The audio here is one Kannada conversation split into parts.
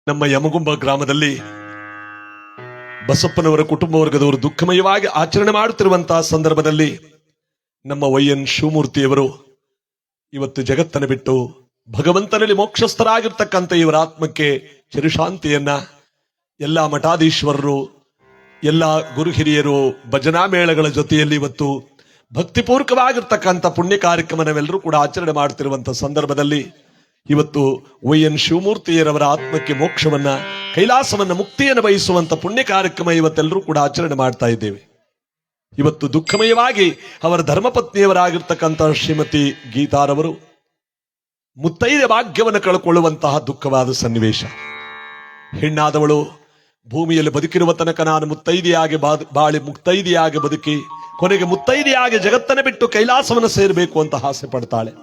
ನಮ್ಮ ಯಮಗುಂಬ ಗ್ರಾಮದಲ್ಲಿ ಬಸಪ್ಪನವರ ಕುಟುಂಬ ವರ್ಗದವರು ದುಃಖಮಯವಾಗಿ ಆಚರಣೆ ಮಾಡುತ್ತಿರುವಂತಹ ಸಂದರ್ಭದಲ್ಲಿ ನಮ್ಮ ವೈಎನ್ ಶಿವಮೂರ್ತಿಯವರು ಇವತ್ತು ಜಗತ್ತನ್ನು ಬಿಟ್ಟು ಭಗವಂತನಲ್ಲಿ ಮೋಕ್ಷಸ್ಥರಾಗಿರ್ತಕ್ಕಂಥ ಇವರ ಆತ್ಮಕ್ಕೆ ಚಿರಶಾಂತಿಯನ್ನ ಎಲ್ಲ ಮಠಾಧೀಶ್ವರರು, ಎಲ್ಲ ಗುರು ಹಿರಿಯರು, ಭಜನಾ ಮೇಳಗಳ ಜೊತೆಯಲ್ಲಿ ಇವತ್ತು ಭಕ್ತಿಪೂರ್ವಕವಾಗಿರ್ತಕ್ಕಂಥ ಪುಣ್ಯ ಕಾರ್ಯಕ್ರಮ ನಾವೆಲ್ಲರೂ ಕೂಡ ಆಚರಣೆ ಮಾಡುತ್ತಿರುವಂತಹ ಸಂದರ್ಭದಲ್ಲಿ ಇವತ್ತು ವೈಎನ್ ಶಿವಮೂರ್ತಿಯರವರ ಆತ್ಮಕ್ಕೆ ಮೋಕ್ಷವನ್ನ, ಕೈಲಾಸವನ್ನ, ಮುಕ್ತಿಯನ್ನು ಬಯಸುವಂತ ಪುಣ್ಯ ಕಾರ್ಯಕ್ರಮ ಇವತ್ತೆಲ್ಲರೂ ಕೂಡ ಆಚರಣೆ ಮಾಡ್ತಾ ಇದ್ದೇವೆ. ಇವತ್ತು ದುಃಖಮಯವಾಗಿ ಅವರ ಧರ್ಮಪತ್ನಿಯವರಾಗಿರ್ತಕ್ಕಂಥ ಶ್ರೀಮತಿ ಗೀತಾರವರು ಮುತ್ತೈದೆ ಭಾಗ್ಯವನ್ನು ಕಳ್ಕೊಳ್ಳುವಂತಹ ದುಃಖವಾದ ಸನ್ನಿವೇಶ. ಹೆಣ್ಣಾದವಳು ಭೂಮಿಯಲ್ಲಿ ಬದುಕಿರುವ ತನಕ ನಾನು ಮುತ್ತೈದೆಯಾಗಿ ಬಾಳಿ ಮುತ್ತೈದೆಯಾಗಿ ಬದುಕಿ ಕೊನೆಗೆ ಮುತ್ತೈದೆಯಾಗಿ ಜಗತ್ತನ್ನು ಬಿಟ್ಟು ಕೈಲಾಸವನ್ನು ಸೇರಬೇಕು ಅಂತ ಆಸೆ ಪಡ್ತಾಳೆ.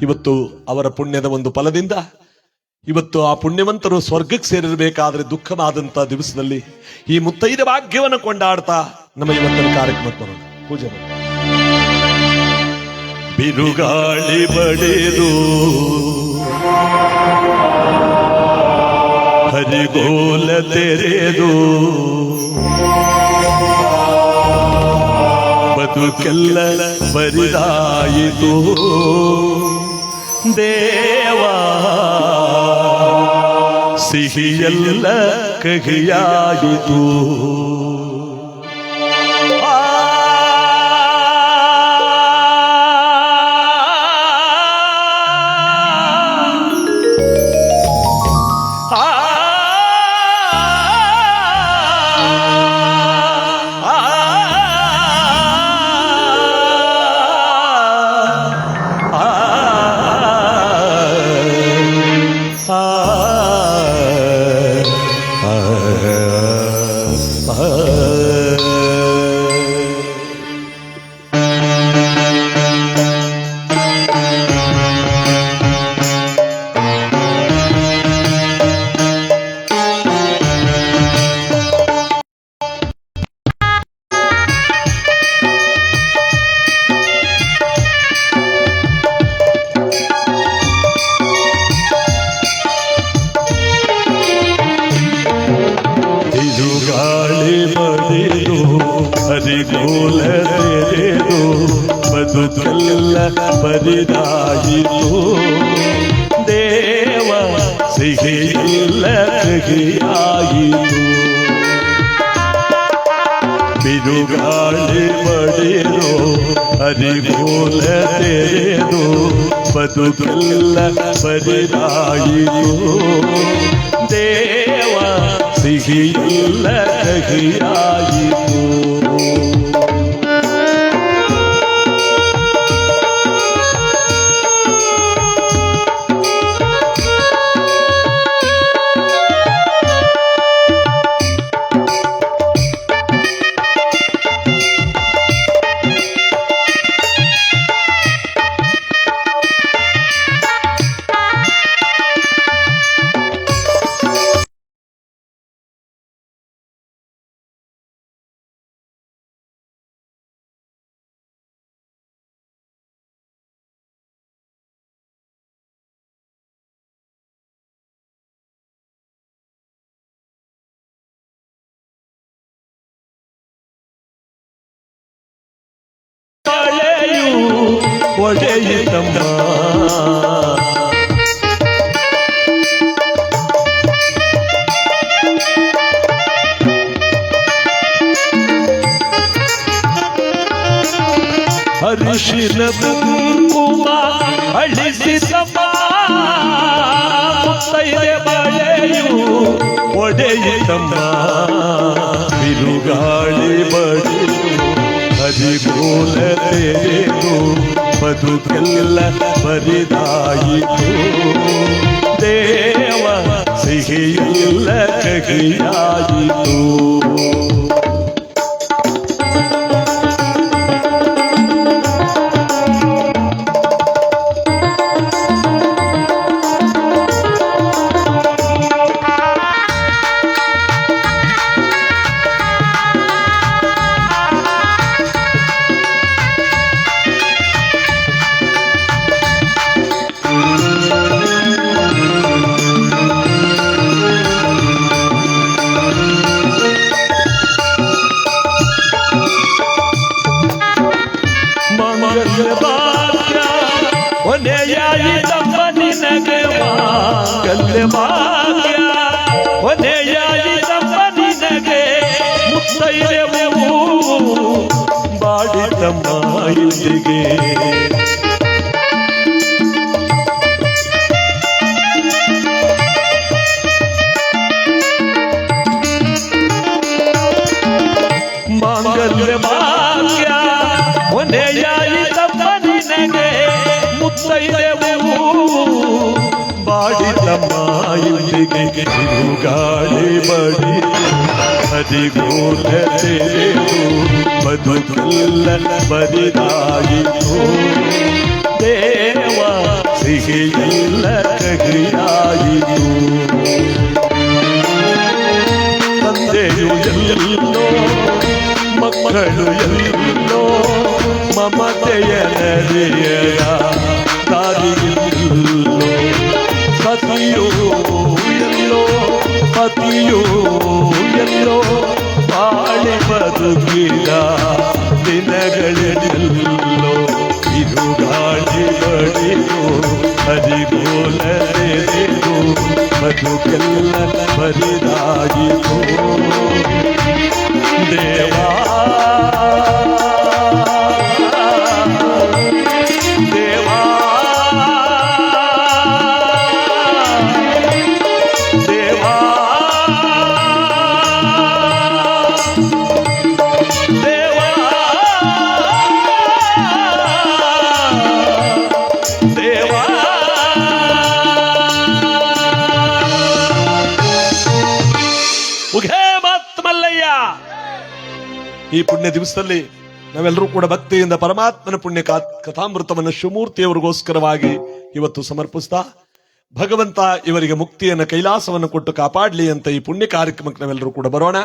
ಇವತ್ತು ಅವರ ಪುಣ್ಯದ ಒಂದು ಫಲದಿಂದ ಇವತ್ತು ಆ ಪುಣ್ಯವಂತರು ಸ್ವರ್ಗಕ್ಕೆ ಸೇರಿರಬೇಕಾದ್ರೆ ದುಃಖವಾದಂತ ದಿವಸದಲ್ಲಿ ಈ ಮುತ್ತೈದೆ ಭಾಗ್ಯವನ್ನು ಕೊಂಡಾಡ್ತಾ ನಮ್ಮ ಇವತ್ತಿನ ಕಾರ್ಯಕ್ರಮಕ್ಕೆ ಬರೋಣ. ಪೂಜೆ ಮಾಡಿ. ಬಿರುಗಾಳಿ ಬಡಿದು ಹರಿಗೋಲ ತೆರೆದು ಬದುಕೆಲ್ಲ ಬರಿದಾಯಿತು ದೇವಾ, ಸಿಹಿಯೆಲ್ಲ ಕಹಿಯಾಯಿತು. ಹರಿಗೋಲ ತೆರೆದು ಬದುಕೆಲ್ಲ ಬರಿದಾಯಿತು ದೇವ, ಸಿಹಿಯೆಲ್ಲ ಕಹಿಯಾಯಿತು. ಬಿರುಗಾಳಿ ಬಡಿದು ಹರಿಗೋಲ ತೆರೆದು ಬದುಕೆಲ್ಲ ಬರಿದಾಯಿತು ದೇವ, ಸಿಹಿಯೆಲ್ಲ ಕಹಿಯಾಯಿತು. ಒಡೆಯಿತಮ್ಮ ಅರಿಶಿನ ಕುಂಕುಮ ಅಳಿಸಿತಮ್ಮ, ಮುತ್ತೈದೆ ಬಳೆಯು ಒಡೆಯಿತಮ್ಮ. ಬಿರುಗಾಳಿ ಬಡಿದು ಹರಿಗೋಲ ತೆರೆದು ಬದುಕೆಲ್ಲ ಬರಿದಾಯಿತು ದೇವ, ಸಿಹಿಯೆಲ್ಲ ಕಹಿಯಾಯಿತು. ಮಾಂಗಲ್ಯ ಭಾಗ್ಯ ಕೊನೆಯಾಯಿತಮ್ಮ ನಿನಗೆ ಮುತ್ತೈದೆವು ಬಾಡಿತಮ್ಮ ಇಲ್ಲಿಗೆ ಮಾಂಗಲ್ಯ ಭಾಗ್ಯ ಕೊನೆಯಾಯಿತಮ್ಮ ನಿನಗೆ ಮುತ್ತೈದೆವು ಬಾಡಿತಮ್ಮ ಇಲ್ಲಿಗೆ ತಿರುಗಾಡಿ ಬಡಿ ಹದಿಗೋಲೆದು ಬದುಕೆಲ್ಲ ಬರಿದಾಯಿತು ದೇವ ಸಿಹಿಯೆಲ್ಲ ಕಹಿಯಾಯಿತು ತಂದೆಯು ಎಲ್ಲೋ ಮಕ್ಕಳು ಎಲ್ಲೋ ಮಮತೆಯ ನದಿಯ ದಾರಿಯಲ್ಲೋ ಸತಿಯೋ ಎಲ್ಲೋ ಪತಿಯೋ ಎಲ್ಲೋ ಬಾಳೆ ಬದುಕಿದ ದಿನಗಳೆಲ್ಲೋ ತಿರುಗಾಡಿ ಬಡಿದು ಹರಿಗೋಲೆದು ಬದುಕೆಲ್ಲ ಬರಿದಾಯಿತು ದೇವಾ ದೇವಾ ದೇವಾ ದೇವಾ ದೇವಾ ಉಘೇ ಮತ್ ಮಲ್ಲಯ್ಯ. ಈ ಪುಣ್ಯ ದಿವಸದಲ್ಲಿ ನಾವೆಲ್ಲರೂ ಕೂಡ ಭಕ್ತಿಯಿಂದ ಪರಮಾತ್ಮನ ಪುಣ್ಯ ಕಥಾಮೃತವನ್ನು ಶಿವಮೂರ್ತಿಯವರಿಗೋಸ್ಕರವಾಗಿ ಇವತ್ತು ಸಮರ್ಪಿಸ್ತಾ ಭಗವಂತ ಇವರಿಗೆ ಮುಕ್ತಿಯನ್ನು ಕೈಲಾಸವನ್ನು ಕೊಟ್ಟು ಕಾಪಾಡಲಿ ಅಂತ ಈ ಪುಣ್ಯ ಕಾರ್ಯಕ್ರಮಕ್ಕೆ ನಾವೆಲ್ಲರೂ ಕೂಡ ಬರೋಣ.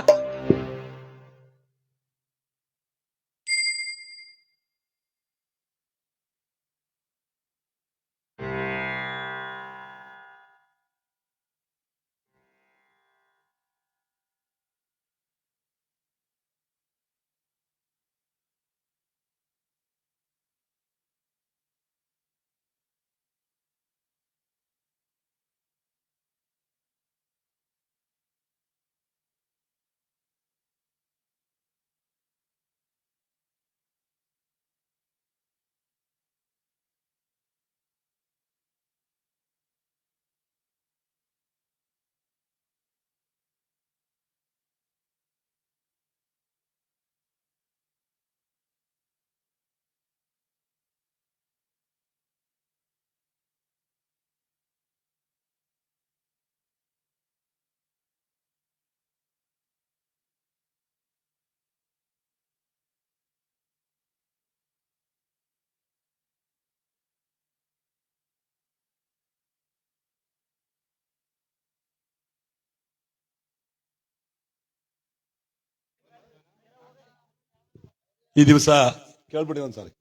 ಈ ದಿವಸ ಕೇಳ್ಬಿಡಿ ಒಂದ್ಸಾರಿ.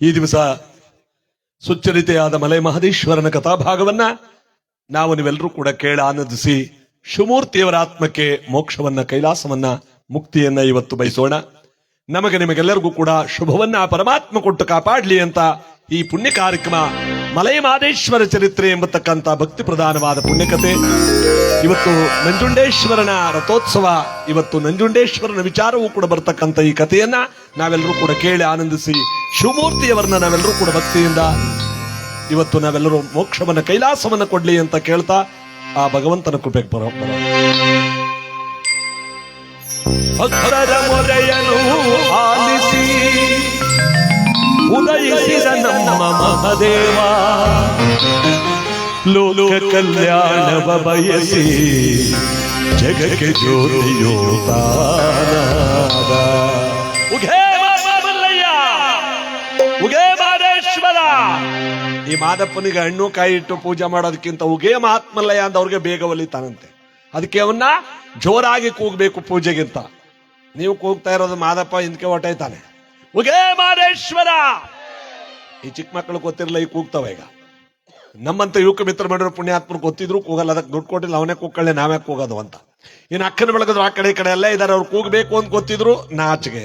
ಈ ದಿವಸ ಸುಚ್ಚರಿತೆಯಾದ ಮಲೆ ಮಹದೇಶ್ವರನ ಕಥಾಭಾಗವನ್ನ ನಾವು ನೀವೆಲ್ಲರೂ ಕೂಡ ಕೇಳ ಆನಂದಿಸಿ ಶಿವಮೂರ್ತಿಯವರ ಆತ್ಮಕ್ಕೆ ಮೋಕ್ಷವನ್ನ ಕೈಲಾಸವನ್ನ ಮುಕ್ತಿಯನ್ನ ಇವತ್ತು ಬಯಸೋಣ. ನಮಗೆ ನಿಮಗೆಲ್ಲರಿಗೂ ಕೂಡ ಶುಭವನ್ನ ಪರಮಾತ್ಮ ಕೊಟ್ಟು ಕಾಪಾಡ್ಲಿ ಅಂತ ಈ ಪುಣ್ಯ ಕಾರ್ಯಕ್ರಮ ಮಲೆ ಮಹದೇಶ್ವರ ಚರಿತ್ರೆ ಎಂಬತಕ್ಕಂಥ ಭಕ್ತಿ ಪ್ರಧಾನವಾದ ಪುಣ್ಯಕತೆ. ಇವತ್ತು ನಂಜುಂಡೇಶ್ವರನ ರಥೋತ್ಸವ, ಇವತ್ತು ನಂಜುಂಡೇಶ್ವರನ ವಿಚಾರವೂ ಕೂಡ ಬರ್ತಕ್ಕಂಥ ಈ ಕಥೆಯನ್ನ ನಾವೆಲ್ಲರೂ ಕೂಡ ಕೇಳಿ ಆನಂದಿಸಿ ಶಿವಮೂರ್ತಿಯವರನ್ನ ನಾವೆಲ್ಲರೂ ಕೂಡ ಭಕ್ತಿಯಿಂದ ಇವತ್ತು ನಾವೆಲ್ಲರೂ ಮೋಕ್ಷವನ್ನ ಕೈಲಾಸವನ್ನ ಕೊಡ್ಲಿ ಅಂತ ಕೇಳ್ತಾ ಆ ಭಗವಂತನ ಕೃಪೆಗೆ ಬರೋಬ್ಬರ ಭಕ್ತರ ಮೊರೆಯನು ಆಲಿಸಿ ಉದಯಿಸಿದ ನಮ್ಮ ಮಹದೇವ, ಲೋಕ ಕಲ್ಯಾಣವ ಬಯಸಿ ಜಗಕ್ಕೆ ಜ್ಯೋತಿಯೋತಾನಾದ. ಉಘೇ ಮಲ್ಲಯ್ಯ, ಉಘೇ ಮಹದೇಶ್ವರ. ಈ ಮಾದಪ್ಪನಿಗೆ ಹಣ್ಣು ಕಾಯಿ ಇಟ್ಟು ಪೂಜೆ ಮಾಡೋದಕ್ಕಿಂತ ಉಘೇ ಮಹಾತ್ಮಲ್ಲಯ್ಯ ಅಂತ ಅವ್ರಿಗೆ ಬೇಗ ಒಲಿತಾನಂತೆ. ಅದಕ್ಕೆ ಅವನ್ನ ಜೋರಾಗಿ ಕೂಗಬೇಕು ಪೂಜೆಗಿಂತ. ನೀವು ಕೂಗ್ತಾ ಇರೋದು ಮಾದಪ್ಪ ಹಿಂದಕ್ಕೆ ಹೊಟ್ಟೈತಾನೆ. ಉಘೇ ಮಹದೇಶ್ವರ ಈ ಚಿಕ್ಕ ಮಕ್ಕಳು ಗೊತ್ತಿರಲ್ಲ, ಈಗ ಕೂಗ್ತಾವ. ಈಗ ನಮ್ಮಂತ ಯುವಕ ಮಿತ್ರ ಮಾಡಿರೋ ಪುಣ್ಯಾತ್ಮರು ಗೊತ್ತಿದ್ರು ಕೂಗಲ್ಲ, ಅದಕ್ಕೆ ದುಡ್ಡು ಕೊಟ್ಟಿಲ್ಲ, ಅವನೇ ಕೂಗ್ಕೊಳ್ಳೆ ನಾವೇ ಕೂಗೋದು ಅಂತ. ಇನ್ನು ಅಕ್ಕನ ಬೆಳಗದ್ರು ಆ ಕಡೆ ಈ ಕಡೆ ಎಲ್ಲ ಇದಾರೆ, ಅವ್ರು ಕೂಗಬೇಕು ಅಂತ ಗೊತ್ತಿದ್ರು ನಾಚಿಗೆ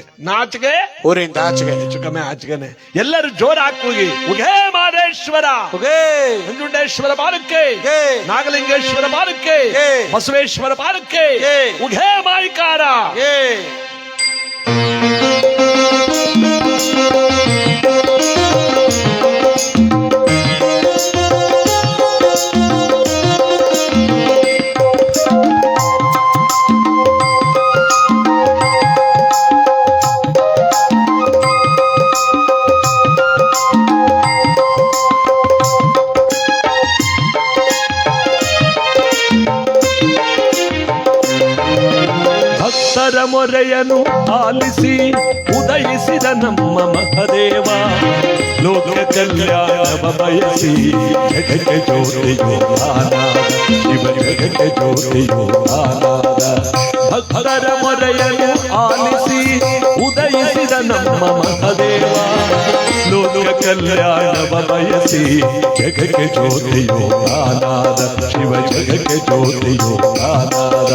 ಊರಿಂದ ಆಚೆಗೆ ಹೆಚ್ಚು ಕಮ್ಮಿ ಆಚೆಗೆನೆ. ಎಲ್ಲರೂ ಜೋರಾಗಿ ಕೂಗಿ ಉಗೇ ಮಾದೇಶ್ವರ, ಉಗೇ ನಂಜುಂಡೇಶ್ವರ ಬಾಲಕ್ಕೆ, ನಾಗಲಿಂಗೇಶ್ವರ ಬಾಲಕ್ಕೆ, ಬಸವೇಶ್ವರ ಬಾಲಕ್ಕೆ, ಉಗೇ ಮಾಯಿಕಾರ. ಭಕ್ತರ ಮೊರೆಯನು ಆಲಿಸಿ ಉದಯಿಸಿದ ನಮ್ಮ ಮಹದೇವ, ಲೋಕ ಕಲ್ಯಾಣವ ಬಯಸಿ ಜಗಕ್ಕೆ ಜೋಡಿಯೋ ಆನಾದ, ಶಿವ ಜಗಕ್ಕೆ ಜೋಡಿಯೋ ಆನಾದ. ಭಕ್ತರ ಮೊರೆಯನು ಆಲಿಸಿ ಉದಯಿಸಿದ ನಮ್ಮ ಮಹದೇವ, ಲೋಕ ಕಲ್ಯಾಣವ ಬಯಸಿ ಜಗಕ್ಕೆ ಜೋಡಿಯೋ ಆನಾದ, ಶಿವ ಜಗಕ್ಕೆ ಜೋಡಿಯೋ ಆನಾದ.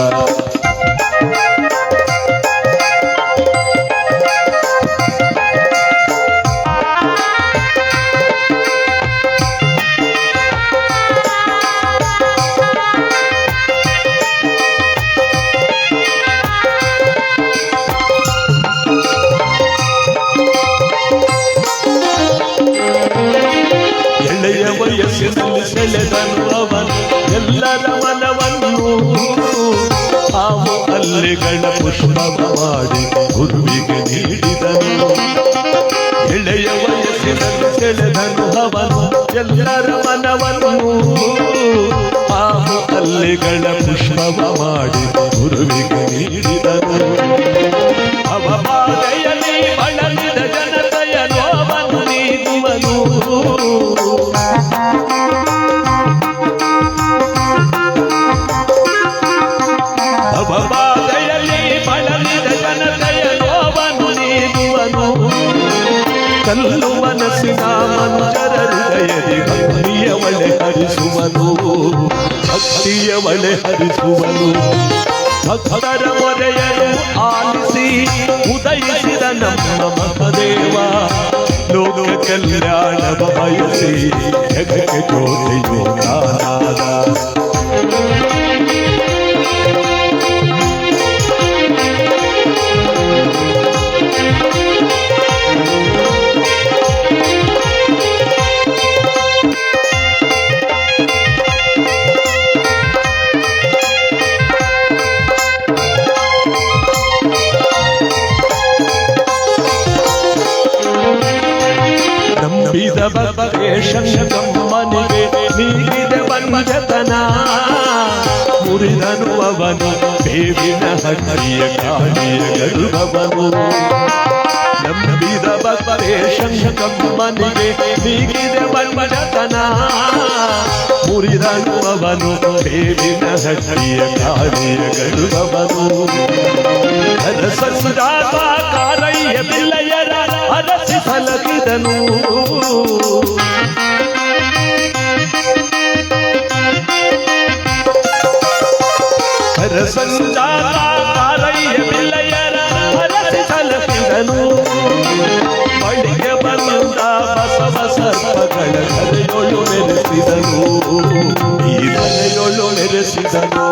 ಎಳೆಯ ವಯಸ್ಸಿನಲ್ಲಿ ಸೆಳೆದನು ಅವನು ಎಲ್ಲರ ಮನವನ್ನು, ಹಾವು ಹಲ್ಲಿಗಳ ಪುಷ್ಪವ ಮಾಡಿ ಗುರುವಿಗೆ ನೀಡಿದನು. ಎಳೆಯ ವಯಸ್ಸಿನಲ್ಲಿ ಸೆಳೆದನು ಅವನು ಎಲ್ಲರ ಮನವನ್ನು, ಹಾವು ಹಲ್ಲಿಗಳ ಪುಷ್ಪವ ಮಾಡಿ ಗುರುವಿಗೆ ನೀಡಿದನು. ಅವಮಾನೆಯಲ್ಲಿ ಬಳಲಿದ ಜನತೆಯ ನೋವನ್ನು ನೀಡುವನು, ಅವಮಾನೆಯಲ್ಲಿ ಬಳಲಿದ ಜನತೆಯ ನೋವನ್ನು ನೀಡುವನು. ಕಲ್ಲು ಮನಸ್ಸಿನ ಮಂಜರ ಹೃದಯದಿ ಭಕ್ತಿಯ ಒಳೆ ಹರಿಸುವನು, ಭಕ್ತಿಯ ಒಳೆ ಹರಿಸುವನು. ಭಕ್ತರ ಮೊರೆಯನು ಆಲಿಸಿ ಉದಯಿಸಿದ ನಮ್ಮ ಮಹದೇವ, ಲೋಕ ಕಲ್ಯಾಣವ ಬಯಸಿ ಜಗಕ್ಕೆ ಜೋಡಿಯೋ ಆನಾದ. ನಂಬಿದ ಬಸವೇಶಮ್ಮನಿಗೆ ನೀಡಿದ ಬಂಜತನ, ಮುರಿದನು ಅವನು ಬೇವಿನ ಹಣ್ಣಿಯ ಕಾಣಿಯ ಗರುಡವನು. ನಂಬಿದ ಬಸವೇಶಮ್ಮನಿಗೆ ನೀಡಿದ ಬಂಜತನ, ಮುರಿದನು ಅವನು ಬೇವಿನ ಹಣ್ಣಿಯ ಕಾಣಿಯ ಗರುಡವನು. ಕಾರಯ್ಯ ಬಿಲ್ಲಯ್ಯರ ಅರಸಿ ಸಲಗಿದನು, ಕಾರಯ್ಯ ಬಿಲ್ಲಯ್ಯರ ಅರಸಿ ಸಲಗಿದನು. ಬಳಿಗೆ ಬಂದ ಬಸವ ಸರ್ಪಗಳ ಕಲೆಯೊಳು ಮೆರೆಸಿದನು, ಈ ಕಲೆಯೊಳು ಮೆರೆಸಿದನು.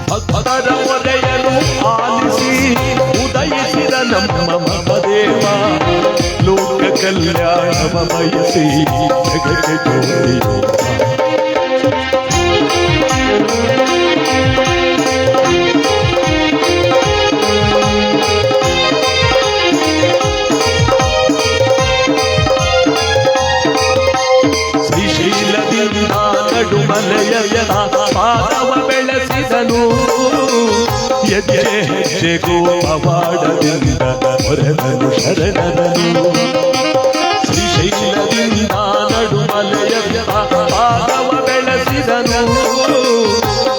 ಭಕ್ತರ ಮೊರೆಯನು ಆಲಿಸಿ ಉದಯಿಸಿದ ನಮ್ಮ ಮಹದೇವ, ಲೋಕ ಕಲ್ಯಾಣವ ಬಯಸಿ ಜಗಕ್ಕೆ ಜೋಡಿಯೋ. ಶ್ರೀಶೈಲದಿಂದ ನಡುಮಲೆಯ ಪಾದವ ಬೆಳೆಸಿದನು, ಹೆಜ್ಜೆ ಹೆಜ್ಜೆಗೂ ಪವಾಡದಿಂದ ಹೊರದನು ಶರಣರನು. ಶ್ರೀಶೈಲದಿಂದ ನಡುಮಲೆಯ ಪಾದವ ಬೆಳೆಸಿದನು,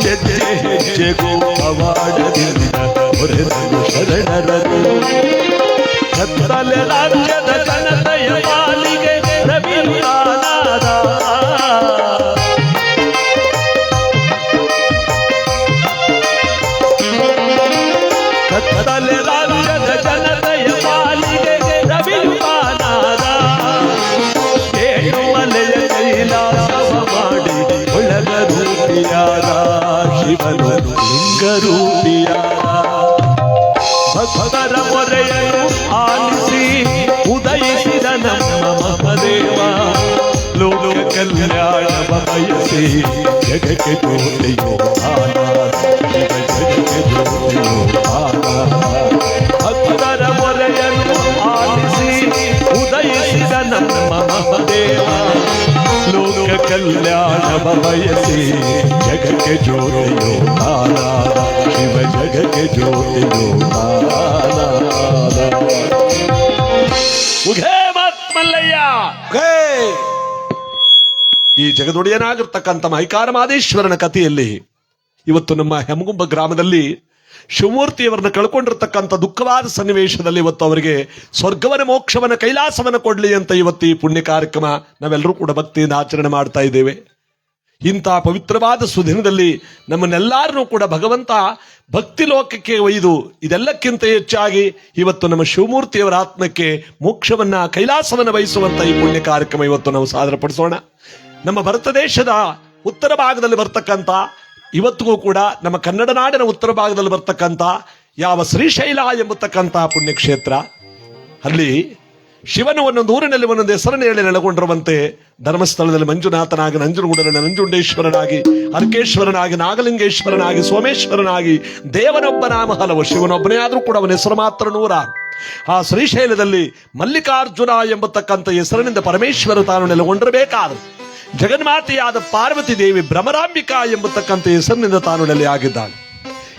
ಹೆಜ್ಜೆ ಹೆಜ್ಜೆಗೂ ಪವಾಡದಿಂದ ಹೊರದನು ಶರಣರನು. ಕತ್ತಲೆ ರಾಜ್ಯದ ಜನತೆಯ ಪಾಲಿಗೆ ದುಃಖರೂಪಿಯಾದ ಭಕ್ತರ ಮೊರೆಯನ್ನು ಆಲಿಸಿ ಉದಯಿಸಿದ ನಮ್ಮ ಮಹದೇವ ಲೋಕ ಕಲ್ಯಾಣ ಬಯಸಿ ಜಗಕ್ಕೆ ಜ್ಯೋತಿಯೋ ಜಗಕ್ಕೆ ಜ್ಯೋತಿಯೋ ಭಕ್ತರ ಮೊರೆಯನ್ನು ಆಲಿಸಿ ಉದಯಿಸಿದ ನಮ್ಮ ಮಹದೇವ ಲೋಕ ಕಲ್ಯಾಣ ಬಯಸಿ ಜಗಕ್ಕೆ ಜ್ಯೋತಿಯೋ ಶಿವ ಜಗಕ್ಕೆ ಜ್ಯೋತಿಯೋ ಮಲ್ಲಯ್ಯ. ಈ ಜಗದೊಡೆಯನಾಗಿರ್ತಕ್ಕಂಥ ಮೈಕಾರ ಮಾದೇಶ್ವರನ ಕಥೆಯಲ್ಲಿ ಇವತ್ತು ನಮ್ಮ ಹೆಮಗುಂಬ ಗ್ರಾಮದಲ್ಲಿ ಶಿವಮೂರ್ತಿಯವರನ್ನ ಕಳ್ಕೊಂಡಿರ್ತಕ್ಕಂಥ ದುಃಖವಾದ ಸನ್ನಿವೇಶದಲ್ಲಿ ಇವತ್ತು ಅವರಿಗೆ ಸ್ವರ್ಗವನ ಮೋಕ್ಷವನ ಕೈಲಾಸವನ್ನ ಕೊಡ್ಲಿ ಅಂತ ಇವತ್ತು ಈ ಪುಣ್ಯ ಕಾರ್ಯಕ್ರಮ ನಾವೆಲ್ಲರೂ ಕೂಡ ಭಕ್ತಿಯಿಂದ ಆಚರಣೆ ಮಾಡ್ತಾ ಇದ್ದೇವೆ. ಇಂಥ ಪವಿತ್ರವಾದ ಸುದಿನದಲ್ಲಿ ನಮ್ಮನ್ನೆಲ್ಲರನ್ನೂ ಕೂಡ ಭಗವಂತ ಭಕ್ತಿ ಲೋಕಕ್ಕೆ ಒಯ್ದು ಇದೆಲ್ಲಕ್ಕಿಂತ ಹೆಚ್ಚಾಗಿ ಇವತ್ತು ನಮ್ಮ ಶಿವಮೂರ್ತಿಯವರ ಆತ್ಮಕ್ಕೆ ಮೋಕ್ಷವನ್ನ ಕೈಲಾಸವನ್ನ ವಹಿಸುವಂತ ಈ ಪುಣ್ಯ ಕಾರ್ಯಕ್ರಮ ಇವತ್ತು ನಾವು ಸಾದರಪಡಿಸೋಣ. ನಮ್ಮ ಭಾರತ ದೇಶದ ಉತ್ತರ ಭಾಗದಲ್ಲಿ ಬರ್ತಕ್ಕಂಥ ಇವತ್ತಿಗೂ ಕೂಡ ನಮ್ಮ ಕನ್ನಡ ನಾಡಿನ ಉತ್ತರ ಭಾಗದಲ್ಲಿ ಬರ್ತಕ್ಕಂಥ ಯಾವ ಶ್ರೀಶೈಲ ಎಂಬತಕ್ಕಂಥ ಪುಣ್ಯಕ್ಷೇತ್ರ, ಅಲ್ಲಿ ಶಿವನು ಒಂದೊಂದು ಊರಿನಲ್ಲಿ ಒಂದೊಂದು ಹೆಸರನ್ನು ಹೇಳಿ ನೆಲೆಗೊಂಡಿರುವಂತೆ ಧರ್ಮಸ್ಥಳದಲ್ಲಿ ಮಂಜುನಾಥನಾಗಿ, ನಂಜನಗೂಡನ ನಂಜುಂಡೇಶ್ವರನಾಗಿ, ಅರ್ಕೇಶ್ವರನಾಗಿ, ನಾಗಲಿಂಗೇಶ್ವರನಾಗಿ, ಸೋಮೇಶ್ವರನಾಗಿ ದೇವನೊಬ್ಬ ನಾಮ ಹಲವು. ಶಿವನೊಬ್ಬನೇ ಆದರೂ ಕೂಡ ಅವನ ಹೆಸರು ಮಾತ್ರ 100. ಆ ಶ್ರೀಶೈಲದಲ್ಲಿ ಮಲ್ಲಿಕಾರ್ಜುನ ಎಂಬತಕ್ಕಂಥ ಹೆಸರಿನಿಂದ ಪರಮೇಶ್ವರ ತಾನು ನೆಲೆಗೊಂಡಿರಬೇಕಾದ್ರೆ ಜಗನ್ಮಾತೆಯಾದ ಪಾರ್ವತಿ ದೇವಿ ಭ್ರಮರಾಂಬಿಕಾ ಎಂಬತಕ್ಕಂಥ ಹೆಸರಿನಿಂದ ತಾನು ನೆಲೆಯಾಗಿದ್ದಾಳೆ.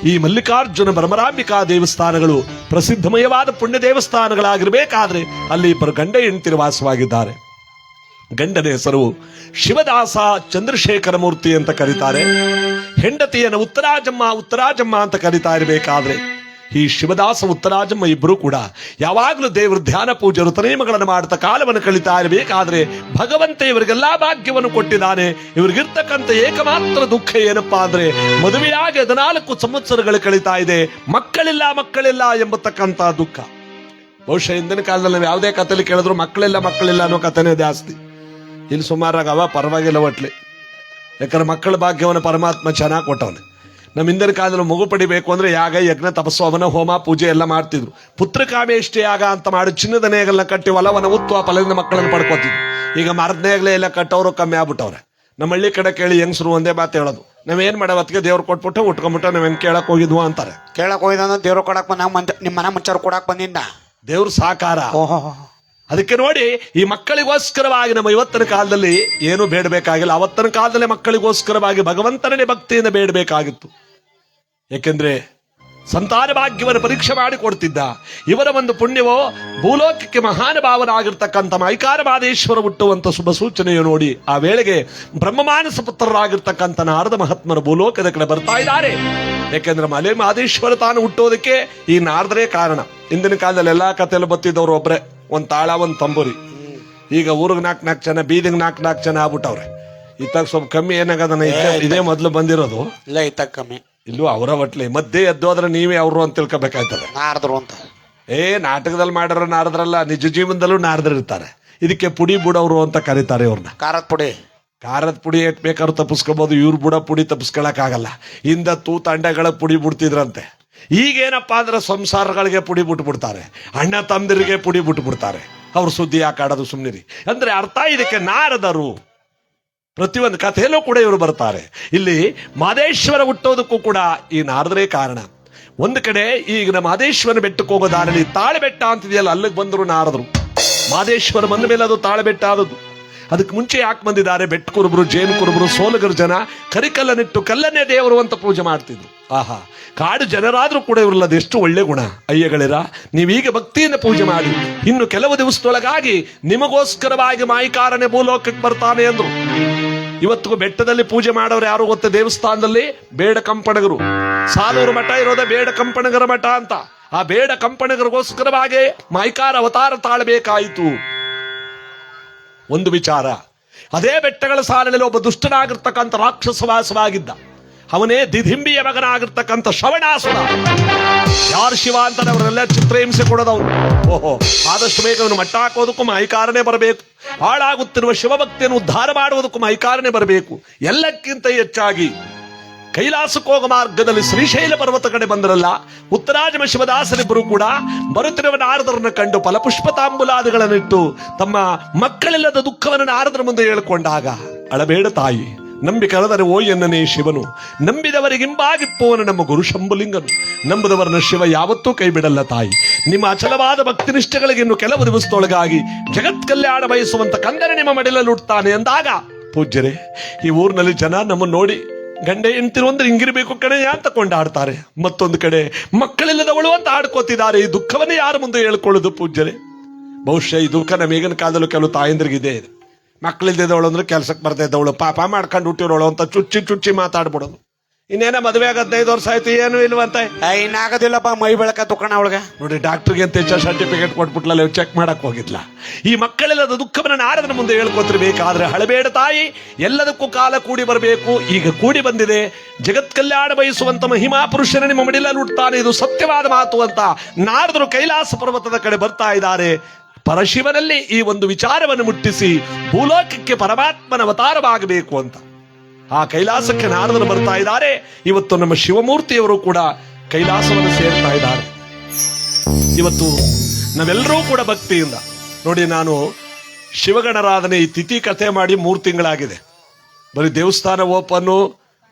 ಈ ಮಲ್ಲಿಕಾರ್ಜುನ ಭ್ರಮರಾಂಬಿಕಾ ದೇವಸ್ಥಾನಗಳು ಪ್ರಸಿದ್ಧಮಯವಾದ ಪುಣ್ಯ ದೇವಸ್ಥಾನಗಳಾಗಿರಬೇಕಾದ್ರೆ ಅಲ್ಲಿ ಇಬ್ಬರು ಗಂಡ ಹೆಂಡತಿರು ವಾಸವಾಗಿದ್ದಾರೆ. ಗಂಡನ ಹೆಸರು ಶಿವದಾಸ ಚಂದ್ರಶೇಖರ ಮೂರ್ತಿ ಅಂತ ಕರೀತಾರೆ. ಹೆಂಡತಿಯನ್ನು ಉತ್ತರಾಜಮ್ಮ ಅಂತ ಕರೀತಾ ಇರಬೇಕಾದ್ರೆ ಈ ಶಿವದಾಸ ಉತ್ತರಾಜಮ್ಮ ಇಬ್ಬರು ಕೂಡ ಯಾವಾಗಲೂ ದೇವರ ಧ್ಯಾನ ಪೂಜೆ ಋತನೇಮಗಳನ್ನು ಮಾಡ್ತಾ ಕಾಲವನ್ನು ಕಳೀತಾ ಇರಬೇಕಾದ್ರೆ ಭಗವಂತ ಇವರಿಗೆಲ್ಲಾ ಭಾಗ್ಯವನ್ನು ಕೊಟ್ಟಿದ್ದಾನೆ. ಇವರಿಗಿರ್ತಕ್ಕಂಥ ಏಕಮಾತ್ರ ದುಃಖ ಏನಪ್ಪಾ ಅಂದ್ರೆ ಮದುವೆಯಾಗಿ 14 ಸಂವತ್ಸರಗಳು ಕಳೀತಾ ಇದೆ, ಮಕ್ಕಳಿಲ್ಲ ಎಂಬತಕ್ಕಂಥ ದುಃಖ. ಬಹುಶಃ ಹಿಂದಿನ ಕಾಲದಲ್ಲಿ ನಾವು ಯಾವುದೇ ಕಥೆಯಲ್ಲಿ ಕೇಳಿದ್ರು ಮಕ್ಕಳಿಲ್ಲ ಅನ್ನೋ ಕಥೆನೇ ಜಾಸ್ತಿ. ಇಲ್ಲಿ ಸುಮಾರಾಗ ಅವ ಪರವಾಗಿಲ್ಲ ಒಟ್ಲಿ, ಯಾಕಂದ್ರೆ ಮಕ್ಕಳ ಭಾಗ್ಯವನ್ನು ಪರಮಾತ್ಮ ಚೆನ್ನಾಗಿ ಕೊಟ್ಟವನೆ. ನಮ್ಮ ಹಿಂದಿನ ಕಾಲದಲ್ಲಿ ಮಗು ಪಡಿಬೇಕು ಅಂದ್ರೆ ಯಾಗ ಯಜ್ಞ ತಪಸ್ಸು ಅವನ ಹೋಮ ಪೂಜೆ ಎಲ್ಲ ಮಾಡ್ತಿದ್ರು. ಪುತ್ರಕಾಮೇಷ್ಟೇ ಯಾಗ ಅಂತ ಮಾಡಿ ಚಿನ್ನದ ನೇಗಲ್ನ ಕಟ್ಟಿ ಹೊಲವನ್ನ ಉತ್ತು ಆ ಫಲದಿಂದ ಮಕ್ಕಳನ್ನು ಪಡ್ಕೋತಿದ್ರು. ಈಗ ಮರದ ನೇಗಲೆ ಎಲ್ಲ ಕಟ್ಟೋರು ಕಮ್ಮಿ ಆಗ್ಬಿಟ್ಟವ್ರೆ. ನಮ್ಮ ಹಳ್ಳಿ ಕಡೆ ಕೇಳಿ ಹೆಂಗಸರು ಒಂದೇ ಮಾತು ಹೇಳೋದು, ನಾವೇನ್ ಮಾಡವತ್ತಿಗೆ ದೇವ್ರು ಕೊಟ್ಬಿಟ್ಟು ಉಟ್ಕೊಂಡ್ಬಿಟ್ಟು ನಾವ್ ಹೆಂಗ್ ಕೇಳಕ್ ಹೋಗಿದ್ವು ಅಂತಾರೆ. ಕೇಳಕ್ ಹೋಗಿದ ದೇವ್ರು ಕೊಡಕ್ ನಿಮ್ಮ ಮನೆ ಮುಂಚಾರು ಕೊಡಕ್ ಬಂದಿಂದ ದೇವ್ರ ಸಾಕಾರ. ಅದಕ್ಕೆ ನೋಡಿ ಈ ಮಕ್ಕಳಿಗೋಸ್ಕರವಾಗಿ ನಮ್ಮ ಇವತ್ತಿನ ಕಾಲದಲ್ಲಿ ಏನು ಬೇಡಬೇಕಾಗಿಲ್ಲ. ಅವತ್ತಿನ ಕಾಲದಲ್ಲಿ ಮಕ್ಕಳಿಗೋಸ್ಕರವಾಗಿ ಭಗವಂತನೇ ಭಕ್ತಿಯಿಂದ ಬೇಡಬೇಕಾಗಿತ್ತು. ಯಾಕೆಂದ್ರೆ ಸಂತಾನ ಭಾಗ್ಯವನ್ನು ಪರೀಕ್ಷೆ ಮಾಡಿ ಕೊಡ್ತಿದ್ದ. ಇವರ ಒಂದು ಪುಣ್ಯವೋ ಭೂಲೋಕಕ್ಕೆ ಮಹಾನುಭಾವನಾಗಿರ್ತಕ್ಕಂಥ ಮೈಕಾರ ಮಾದೇಶ್ವರ ಹುಟ್ಟುವಂತ ಶುಭ ಸೂಚನೆಯು ನೋಡಿ ಆ ವೇಳೆಗೆ ಬ್ರಹ್ಮಮಾನಸ ಪುತ್ರರಾಗಿರ್ತಕ್ಕಂಥ ನಾರದ ಮಹಾತ್ಮರ ಭೂಲೋಕದ ಕಡೆ ಬರ್ತಾ ಇದ್ದಾರೆ. ಯಾಕೆಂದ್ರೆ ಮಲೆ ಮಹದೇಶ್ವರ ತಾನು ಹುಟ್ಟೋದಕ್ಕೆ ಈ ನಾರದರೇ ಕಾರಣ. ಹಿಂದಿನ ಕಾಲದಲ್ಲಿ ಎಲ್ಲಾ ಕಥೆಯಲ್ಲಿ ಬತ್ತಿದ್ದವ್ರು ಒಬ್ರೆ, ಒಂದ್ ತಾಳ ಒಂದ್ ತಂಬೂರಿ. ಈಗ ಊರಿಗೆ 4 ಜನ, ಬೀದಿಗೆ 4 ಜನ ಆಗ್ಬಿಟ್ಟವ್ರೆ. ಇತ್ತಾಗ ಸ್ವಲ್ಪ ಕಮ್ಮಿ ಏನಾಗದನ, ಇದೇ ಮೊದ್ಲು ಬಂದಿರೋದು ಇಲ್ಲ, ಇತ್ತಾಗ ಕಮ್ಮಿ ಇಲ್ಲೂ ಅವರ ಒಟ್ಲಿ ಮಧ್ಯೆ ಎದ್ದೋದ್ರೆ ನೀವೇ ಅವರು ಅಂತ ತಿಳ್ಕೊಬೇಕಾಯ್ತದೆ. ನಾರದ್ರು ಅಂತ ನಾಟಕದಲ್ಲಿ ಮಾಡಿರೋ ನಾರದ್ರಲ್ಲ, ನಿಜ ಜೀವನದಲ್ಲೂ ನಾರದ್ರು ಇರ್ತಾರೆ. ಇದಕ್ಕೆ ಪುಡಿ ಬುಡವ್ರು ಅಂತ ಕರೀತಾರೆ ಇವ್ರನ್ನ. ಖಾರದ ಪುಡಿ ಎಟ್ ಬೇಕಾದ್ರೂ ತಪ್ಪಿಸ್ಕೋಬಹುದು, ಇವ್ರ ಬುಡ ಪುಡಿ ತಪ್ಪಿಸ್ಕೊಳಕ್ ಆಗಲ್ಲ. ಇಂದ ತಂಡಗಳ ಪುಡಿ ಬಿಡ್ತಿದ್ರಂತೆ. ಈಗೇನಪ್ಪಾ ಅಂದ್ರೆ ಸಂಸಾರಗಳಿಗೆ ಪುಡಿ ಬಿಟ್ಬಿಡ್ತಾರೆ, ಅಣ್ಣ ತಮ್ಮದಿರಿಗೆ ಪುಡಿ ಬಿಟ್ಬಿಡ್ತಾರೆ. ಅವ್ರ ಸುದ್ದಿ ಯಾಕಾಡೋದು ಸುಮ್ನಿರಿ ಅಂದ್ರೆ ಅರ್ಥ. ಇದಕ್ಕೆ ನಾರದರು ಪ್ರತಿಯೊಂದು ಕಥೆಯಲ್ಲೂ ಕೂಡ ಇವರು ಬರ್ತಾರೆ. ಇಲ್ಲಿ ಮಾದೇಶ್ವರ ಹುಟ್ಟೋದಕ್ಕೂ ಕೂಡ ಈ ನಾರದರೇ ಕಾರಣ. ಒಂದು ಕಡೆ ಈಗ ನಮ್ಮ ಮಾದೇಶ್ವರನ ಬೆಟ್ಟಕ್ಕೆ ಹೋಗೋ ದಾರಿಯಲ್ಲಿ ತಾಳೆ ಬೆಟ್ಟ ಅಂತಿದೆಯಲ್ಲ, ಅಲ್ಲಿಗೆ ಬಂದರು ನಾರದರು. ಮಾದೇಶ್ವರ ಬಂದ ಮೇಲೆ ಅದು ತಾಳೆ ಬೆಟ್ಟ ಆದದ್ದು. ಅದಕ್ಕೆ ಮುಂಚೆ ಯಾಕೆ ಬಂದಿದ್ದಾರೆ? ಬೆಟ್ಟ ಕುರುಬರು, ಜೇನು ಕುರುಬರು, ಸೋಲಗರ ಜನ ಕರಿಕಲ್ಲನಿಟ್ಟು ಕಲ್ಲನ್ನೇ ದೇವರು ಅಂತ ಪೂಜೆ ಮಾಡ್ತಿದ್ರು. ಆಹಾ, ಕಾಡು ಜನರಾದ್ರೂ ಕೂಡ ಇವ್ರಲ್ಲ ಅದೆಷ್ಟು ಒಳ್ಳೆ ಗುಣ. ಅಯ್ಯಗಳಿರ, ನೀವೀಗ ಭಕ್ತಿಯಿಂದ ಪೂಜೆ ಮಾಡಿ ಇನ್ನು ಕೆಲವು ದಿವಸದೊಳಗಾಗಿ ನಿಮಗೋಸ್ಕರವಾಗಿ ಮಾಯಿಕಾರನೇ ಭೂಲೋಕಕ್ಕೆ ಬರ್ತಾನೆ ಅಂದ್ರು. ಇವತ್ತಿಗೂ ಬೆಟ್ಟದಲ್ಲಿ ಪೂಜೆ ಮಾಡೋರು ಯಾರು ಗೊತ್ತ? ದೇವಸ್ಥಾನದಲ್ಲಿ ಬೇಡ ಕಂಪಣಗರು. ಸಾಲೂರು ಮಠ ಇರೋದೇ ಬೇಡ ಕಂಪಣಗರ ಮಠ ಅಂತ. ಆ ಬೇಡ ಕಂಪಣಗರಿಗೋಸ್ಕರವಾಗಿ ಮಾಯಿಕಾರ ಅವತಾರ ತಾಳಬೇಕಾಯಿತು. ಒಂದು ವಿಚಾರ, ಅದೇ ಬೆಟ್ಟಗಳ ಸಾಲಿನಲ್ಲಿ ಒಬ್ಬ ದುಷ್ಟನಾಗಿರ್ತಕ್ಕಂಥ ರಾಕ್ಷಸವಾಸವಾಗಿದ್ದ. ಅವನೇ ದಿಧಿಂಬಿಯ ಮಗನಾಗಿರ್ತಕ್ಕಂಥ ಶ್ರವಣಾಸುರ. ಯಾರು ಶಿವ ಅಂತಾನೆ ಅವರೆಲ್ಲ ಚಿತ್ರಹಿಂಸೆ ಕೊಡೋದವ್ರು. ಓಹೋ, ಆದಷ್ಟು ಬೇಗ ಅವನು ಮಟ್ಟ ಹಾಕೋದಕ್ಕೂ ಮೈಕಾರನೇ ಬರಬೇಕು. ಹಾಳಾಗುತ್ತಿರುವ ಶಿವಭಕ್ತಿಯನ್ನು ಉದ್ಧಾರ ಮಾಡುವುದಕ್ಕೂ ಮೈಕಾರನೇ ಬರಬೇಕು. ಎಲ್ಲಕ್ಕಿಂತ ಹೆಚ್ಚಾಗಿ ಕೈಲಾಸಕ್ಕೆ ಹೋಗೋ ಮಾರ್ಗದಲ್ಲಿ ಶ್ರೀಶೈಲ ಪರ್ವತ ಕಡೆ ಬಂದ್ರಲ್ಲ, ಉತ್ತರಾಜಮ ಶಿವದಾಸರಿಬ್ಬರು ಕೂಡ ಬರುತ್ತಿರುವ ನಾರದರನ್ನು ಕಂಡು ಫಲಪುಷ್ಪ ತಾಂಬೂಲಾದಿಗಳನ್ನಿಟ್ಟು ತಮ್ಮ ಮಕ್ಕಳಿಲ್ಲದ ದುಃಖವನ್ನು ನಾರದರ ಮುಂದೆ ಹೇಳಿಕೊಂಡಾಗ, ಅಳಬೇಡ ತಾಯಿ, ನಂಬಿ ಕರೆದರೆ ಓ ಎನ್ನನೇ ಶಿವನು, ನಂಬಿದವರಿಗಿಂಬಾಗಿಪ್ಪವನು ನಮ್ಮ ಗುರು ಶಂಭುಲಿಂಗನು, ನಂಬುದವರನ್ನ ಶಿವ ಯಾವತ್ತೂ ಕೈ ಬಿಡಲ್ಲ ತಾಯಿ. ನಿಮ್ಮ ಅಚಲವಾದ ಭಕ್ತಿನಿಷ್ಠೆಗಳಿಗೆ ಇನ್ನು ಕೆಲವು ದಿವಸದೊಳಗಾಗಿ ಜಗತ್ ಕಲ್ಯಾಣ ಬಯಸುವಂತ ಕಂದನೆ ನಿಮ್ಮ ಮಡಿಲಲ್ಲಿ ಹುಟ್ಟುತ್ತಾನೆ ಎಂದಾಗ, ಪೂಜ್ಯರೇ, ಈ ಊರಿನಲ್ಲಿ ಜನ ನಮ್ಮನ್ನು ನೋಡಿ ಗಂಡೆ ಹೆಂಡ್ತಿರು ಅಂದ್ರೆ ಹಿಂಗಿರ್ಬೇಕು ಕಣೆ ಅಂತ ಕೊಂಡಾಡ್ತಾರೆ, ಮತ್ತೊಂದು ಕಡೆ ಮಕ್ಕಳಿಲ್ಲದವಳು ಅಂತ ಆಡ್ಕೋತಿದ್ದಾರೆ. ಈ ದುಃಖವನ್ನೇ ಯಾರ ಮುಂದೆ ಹೇಳ್ಕೊಳ್ಳೋದು ಪೂಜ್ಯರೇ? ಬಹುಶಃ ಈ ದುಃಖ ನಮ್ಮ ಈಗಿನ ಕಾಲದಲ್ಲೂ ಕೆಲವು ತಾಯಂದ್ರಿಗಿದೆ. ಮಕ್ಕಳಿದ್ದವಳು ಅಂದ್ರೆ ಕೆಲ್ಸಕ್ಕೆ ಬರ್ತಾ ಇದ್ದವಳು, ಪಾಪ ಮಾಡ್ಕೊಂಡು ಹುಟ್ಟಿರೋಳು ಅಂತ ಚುಚ್ಚಿ ಚುಚ್ಚಿ ಮಾತಾಡ್ಬಿಡೋದು. ಇನ್ನೇನ ಮದುವೆ ಆಗ 15 ವರ್ಷ ಆಯ್ತು, ಏನು ಇಲ್ವಂತ. ಇನ್ನಾಗೋದಿಲ್ಲಪ್ಪ, ಮೈ ಬೆಳಕ ತುಕಣ ಅವಳಿಗೆ. ನೋಡಿ, ಡಾಕ್ಟರ್ಗೆ ಅಂತ ಸರ್ಟಿಫಿಕೇಟ್ ಕೊಟ್ಬಿಟ್ಲಲ್ಲ, ಚೆಕ್ ಮಾಡಕ್ ಹೋಗಿದ್ಲ. ಈ ಮಕ್ಕಳೆಲ್ಲದ ದುಃಖವನ್ನ ನಾರದನ ಮುಂದೆ ಹೇಳ್ಕೊತಿರ್ಬೇಕಾದ್ರೆ, ಹಳಬೇಡ ತಾಯಿ, ಎಲ್ಲದಕ್ಕೂ ಕಾಲ ಕೂಡಿ ಬರಬೇಕು. ಈಗ ಕೂಡಿ ಬಂದಿದೆ. ಜಗತ್ ಕಲ್ಯಾಣ ಬಯಸುವಂತ ಮಹಿಮಾ ಪುರುಷನ ನಿಮ್ಮ ಮಡಿಲಲ್ಲಿ ಹುಟ್ಟುತ್ತಾನೆ, ಇದು ಸತ್ಯವಾದ ಮಾತು ಅಂತ ನಾರದರು ಕೈಲಾಸ ಪರ್ವತದ ಕಡೆ ಬರ್ತಾ ಇದ್ದಾರೆ. ಪರಶಿವನಲ್ಲಿ ಈ ಒಂದು ವಿಚಾರವನ್ನು ಮುಟ್ಟಿಸಿ ಭೂಲೋಕಕ್ಕೆ ಪರಮಾತ್ಮನ ಅವತಾರವಾಗಬೇಕು ಅಂತ ಆ ಕೈಲಾಸಕ್ಕೆ ನಾರದರು ಬರ್ತಾ ಇದ್ದಾರೆ. ಇವತ್ತು ನಮ್ಮ ಶಿವಮೂರ್ತಿಯವರು ಕೂಡ ಕೈಲಾಸವನ್ನು ಸೇರ್ತಾ ಇದ್ದಾರೆ. ಇವತ್ತು ನಾವೆಲ್ಲರೂ ಕೂಡ ಭಕ್ತಿಯಿಂದ ನೋಡಿ, ನಾನು ಶಿವಗಣರಾಧನೆ ಈ ತಿಥಿ ಕಥೆ ಮಾಡಿ 3 ತಿಂಗಳಾಗಿದೆ. ಬರೀ ದೇವಸ್ಥಾನ ಓಪನ್ನು,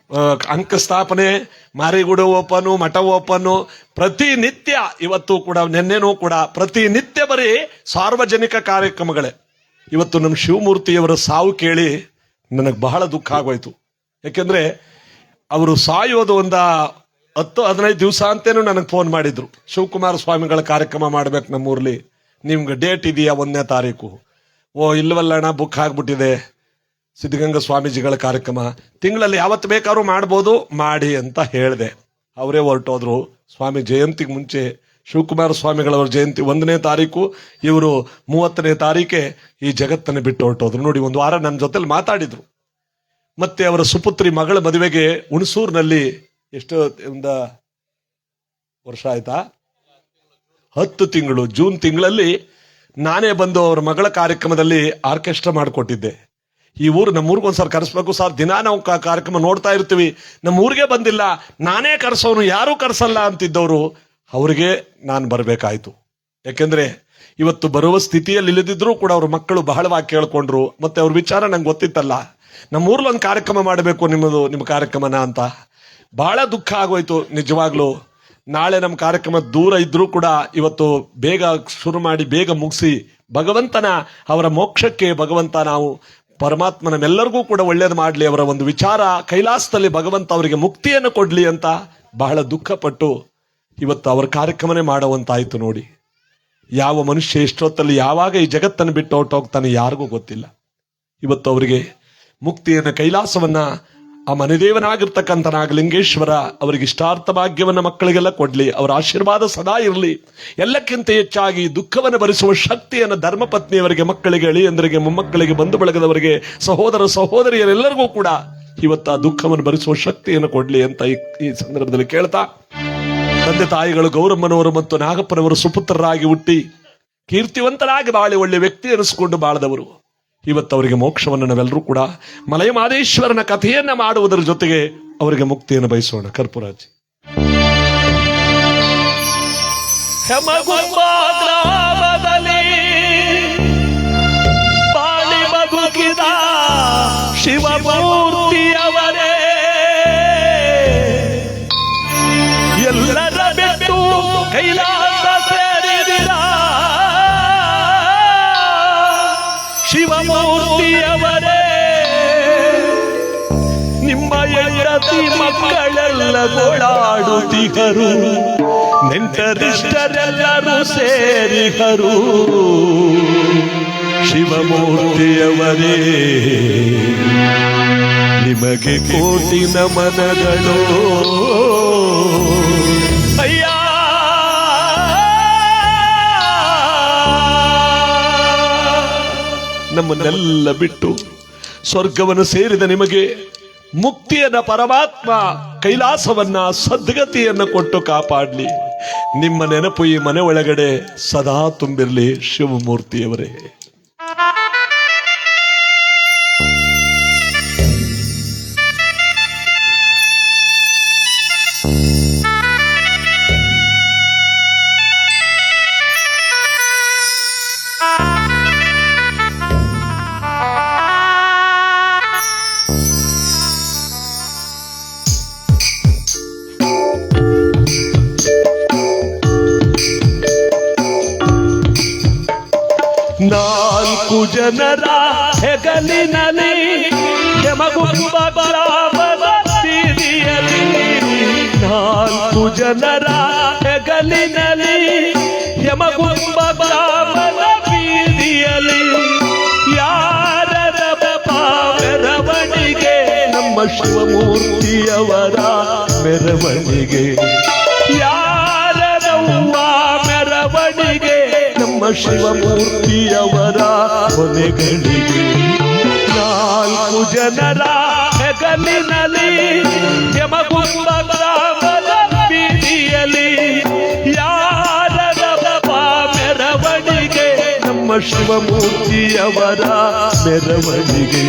ಅಂಕ ಸ್ಥಾಪನೆ, ಮಾರಿಗುಡು ಓಪನ್ನು, ಮಠ ಓಪನ್ನು, ಪ್ರತಿನಿತ್ಯ ಇವತ್ತು ಕೂಡ, ನಿನ್ನೆನೂ ಕೂಡ ಪ್ರತಿನಿತ್ಯ ಬರೀ ಸಾರ್ವಜನಿಕ ಕಾರ್ಯಕ್ರಮಗಳೇ. ಇವತ್ತು ನಮ್ಮ ಶಿವಮೂರ್ತಿಯವರ ಸಾವು ಕೇಳಿ ನನಗೆ ಬಹಳ ದುಃಖ ಆಗೋಯ್ತು. ಯಾಕೆಂದ್ರೆ ಅವರು ಸಾಯೋದು 10-15 ದಿವಸ ಅಂತೇನು ನನಗೆ ಫೋನ್ ಮಾಡಿದ್ರು. ಶಿವಕುಮಾರ ಸ್ವಾಮಿಗಳ ಕಾರ್ಯಕ್ರಮ ಮಾಡ್ಬೇಕು ನಮ್ಮೂರ್ಲಿ, ನಿಮ್ಗೆ ಡೇಟ್ ಇದೆಯಾ 1ನೇ ತಾರೀಕು? ಓ ಇಲ್ಲವಲ್ಲಣ್ಣ, ಬುಕ್ ಆಗ್ಬಿಟ್ಟಿದೆ. ಸಿದ್ಧಗಂಗಾ ಸ್ವಾಮೀಜಿಗಳ ಕಾರ್ಯಕ್ರಮ ತಿಂಗಳಲ್ಲಿ ಯಾವತ್ತು ಬೇಕಾದ್ರೂ ಮಾಡ್ಬೋದು, ಮಾಡಿ ಅಂತ ಹೇಳಿದೆ. ಅವರೇ ಹೊರಟೋದ್ರು. ಸ್ವಾಮಿ ಜಯಂತಿಗೆ ಮುಂಚೆ ಶಿವಕುಮಾರ ಸ್ವಾಮಿಗಳವರ ಜಯಂತಿ 1ನೇ ತಾರೀಕು, ಇವರು 30ನೇ ತಾರೀಕೆ ಈ ಜಗತ್ತನ್ನು ಬಿಟ್ಟು ಹೊರಟೋದ್ರು. ನೋಡಿ, 1 ವಾರ ನನ್ನ ಜೊತೆಲಿ ಮಾತಾಡಿದ್ರು. ಮತ್ತೆ ಅವರ ಸುಪುತ್ರಿ ಮಗಳ ಮದುವೆಗೆ ಹುಣಸೂರಿನಲ್ಲಿ ಎಷ್ಟು ವರ್ಷ ಆಯ್ತಾ, 10 ತಿಂಗಳು, ಜೂನ್ ತಿಂಗಳಲ್ಲಿ ನಾನೇ ಬಂದು ಅವರ ಮಗಳ ಕಾರ್ಯಕ್ರಮದಲ್ಲಿ ಆರ್ಕೆಸ್ಟ್ರಾ ಮಾಡಿಕೊಟ್ಟಿದ್ದೆ. ಈ ಊರು ನಮ್ಮೂರ್ಗೆ ಒಂದ್ಸಲ ಕರೆಸ್ಬೇಕು ಸರ್, ದಿನ ನಾವು ಕಾರ್ಯಕ್ರಮ ನೋಡ್ತಾ ಇರ್ತೀವಿ, ನಮ್ಮೂರಿಗೆ ಬಂದಿಲ್ಲ, ನಾನೇ ಕರೆಸೋನು, ಯಾರೂ ಕರೆಸಲ್ಲ ಅಂತಿದ್ದವರು, ಅವರಿಗೆ ನಾನು ಬರಬೇಕಾಯ್ತು. ಯಾಕೆಂದ್ರೆ ಇವತ್ತು ಬರುವ ಸ್ಥಿತಿಯಲ್ಲಿ ಇಲ್ಲದಿದ್ರೂ ಕೂಡ ಅವ್ರ ಮಕ್ಕಳು ಬಹಳವಾಗಿ ಕೇಳ್ಕೊಂಡ್ರು. ಮತ್ತೆ ಅವ್ರ ವಿಚಾರ ನಂಗೆ ಗೊತ್ತಿತ್ತಲ್ಲ, ನಮ್ಮೂರ್ಲಿ ಒಂದು ಕಾರ್ಯಕ್ರಮ ಮಾಡಬೇಕು, ನಿಮ್ಮ ಕಾರ್ಯಕ್ರಮನ ಅಂತ. ಬಹಳ ದುಃಖ ಆಗೋಯ್ತು ನಿಜವಾಗ್ಲು. ನಾಳೆ ನಮ್ಮ ಕಾರ್ಯಕ್ರಮ ದೂರ ಇದ್ರೂ ಕೂಡ ಇವತ್ತು ಬೇಗ ಶುರು ಮಾಡಿ ಬೇಗ ಮುಗಿಸಿ ಭಗವಂತನ ಅವರ ಮೋಕ್ಷಕ್ಕೆ ಭಗವಂತ ನಾವು ಪರಮಾತ್ಮ ನಮ್ಮೆಲ್ಲರಿಗೂ ಕೂಡ ಒಳ್ಳೇದು ಮಾಡಲಿ, ಅವರ ಒಂದು ವಿಚಾರ ಕೈಲಾಸದಲ್ಲಿ ಭಗವಂತ ಅವರಿಗೆ ಮುಕ್ತಿಯನ್ನು ಕೊಡ್ಲಿ ಅಂತ ಬಹಳ ದುಃಖಪಟ್ಟು ಇವತ್ತು ಅವರ ಕಾರ್ಯಕ್ರಮನೇ ಮಾಡುವಂತಾಯ್ತು. ನೋಡಿ, ಯಾವ ಮನುಷ್ಯ ಎಷ್ಟೊತ್ತಲ್ಲಿ ಯಾವಾಗ ಈ ಜಗತ್ತನ್ನು ಬಿಟ್ಟು ಹೊರಟೋಗ್ತಾನೆ ಯಾರಿಗೂ ಗೊತ್ತಿಲ್ಲ. ಇವತ್ತು ಅವರಿಗೆ ಮುಕ್ತಿಯನ್ನು, ಕೈಲಾಸವನ್ನ ಆ ಮನೆದೇವನಾಗಿರ್ತಕ್ಕಂಥ ನಾಗಲಿಂಗೇಶ್ವರ ಅವರಿಗೆ ಇಷ್ಟಾರ್ಥ ಭಾಗ್ಯವನ್ನ ಮಕ್ಕಳಿಗೆಲ್ಲ ಕೊಡ್ಲಿ, ಅವರ ಆಶೀರ್ವಾದ ಸದಾ ಇರಲಿ. ಎಲ್ಲಕ್ಕಿಂತ ಹೆಚ್ಚಾಗಿ ದುಃಖವನ್ನು ಭರಿಸುವ ಶಕ್ತಿಯನ್ನು ಧರ್ಮಪತ್ನಿಯವರಿಗೆ, ಮಕ್ಕಳಿಗೆ, ಅಳಿಯಂದರಿಗೆ, ಮೊಮ್ಮಕ್ಕಳಿಗೆ, ಬಂಧು ಬಳಗದವರಿಗೆ, ಸಹೋದರ ಸಹೋದರಿಯರೆಲ್ಲರಿಗೂ ಕೂಡ ಇವತ್ತು ಆ ದುಃಖವನ್ನು ಭರಿಸುವ ಶಕ್ತಿಯನ್ನು ಕೊಡ್ಲಿ ಅಂತ ಈ ಸಂದರ್ಭದಲ್ಲಿ ಕೇಳ್ತಾ, ತಂದೆ ತಾಯಿಗಳು ಗೌರಮ್ಮನವರು ಮತ್ತು ನಾಗಪ್ಪನವರು ಸುಪುತ್ರರಾಗಿ ಹುಟ್ಟಿ ಕೀರ್ತಿವಂತರಾಗಿ ಬಾಳಿ ಒಳ್ಳೆ ವ್ಯಕ್ತಿ ಅನಿಸಿಕೊಂಡು ಬಾಳದವರು. ಇವತ್ತು ಅವರಿಗೆ ಮೋಕ್ಷವನ್ನು ನಾವೆಲ್ಲರೂ ಕೂಡ ಮಲಯ ಮಾದೇಶ್ವರನ ಕಥೆಯನ್ನ ಮಾಡುವುದರ ಜೊತೆಗೆ ಅವರಿಗೆ ಮುಕ್ತಿಯನ್ನು ಬಯಸೋಣ. ಕರ್ಪೂರಾಜಿ ಬಾಳಿ ಬದುಕಿದ ಶಿವಮೂರ್ತಿಯವರೇ, ಎಲ್ಲರ ಬಿಟ್ಟು ಕೈಲಾಸ ಸೇರಿದ ಶಿವಮೂರ್ತಿಯವರೇ, ನಿಮ್ಮ ಹೆಂಡತಿ ಮಕ್ಕಳೆಲ್ಲ ಗೋಳಾಡುತ್ತಿಹರು, ನೆಂಟರಿಷ್ಟರೆಲ್ಲರೂ ಸೇರಿಹರು. ಶಿವಮೂರ್ತಿಯವರೇ, ನಿಮಗೆ ಕೋಟಿ ನಮನಗಳು. ಅಯ್ಯ, ನಮ್ಮನ್ನೆಲ್ಲ ಬಿಟ್ಟು ಸ್ವರ್ಗವನ್ನು ಸೇರಿದ ನಿಮಗೆ ಮುಕ್ತಿಯನ್ನ ಪರಮಾತ್ಮ ಕೈಲಾಸವನ್ನ ಸದ್ಗತಿಯನ್ನ ಕೊಟ್ಟು ಕಾಪಾಡ್ಲಿ. ನಿಮ್ಮ ನೆನಪು ಈ ಮನೆ ಒಳಗಡೆ ಸದಾ ತುಂಬಿರಲಿ. ಶಿವಮೂರ್ತಿಯವರೇ, ಜನರ ಹೆಗಲಿನಲ್ಲಿ ಯಮಗುಂಬ ಗ್ರಾಮದ ಬೀದಿಯಲ್ಲಿ 4 ಜನರ ಹೆಗಲಿನಲ್ಲಿ ಯಮಗುಂಬ ಗ್ರಾಮದ ಬೀದಿಯಲ್ಲಿ ಯಾರದಪ್ಪ ಮೆರವಣಿಗೆ ನಮ್ಮ ಶಿವಮೂರ್ತಿಯವರ ಮೆರವಣಿಗೆ ಯಾರದವ್ವ ಮೆರವಣಿಗೆ ನಮ್ಮ ಶಿವಮೂರ್ತಿಯವರ ಕೊನೆಗಳಿಗೆ 4 ಜನರ ಹೆಗಲಿನಲ್ಲಿ ಯಮಗುಂಬ ಗ್ರಾಮದ ಬೀದಿಯಲ್ಲಿ ಯಾರದಪ್ಪ ಮೆರವಣಿಗೆ ನಮ್ಮ ಶಿವಮೂರ್ತಿಯವರ ಮೆರವಣಿಗೆ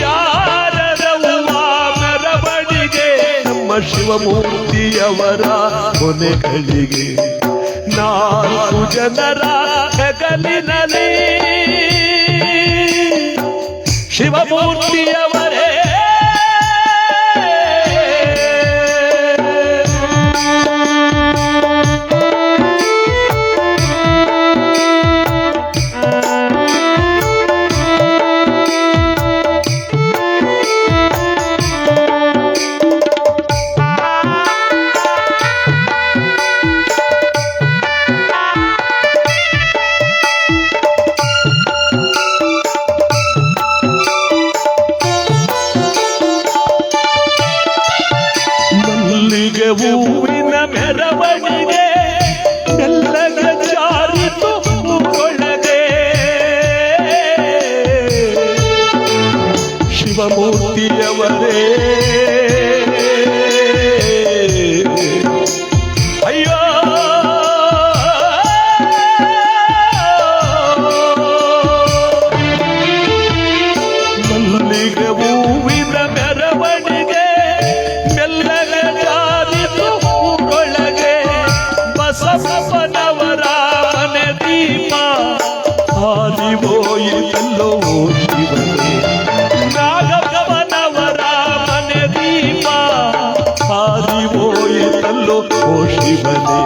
ಯಾರದವ್ವ ಮೆರವಣಿಗೆ ನಮ್ಮ ಶಿವಮೂರ್ತಿಯವರ ಕೊನೆಗಳಿಗೆ 4 ಜನರ ಹೆಗಲಿನಲ್ಲಿ ಶಿವಮೂರ್ತಿಯವರೇ ಹೂವಿನ ಮೆರವಣಿಗೆ ಎಲ್ಲಗ ಜಾರಿತು ಒಳಗೆ ಶಿವಮೂರ್ತಿಯವರೇ ಅಯ್ಯೋ ಮಲ್ಲಿಗೆ ಹೂವಿನ ಮೆರವಣಿಗೆ ಮೆಲ್ಲಗ ಬಸವನವರ ಮನೆ ದೀಪ ಹಾರಿಹೋಯಿತಲ್ಲೋ ಶಿವನೇ ನಾಗಪ್ಪನವರ ಮನೆ ದೀಪ ಹಾರಿಹೋಯಿತಲ್ಲೋ ಶಿವನೇ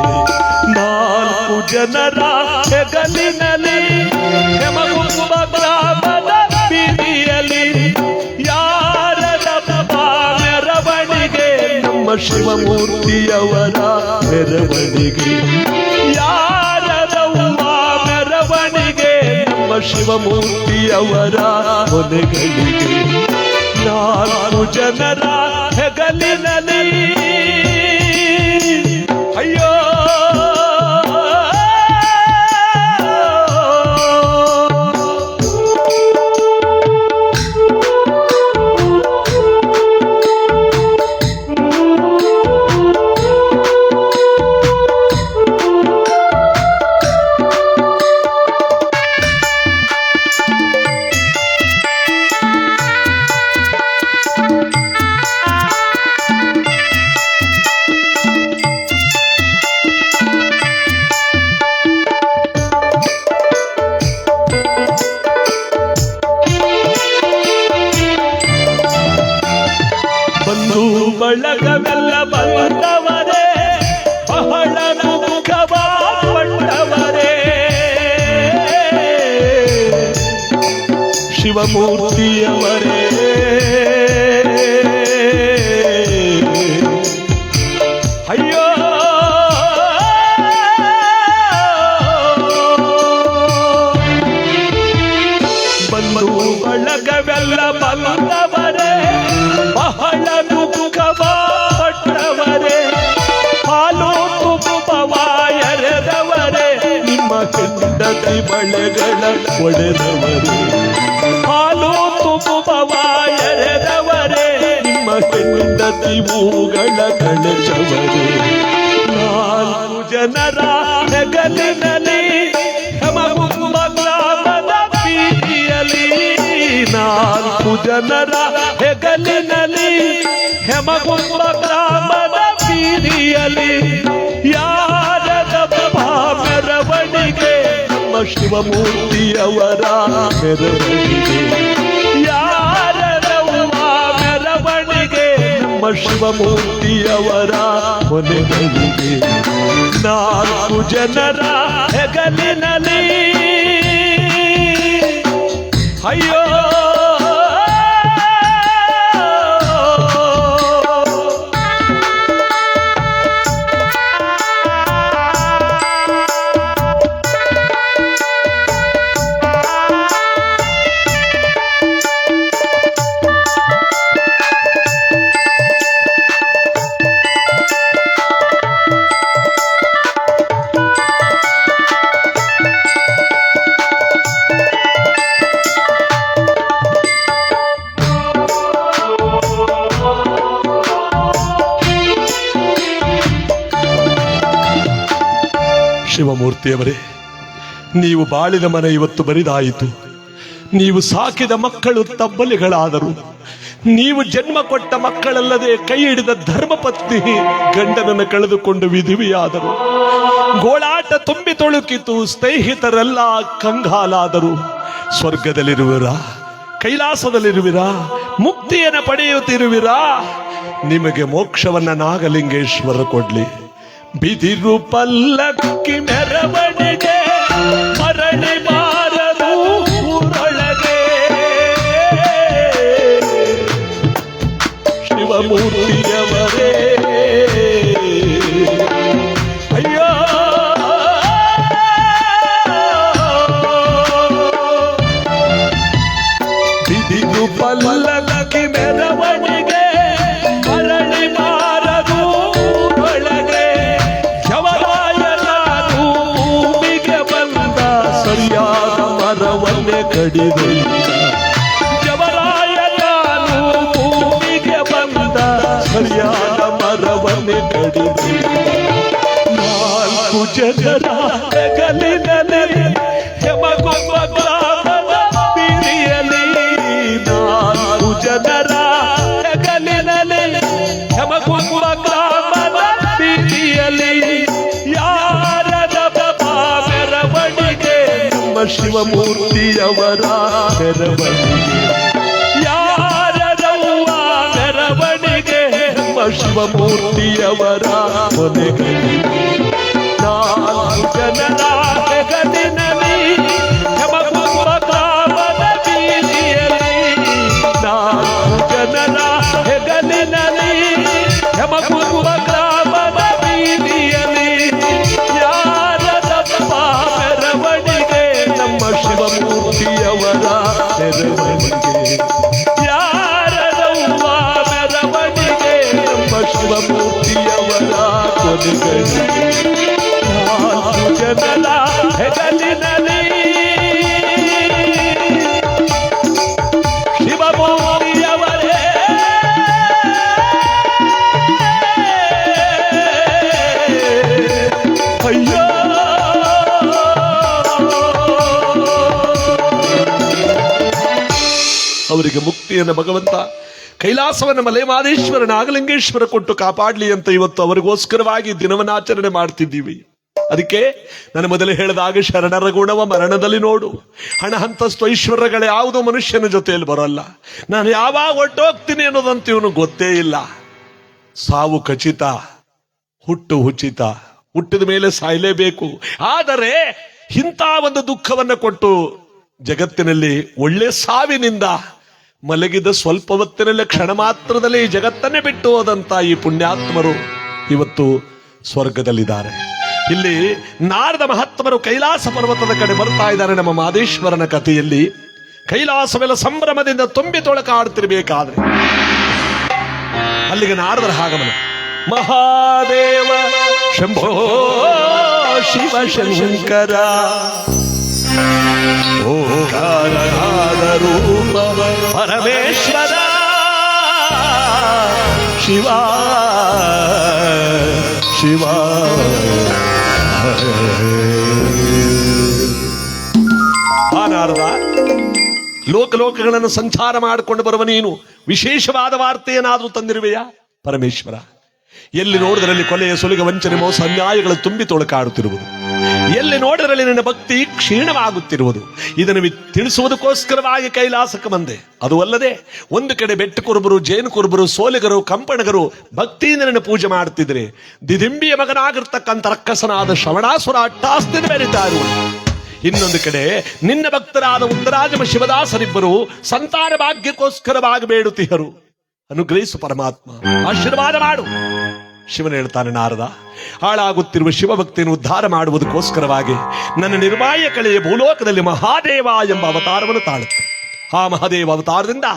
4 ಜನರ ಹೆಗಲಿನಲ್ಲಿ ಯಮಗುಂಬ ಗ್ರಾಮದ ಬೀದಿಯಲ್ಲಿ ಯಾರದಪ್ಪ ಮೆರವಣಿಗೆ ನಮ್ಮ ಶಿವಮೂರ್ತಿಯವರ ಮೆರವಣಿಗೆ ಯಾರದವ್ವ ಮೆರವಣಿಗೆ ನಮ್ಮ ಶಿವಮೂರ್ತಿಯವರ ಕೊನೆಗಳಿಗೆ 4 ಜನರ ಹೆಗಲಿನಲ್ಲಿ ಅಯ್ಯೋ ಬಂಧು ಬಳಗವೆಲ್ಲ ಬಂದವರೇ ಬಹಳ ದುಃಖವಾಗೊಂಡವರೇ ಶಿವಮೂರ್ತಿಯವರೇ ಅಯ್ಯೋ ಬಂಧು ಬಳಗವೆಲ್ಲ ಬಂದವರೇ ಬಹಳ ದುಃಖವಾಗೊಂಡವರೇ ಹಾಲು ತುಪ್ಪವ ಎರೆದವರೇ ನಿಮ್ಮ ಹೆಂಡತಿ ಬಳೆಗಳ ಒಡೆದವರೇ ಹಾಲು ತುಪ್ಪವ ಎರೆದವರೇ ನಿಮ್ಮ ಹೆಂಡತಿ ಹೂಗಳ ಕಳೆದವರೇ 4 ಜನರ ಹೆಗಲಿನಲ್ಲಿ ಯಮಗುಂಬ ಗ್ರಾಮದ ಬೀದಿಯಲ್ಲಿ 4 ಜನರ ಹೆಗಲಿನಲ್ಲಿ ಯಮಗುಂಬ ಗ್ರಾಮದ ಬೀದಿಯಲ್ಲಿ ಯಾರದಪ್ಪ ಮೆರವಣಿಗೆ ನಮ್ಮ ಶಿವಮೂರ್ತಿಯವರ ಮೆರವಣಿಗೆ ಯಾರದವ್ವ ಮೆರವಣಿಗೆ ನಮ್ಮ ಶಿವಮೂರ್ತಿಯವರ ಕೊನೆಗಳಿಗೆ 4 ಜನರ ಹೆಗಲಿನಲ್ಲಿ ಅಯ್ಯೋ ಶಿವಮೂರ್ತಿಯವರೇ, ನೀವು ಬಾಳಿದ ಮನೆ ಇವತ್ತು ಬರಿದಾಯಿತು. ನೀವು ಸಾಕಿದ ಮಕ್ಕಳು ತಬ್ಬಲಿಗಳಾದರು. ನೀವು ಜನ್ಮ ಕೊಟ್ಟ ಮಕ್ಕಳಲ್ಲದೆ ಕೈ ಹಿಡಿದ ಧರ್ಮಪತ್ನಿ ಗಂಡನನ್ನು ಕಳೆದುಕೊಂಡು ವಿಧಿವಿಯಾದರು. ಗೋಳಾಟ ತುಂಬಿ ತೊಳುಕಿತು, ಸ್ನೇಹಿತರೆಲ್ಲ ಕಂಗಾಲಾದರು. ಸ್ವರ್ಗದಲ್ಲಿರುವಿರಾ, ಕೈಲಾಸದಲ್ಲಿರುವಿರಾ, ಮುಕ್ತಿಯನ್ನು ಪಡೆಯುತ್ತಿರುವಿರಾ? ನಿಮಗೆ ಮೋಕ್ಷವನ್ನ ನಾಗಲಿಂಗೇಶ್ವರ ಕೊಡ್ಲಿ. ಬಿದಿರು ಪಲ್ಲಕ್ಕಿ ಮೆರವಣಿಗೆ ಮರಳಿ ಬಾರದು ಊರೊಳಗೆ. ಶಿವಮೂರ್ತಿಯವರೇ ಅಯ್ಯೋ ಬಿದಿರು ಪಲ್ಲಕ್ಕಿ ಮೆರವಣಿಗೆ ಮರಳಿ ಬಾರದು ಊರೊಳಗೆ. ಸರಿಯಾದ ಮರವನ್ನೇ ಕಡಿದೊಯ್ದ ಜವರಾಯ ನಾನು ಭೂಮಿಗೆ ಬಂದ. ಸರಿಯಾದ ಮರವನ್ನೇ ಕಡಿದೊಯ್ದ. ನಾಲ್ಕು ಜನರ ಹೆಗಲಿನಲ್ಲಿ ಹೆಮಗೊಬ್ಬ ಗ್ರಾಮದ ಬೀದಿಯಲ್ಲಿ. ನಾಲ್ಕು ಜನರ ಹೆಗಲಿನಲ್ಲಿ ಹೆಮಗೊಬ್ಬ ಗ್ರಾಮದ ಬೀದಿಯಲ್ಲಿ. ಶಿವಮೂರ್ತಿಯವರ ಮೆರವಣಿಗೆ ಯಾರದವ್ವ ಮೆರವಣಿಗೆ. ಶಿವಮೂರ್ತಿಯವರ ಕೊನೆಗಳಿಗೆ ನಾಲ್ಕು ಜನರ ಹೆಗಲಿನಲ್ಲಿ ಹೆಮಗೊಬ್ಬ ಗ್ರಾಮದ ಬೀದಿಯಲ್ಲಿ. ನಾಲ್ಕು ಜನರ ಹೆಗಲಿನಲ್ಲಿ ಹೆಮಗೊಬ್ಬ ಗ್ರಾಮದ ಬೀದಿಯಲ್ಲಿ. ಯಾರದಪ್ಪ ಮೆರವಣಿಗೆ ಶಿವಮೂರ್ತಿಯವರ ಮೆರವಣಿಗೆ. ಯಾರದವ್ವ ಮೆರವಣಿಗೆ ನಮ್ಮ ಶಿವಮೂರ್ತಿಯವರ ಕೊನೆಗಳಿಗೆ. ನಾಲ್ಕು ಜನರ ಹೆಗಲಿನಲ್ಲಿ ಶಿವಮೂರ್ತಿಯವರೇ ಅಯ್ಯೋ ಅವರಿಗೆ ಮುಕ್ತಿಯನ್ನು ಭಗವಂತ ಕೈಲಾಸವನ್ನ ಮಲೆಮಾದೇಶ್ವರ ನಾಗಲಿಂಗೇಶ್ವರ ಕೊಟ್ಟು ಕಾಪಾಡಲಿ ಅಂತ ಇವತ್ತು ಅವರಿಗೋಸ್ಕರವಾಗಿ ದಿನವನ್ನಾಚರಣೆ ಮಾಡ್ತಿದ್ದೀವಿ. ಅದಕ್ಕೆ ನಾನು ಮೊದಲೇ ಹೇಳಿದಾಗ ಶರಣರ ಗುಣವ ಮರಣದಲ್ಲಿ ನೋಡು. ಹಣ ಹಂತಸ್ತು ಐಶ್ವರ್ಯಗಳ ಯಾವುದೋ ಮನುಷ್ಯನ ಜೊತೆಯಲ್ಲಿ ಬರೋಲ್ಲ. ನಾನು ಯಾವಾಗ ಹೊಟ್ಟೋಗ್ತೀನಿ ಅನ್ನೋದಂತ ಇವನು ಗೊತ್ತೇ ಇಲ್ಲ. ಸಾವು ಖಚಿತ, ಹುಟ್ಟು ಉಚಿತ. ಹುಟ್ಟಿದ ಮೇಲೆ ಸಾಯಲೇಬೇಕು. ಆದರೆ ಇಂಥ ಒಂದು ದುಃಖವನ್ನು ಕೊಟ್ಟು ಜಗತ್ತಿನಲ್ಲಿ ಒಳ್ಳೆ ಸಾವಿನಿಂದ ಮಲಗಿದ ಸ್ವಲ್ಪ ಹೊತ್ತಿನಲ್ಲಿ ಕ್ಷಣ ಮಾತ್ರದಲ್ಲಿ ಈ ಜಗತ್ತನ್ನೇ ಬಿಟ್ಟು ಹೋದಂತ ಈ ಪುಣ್ಯಾತ್ಮರು ಇವತ್ತು ಸ್ವರ್ಗದಲ್ಲಿದ್ದಾರೆ. ಇಲ್ಲಿ ನಾರದ ಮಹಾತ್ಮರು ಕೈಲಾಸ ಪರ್ವತದ ಕಡೆ ಬರ್ತಾ ಇದ್ದಾರೆ. ನಮ್ಮ ಮಾದೇಶ್ವರನ ಕಥೆಯಲ್ಲಿ ಕೈಲಾಸವೆಲ್ಲ ಸಂಭ್ರಮದಿಂದ ತುಂಬಿ ತೊಳಕಾಡ್ತಿರ್ಬೇಕಾದ್ರೆ ಅಲ್ಲಿಗೆ ನಾರದರ ಆಗಮನ. ಮಹಾದೇವ ಶಂಭೋ ಶಿವ ಶಂಕರ ಓಂಕಾರನಾದ ರೂಪ ಪರಮೇಶ್ವರ ಶಿವ ಶಿವ. ನಾರದ, ಲೋಕಲೋಕಗಳನ್ನು ಸಂಚಾರ ಮಾಡಿಕೊಂಡು ಬರುವ ನೀನು ವಿಶೇಷವಾದ ವಾರ್ತೆಯನ್ನಾದರೂ ತಂದಿರುವೆಯಾ? ಪರಮೇಶ್ವರ, ಎಲ್ಲಿ ನೋಡಿದ್ರಲ್ಲಿ ಕೊಲೆಯ ಸುಲಿಗೆ ವಂಚನೆ ಮೋಸ ಅನ್ಯಾಯಗಳು ತುಂಬಿ ತೊಳಕಾಡುತ್ತಿರುವುದು, ಎಲ್ಲಿ ನೋಡಿದ್ರಲ್ಲಿ ನಿನ್ನ ಭಕ್ತಿ ಕ್ಷೀಣವಾಗುತ್ತಿರುವುದು, ಇದನ್ನು ತಿಳಿಸುವುದಕ್ಕೋಸ್ಕರವಾಗಿ ಕೈಲಾಸಕ್ಕೆ ಬಂದೆ. ಅದು ಅಲ್ಲದೆ ಒಂದು ಕಡೆ ಬೆಟ್ಟ ಕುರುಬರು, ಜೇನು ಕುರುಬರು, ಸೋಲಿಗರು, ಕಂಪಣಗರು ಭಕ್ತಿಯಿಂದ ನಿನ್ನ ಪೂಜೆ ಮಾಡ್ತಿದ್ರೆ, ದಿದಿಂಬಿಯ ಮಗನಾಗಿರ್ತಕ್ಕಂಥ ರಕ್ಕಸನಾದ ಶ್ರವಣಾಸುರ ಅಟ್ಟಾಸ್ತಿನ ಬೆರೀತಾ ಇರುವುದು. ಇನ್ನೊಂದು ಕಡೆ ನಿನ್ನ ಭಕ್ತರಾದ ಉತ್ತರಾಜಮ ಶಿವದಾಸರಿಬ್ಬರು ಸಂತಾನ ಭಾಗ್ಯಕ್ಕೋಸ್ಕರವಾಗಿ ಬೇಡುತ್ತಿಹರು. ಅನುಗ್ರಹಿಸು ಪರಮಾತ್ಮ, ಆಶೀರ್ವಾದ ಮಾಡು. ಶಿವನು ಹೇಳ್ತಾನೆ, ನಾರದ, ಹಾಳಾಗುತ್ತಿರುವ ಶಿವಭಕ್ತಿಯನ್ನು ಉದ್ಧಾರ ಮಾಡುವುದಕ್ಕೋಸ್ಕರವಾಗಿ ನನ್ನ ನಿರ್ಮಾಯ ಕಳೆಯ ಭೂಲೋಕದಲ್ಲಿ ಮಹಾದೇವ ಎಂಬ ಅವತಾರವನ್ನು ತಾಳುತ್ತೆ. ಆ ಮಹಾದೇವ ಅವತಾರದಿಂದ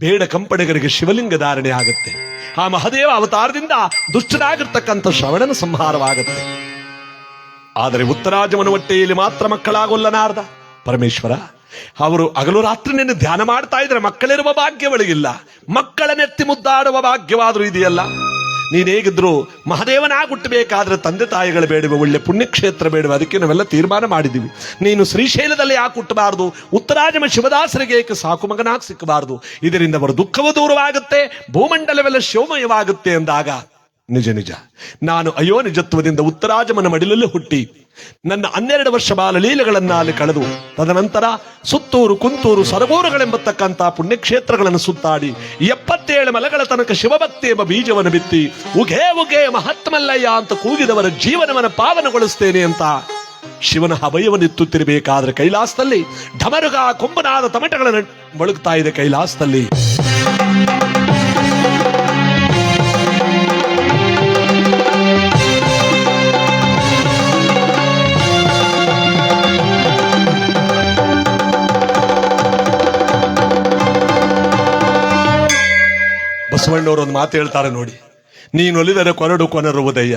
ಬೇಡ ಕಂಪಣಿಗರಿಗೆ ಶಿವಲಿಂಗ ಧಾರಣೆ ಆಗುತ್ತೆ. ಆ ಮಹಾದೇವ ಅವತಾರದಿಂದ ದುಷ್ಟನಾಗಿರ್ತಕ್ಕಂಥ ಶ್ರವಣನ ಸಂಹಾರವಾಗುತ್ತೆ. ಆದರೆ ಉತ್ತರಾಜಮನ ಹೊಟ್ಟೆಯಲ್ಲಿ ಮಾತ್ರ ಮಕ್ಕಳಾಗೋಲ್ಲ ನಾರದ. ಪರಮೇಶ್ವರ, ಅವರು ಹಗಲು ರಾತ್ರಿ ನಿನ್ನ ಧ್ಯಾನ ಮಾಡ್ತಾ ಇದ್ರೆ ಮಕ್ಕಳಿರುವ ಭಾಗ್ಯ ಒಳಗಿಲ್ಲ. ಮಕ್ಕಳನ್ನೆತ್ತಿ ಮುದ್ದಾಡುವ ಭಾಗ್ಯವಾದರೂ ಇದೆಯಲ್ಲ. ನೀನ್ ಹೇಗಿದ್ರು ಮಹಾದೇವನಾಗಿ ಹುಟ್ಟಬೇಕಾದ್ರೆ ತಂದೆ ತಾಯಿಗಳು ಬೇಡವೆ, ಒಳ್ಳೆ ಪುಣ್ಯಕ್ಷೇತ್ರ ಬೇಡವೆ. ಅದಕ್ಕೆ ನಾವೆಲ್ಲ ತೀರ್ಮಾನ ಮಾಡಿದ್ದೀವಿ. ನೀನು ಶ್ರೀಶೈಲದಲ್ಲಿ ಯಾಕೆ ಹುಟ್ಟಬಾರದು, ಉತ್ತರಾಜಮ ಶಿವದಾಸರಿಗೆ ಏಕೆ ಸಾಕು ಮಗನಾಗಿ ಸಿಕ್ಕಬಾರದು. ಇದರಿಂದ ಅವರ ದುಃಖವೂ ದೂರವಾಗುತ್ತೆ, ಭೂಮಂಡಲವೆಲ್ಲ ಶಿವಮಯವಾಗುತ್ತೆ ಎಂದಾಗ ನಿಜ ನಿಜ ನಾನು ಅಯೋನಿಜತ್ವದಿಂದ ಉತ್ತರಾಜಮನ ಮಡಿಲಲ್ಲಿ ಹುಟ್ಟಿ ನನ್ನ 12 ವರ್ಷ ಬಾಲಲೀಲೆಗಳನ್ನ ಅಲ್ಲಿ ಕಳೆದು ತದನಂತರ ಸುತ್ತೂರು, ಕುಂತೂರು, ಸರಗೂರುಗಳೆಂಬತಕ್ಕಂಥ ಪುಣ್ಯಕ್ಷೇತ್ರಗಳನ್ನು ಸುತ್ತಾಡಿ 77 ಮಲಗಳ ತನಕ ಶಿವಭಕ್ತಿ ಎಂಬ ಬೀಜವನ್ನು ಬಿತ್ತಿ ಉಘೇ ಉಘೇ ಮಹಾತ್ಮಲ್ಲಯ್ಯ ಅಂತ ಕೂಗಿದವರ ಜೀವನವನ್ನು ಪಾವನಗೊಳಿಸ್ತೇನೆ ಅಂತ ಶಿವನ ಅಭಯವನ್ನು ಎತ್ತುತ್ತಿರಬೇಕಾದ್ರೆ ಕೈಲಾಸದಲ್ಲಿ ಢಮರುಗ ಕೊಂಬನಾದ ತಮಟಗಳನ್ನು ಮೊಳಗ್ತಾ ಇದೆ. ಕೈಲಾಸದಲ್ಲಿ ಬಸವಣ್ಣವರು ಒಂದು ಮಾತು ಹೇಳ್ತಾರೆ ನೋಡಿ, ನೀನೊಲಿದರೆ ಕೊರಡು ಕೊನರುವುದಯ್ಯ,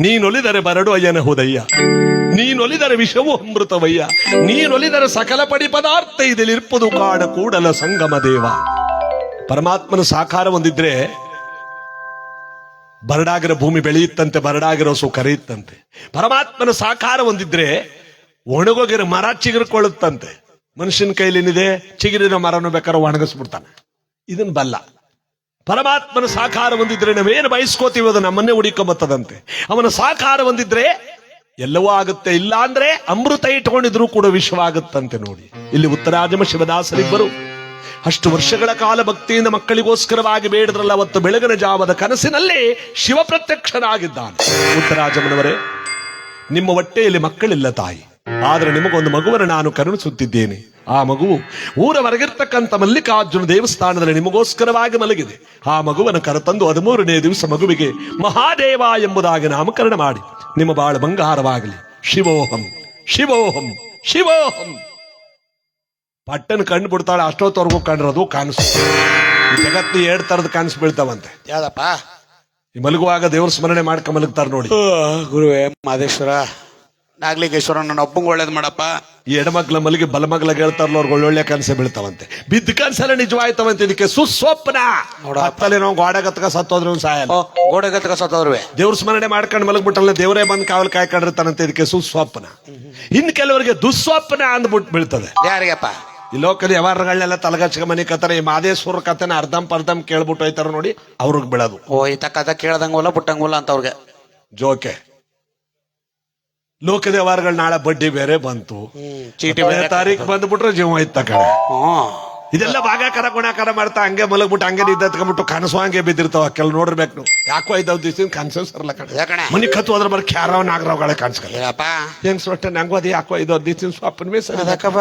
ನೀನೊಲಿದರೆ ಬರಡು ಅಯ್ಯನಹುದಯ್ಯ, ನೀನೊಲಿದರೆ ವಿಷವು ಅಮೃತವಯ್ಯ, ನೀನೊಲಿದರೆ ಸಕಲ ಪಡಿ ಪದಾರ್ಥ ಇದೆಲಿರ್ಪದು ಕಾಡ ಕೂಡಲ ಸಂಗಮ ದೇವ. ಪರಮಾತ್ಮನ ಸಾಕಾರ ಹೊಂದಿದ್ರೆ ಬರಡಾಗಿರೋ ಭೂಮಿ ಬೆಳೆಯುತ್ತಂತೆ, ಬರಡಾಗಿರೋ ಸು ಕರೆಯುತ್ತಂತೆ. ಪರಮಾತ್ಮನ ಸಾಕಾರ ಹೊಂದಿದ್ರೆ ಒಣಗೋಗಿರೋ ಮರ ಚಿಗುರ್ಕೊಳ್ಳುತ್ತಂತೆ. ಮನುಷ್ಯನ ಕೈಲೇನಿದೆ, ಚಿಗುರಿನ ಮರನು ಬೇಕಾದ್ರೆ ಒಣಗಿಸ್ಬಿಡ್ತಾನೆ. ಇದನ್ ಬಲ್ಲ. ಪರಮಾತ್ಮನ ಸಾಕಾರ ಹೊಂದಿದ್ರೆ ನಾವೇನು ಬಯಸ್ಕೋತೀವಿ ಅದು ನಮ್ಮನ್ನೇ ಹುಡಿಕೊಂಬತ್ತದಂತೆ. ಅವನ ಸಾಕಾರ ಹೊಂದಿದ್ರೆ ಎಲ್ಲವೂ ಆಗುತ್ತೆ. ಇಲ್ಲ ಅಂದ್ರೆ ಅಮೃತ ಇಟ್ಕೊಂಡಿದ್ರು ಕೂಡ ವಿಶ್ವವಾಗುತ್ತಂತೆ. ನೋಡಿ, ಇಲ್ಲಿ ಉತ್ತರಾಜಮ ಶಿವದಾಸರಿಬ್ಬರು ಅಷ್ಟು ವರ್ಷಗಳ ಕಾಲ ಭಕ್ತಿಯಿಂದ ಮಕ್ಕಳಿಗೋಸ್ಕರವಾಗಿ ಬೇಡದ್ರಲ್ಲ, ಅವತ್ತು ಬೆಳಗಿನ ಜಾವದ ಕನಸಿನಲ್ಲಿ ಶಿವ ಪ್ರತ್ಯಕ್ಷನಾಗಿದ್ದಾನೆ. ಉತ್ತರಾಜಮನವರೇ, ನಿಮ್ಮ ಹೊಟ್ಟೆಯಲ್ಲಿ ಮಕ್ಕಳಿಲ್ಲ ತಾಯಿ, ಆದ್ರೆ ನಿಮಗೊಂದು ಮಗುವನ್ನು ನಾನು ಕರುಣಿಸುತ್ತಿದ್ದೇನೆ. ಆ ಮಗುವು ಊರ ಹೊರಗಿರ್ತಕ್ಕಂಥ ಮಲ್ಲಿಕಾರ್ಜುನ ದೇವಸ್ಥಾನದಲ್ಲಿ ನಿಮಗೋಸ್ಕರವಾಗಿ ಮಲಗಿದೆ. ಆ ಮಗುವನ್ನು ಕರೆತಂದು 13ನೇ ದಿವಸ ಮಗುವಿಗೆ ಮಹಾದೇವ ಎಂಬುದಾಗಿ ನಾಮಕರಣ ಮಾಡಿ ನಿಮ್ಮ ಬಾಳ ಬಂಗಾರವಾಗಲಿ. ಶಿವೋಹಂ ಶಿವೋಹಂ ಶಿವೋಹಂ. ಪಟ್ಟನ ಕಂಡು ಬಿಡ್ತಾಳೆ, ಅಷ್ಟೊತ್ತವರೆಗೂ ಕಂಡ್ರದು ಕಾಣಿಸ್ತು. ಈ ಜಗತ್ನ 2 ತರದ ಕಾಣಿಸ್ ಬೀಳ್ತಾವಂತೆ. ಯಾವ್ದಪ್ಪ? ಈ ಮಲಗುವಾಗ ದೇವ್ರ ಸ್ಮರಣೆ ಮಾಡ್ಕೊಂಡ್ ಮಲಗ್ತಾರ ನೋಡಿ. ಗುರುವೇ ಮಾದೇಶ್ವರ, ನಾಗ್ಲಿಂಗೇಶ್ವರ, ನನ್ನ ಒಬ್ಬಂಗೆ ಒಳ್ಳೇದ್ ಮಾಡಪ್ಪ. ಈ ಎಡಮಗ್ಲ ಮಲಗಿ ಬಲಮಗ್ಲಾಗ ಹೇಳ್ತಾರಲ್ಲ, ಅವ್ರಿಗೆ ಒಳ್ಳೊಳ್ಳೆ ಕನಸೆ ಬೀಳ್ತಾವಂತೆ. ಬಿದ್ದ ಕನಸೆಲ್ಲ ನಿಜವಾಯ್ತವಂತೆ. ಇದಕ್ಕೆ ಸುಸ್ವಪ್ನ. ಹತ್ತಲ್ಲಿ ನಾವು ಗೋಡೆಗತ್ಕ ಸತ್ತೋದ್ರು ಸಾಯಲ್ಲ, ಗೋಡೆಗತ್ಕ ಸತ್ತೋದ್ರುವೆ ದೇವ್ರ ಸ್ಮರಣೆ ಮಾಡ್ಕೊಂಡು ಮಲಗ್ಬಿಟ್ಟಲ್ಲ, ದೇವರೇ ಬಂದು ಕಾವಲ್ ಕಾಯ್ಕೊಂಡಿರ್ತಾನಂತೆ. ಇದಕ್ಕೆ ಸುಸ್ವಪ್ನ. ಇನ್ ಕೆಲವರಿಗೆ ದುಸ್ವಪ್ನ ಅಂದ್ಬಿಟ್ಟು ಬೀಳ್ತದೆ. ಯಾರಿಗಪ್ಪ? ಈ ಲೋಕಲ್ ವ್ಯವಹಾರಗಳನ್ನೆಲ್ಲ ತಲಗಚ್ಕ ಮನೆ ಕತ್ತಾರೆ. ಈ ಮಾದೇಶ್ವರ ಕಥೆನ ಅರ್ಧಂ ಕೇಳ್ಬಿಟ್ಟು ಹೋಯ್ತಾರ ನೋಡಿ, ಅವ್ರಿಗೆ ಬೀಳೋದು. ಓ, ಈತ ಕಥ ಕೇಳ್ದಂಗಲ್ಲ ಬಿಟ್ಟಂಗಲ್ಲ ಅಂತ ಅವ್ರಿಗೆ ಜೋಕೆ. ಲೋಕದ ವ್ಯವಹಾರಗಳು ನಾಳೆ ಬಡ್ಡಿ ಬೇರೆ ಬಂತು, ಚೀಟಿ ತಾರೀಕು ಬಂದ್ಬಿಟ್ರೆ ಜೀವ ಇತ್ತ ಕಡೆ. ಇದೆಲ್ಲ ಭಾಗಾಕಾರ ಗುಣಾಕಾರ ಮಾಡ್ತಾ ಹಂಗೆ ಮಲಗ್ಬಿಟ್ಟು ಹಂಗೆ ನಿದ್ದತ್ಕೊಂಡ್ಬಿಟ್ಟು ಕನಸು ಹಂಗೆ ಬಿದ್ದಿರ್ತಾವ. ಕೆಲ್ ನೋಡಿರ್ಬೇಕು ನಾವು. ಯಾಕೋ 5 ದಿವಸ ಕನಸು ಸರ್ಲ ಕಣೆ ಮನಿ ಕತ್ತು ಹೋದ್ರ ಬರ್ ಕ್ಯಾರವ ನಾಗರಾವ್ಗಳೇ ಕಾಣಿಸ್ಕಲ್ಲ. ಹೆಂಗ್ ಸೊಟ್ಟೆ ನಂಗೂ ಅದು ಯಾಕೋ 5 ದಿವಸ ಸ್ವಪ್ನ ಮೇ ಸರ್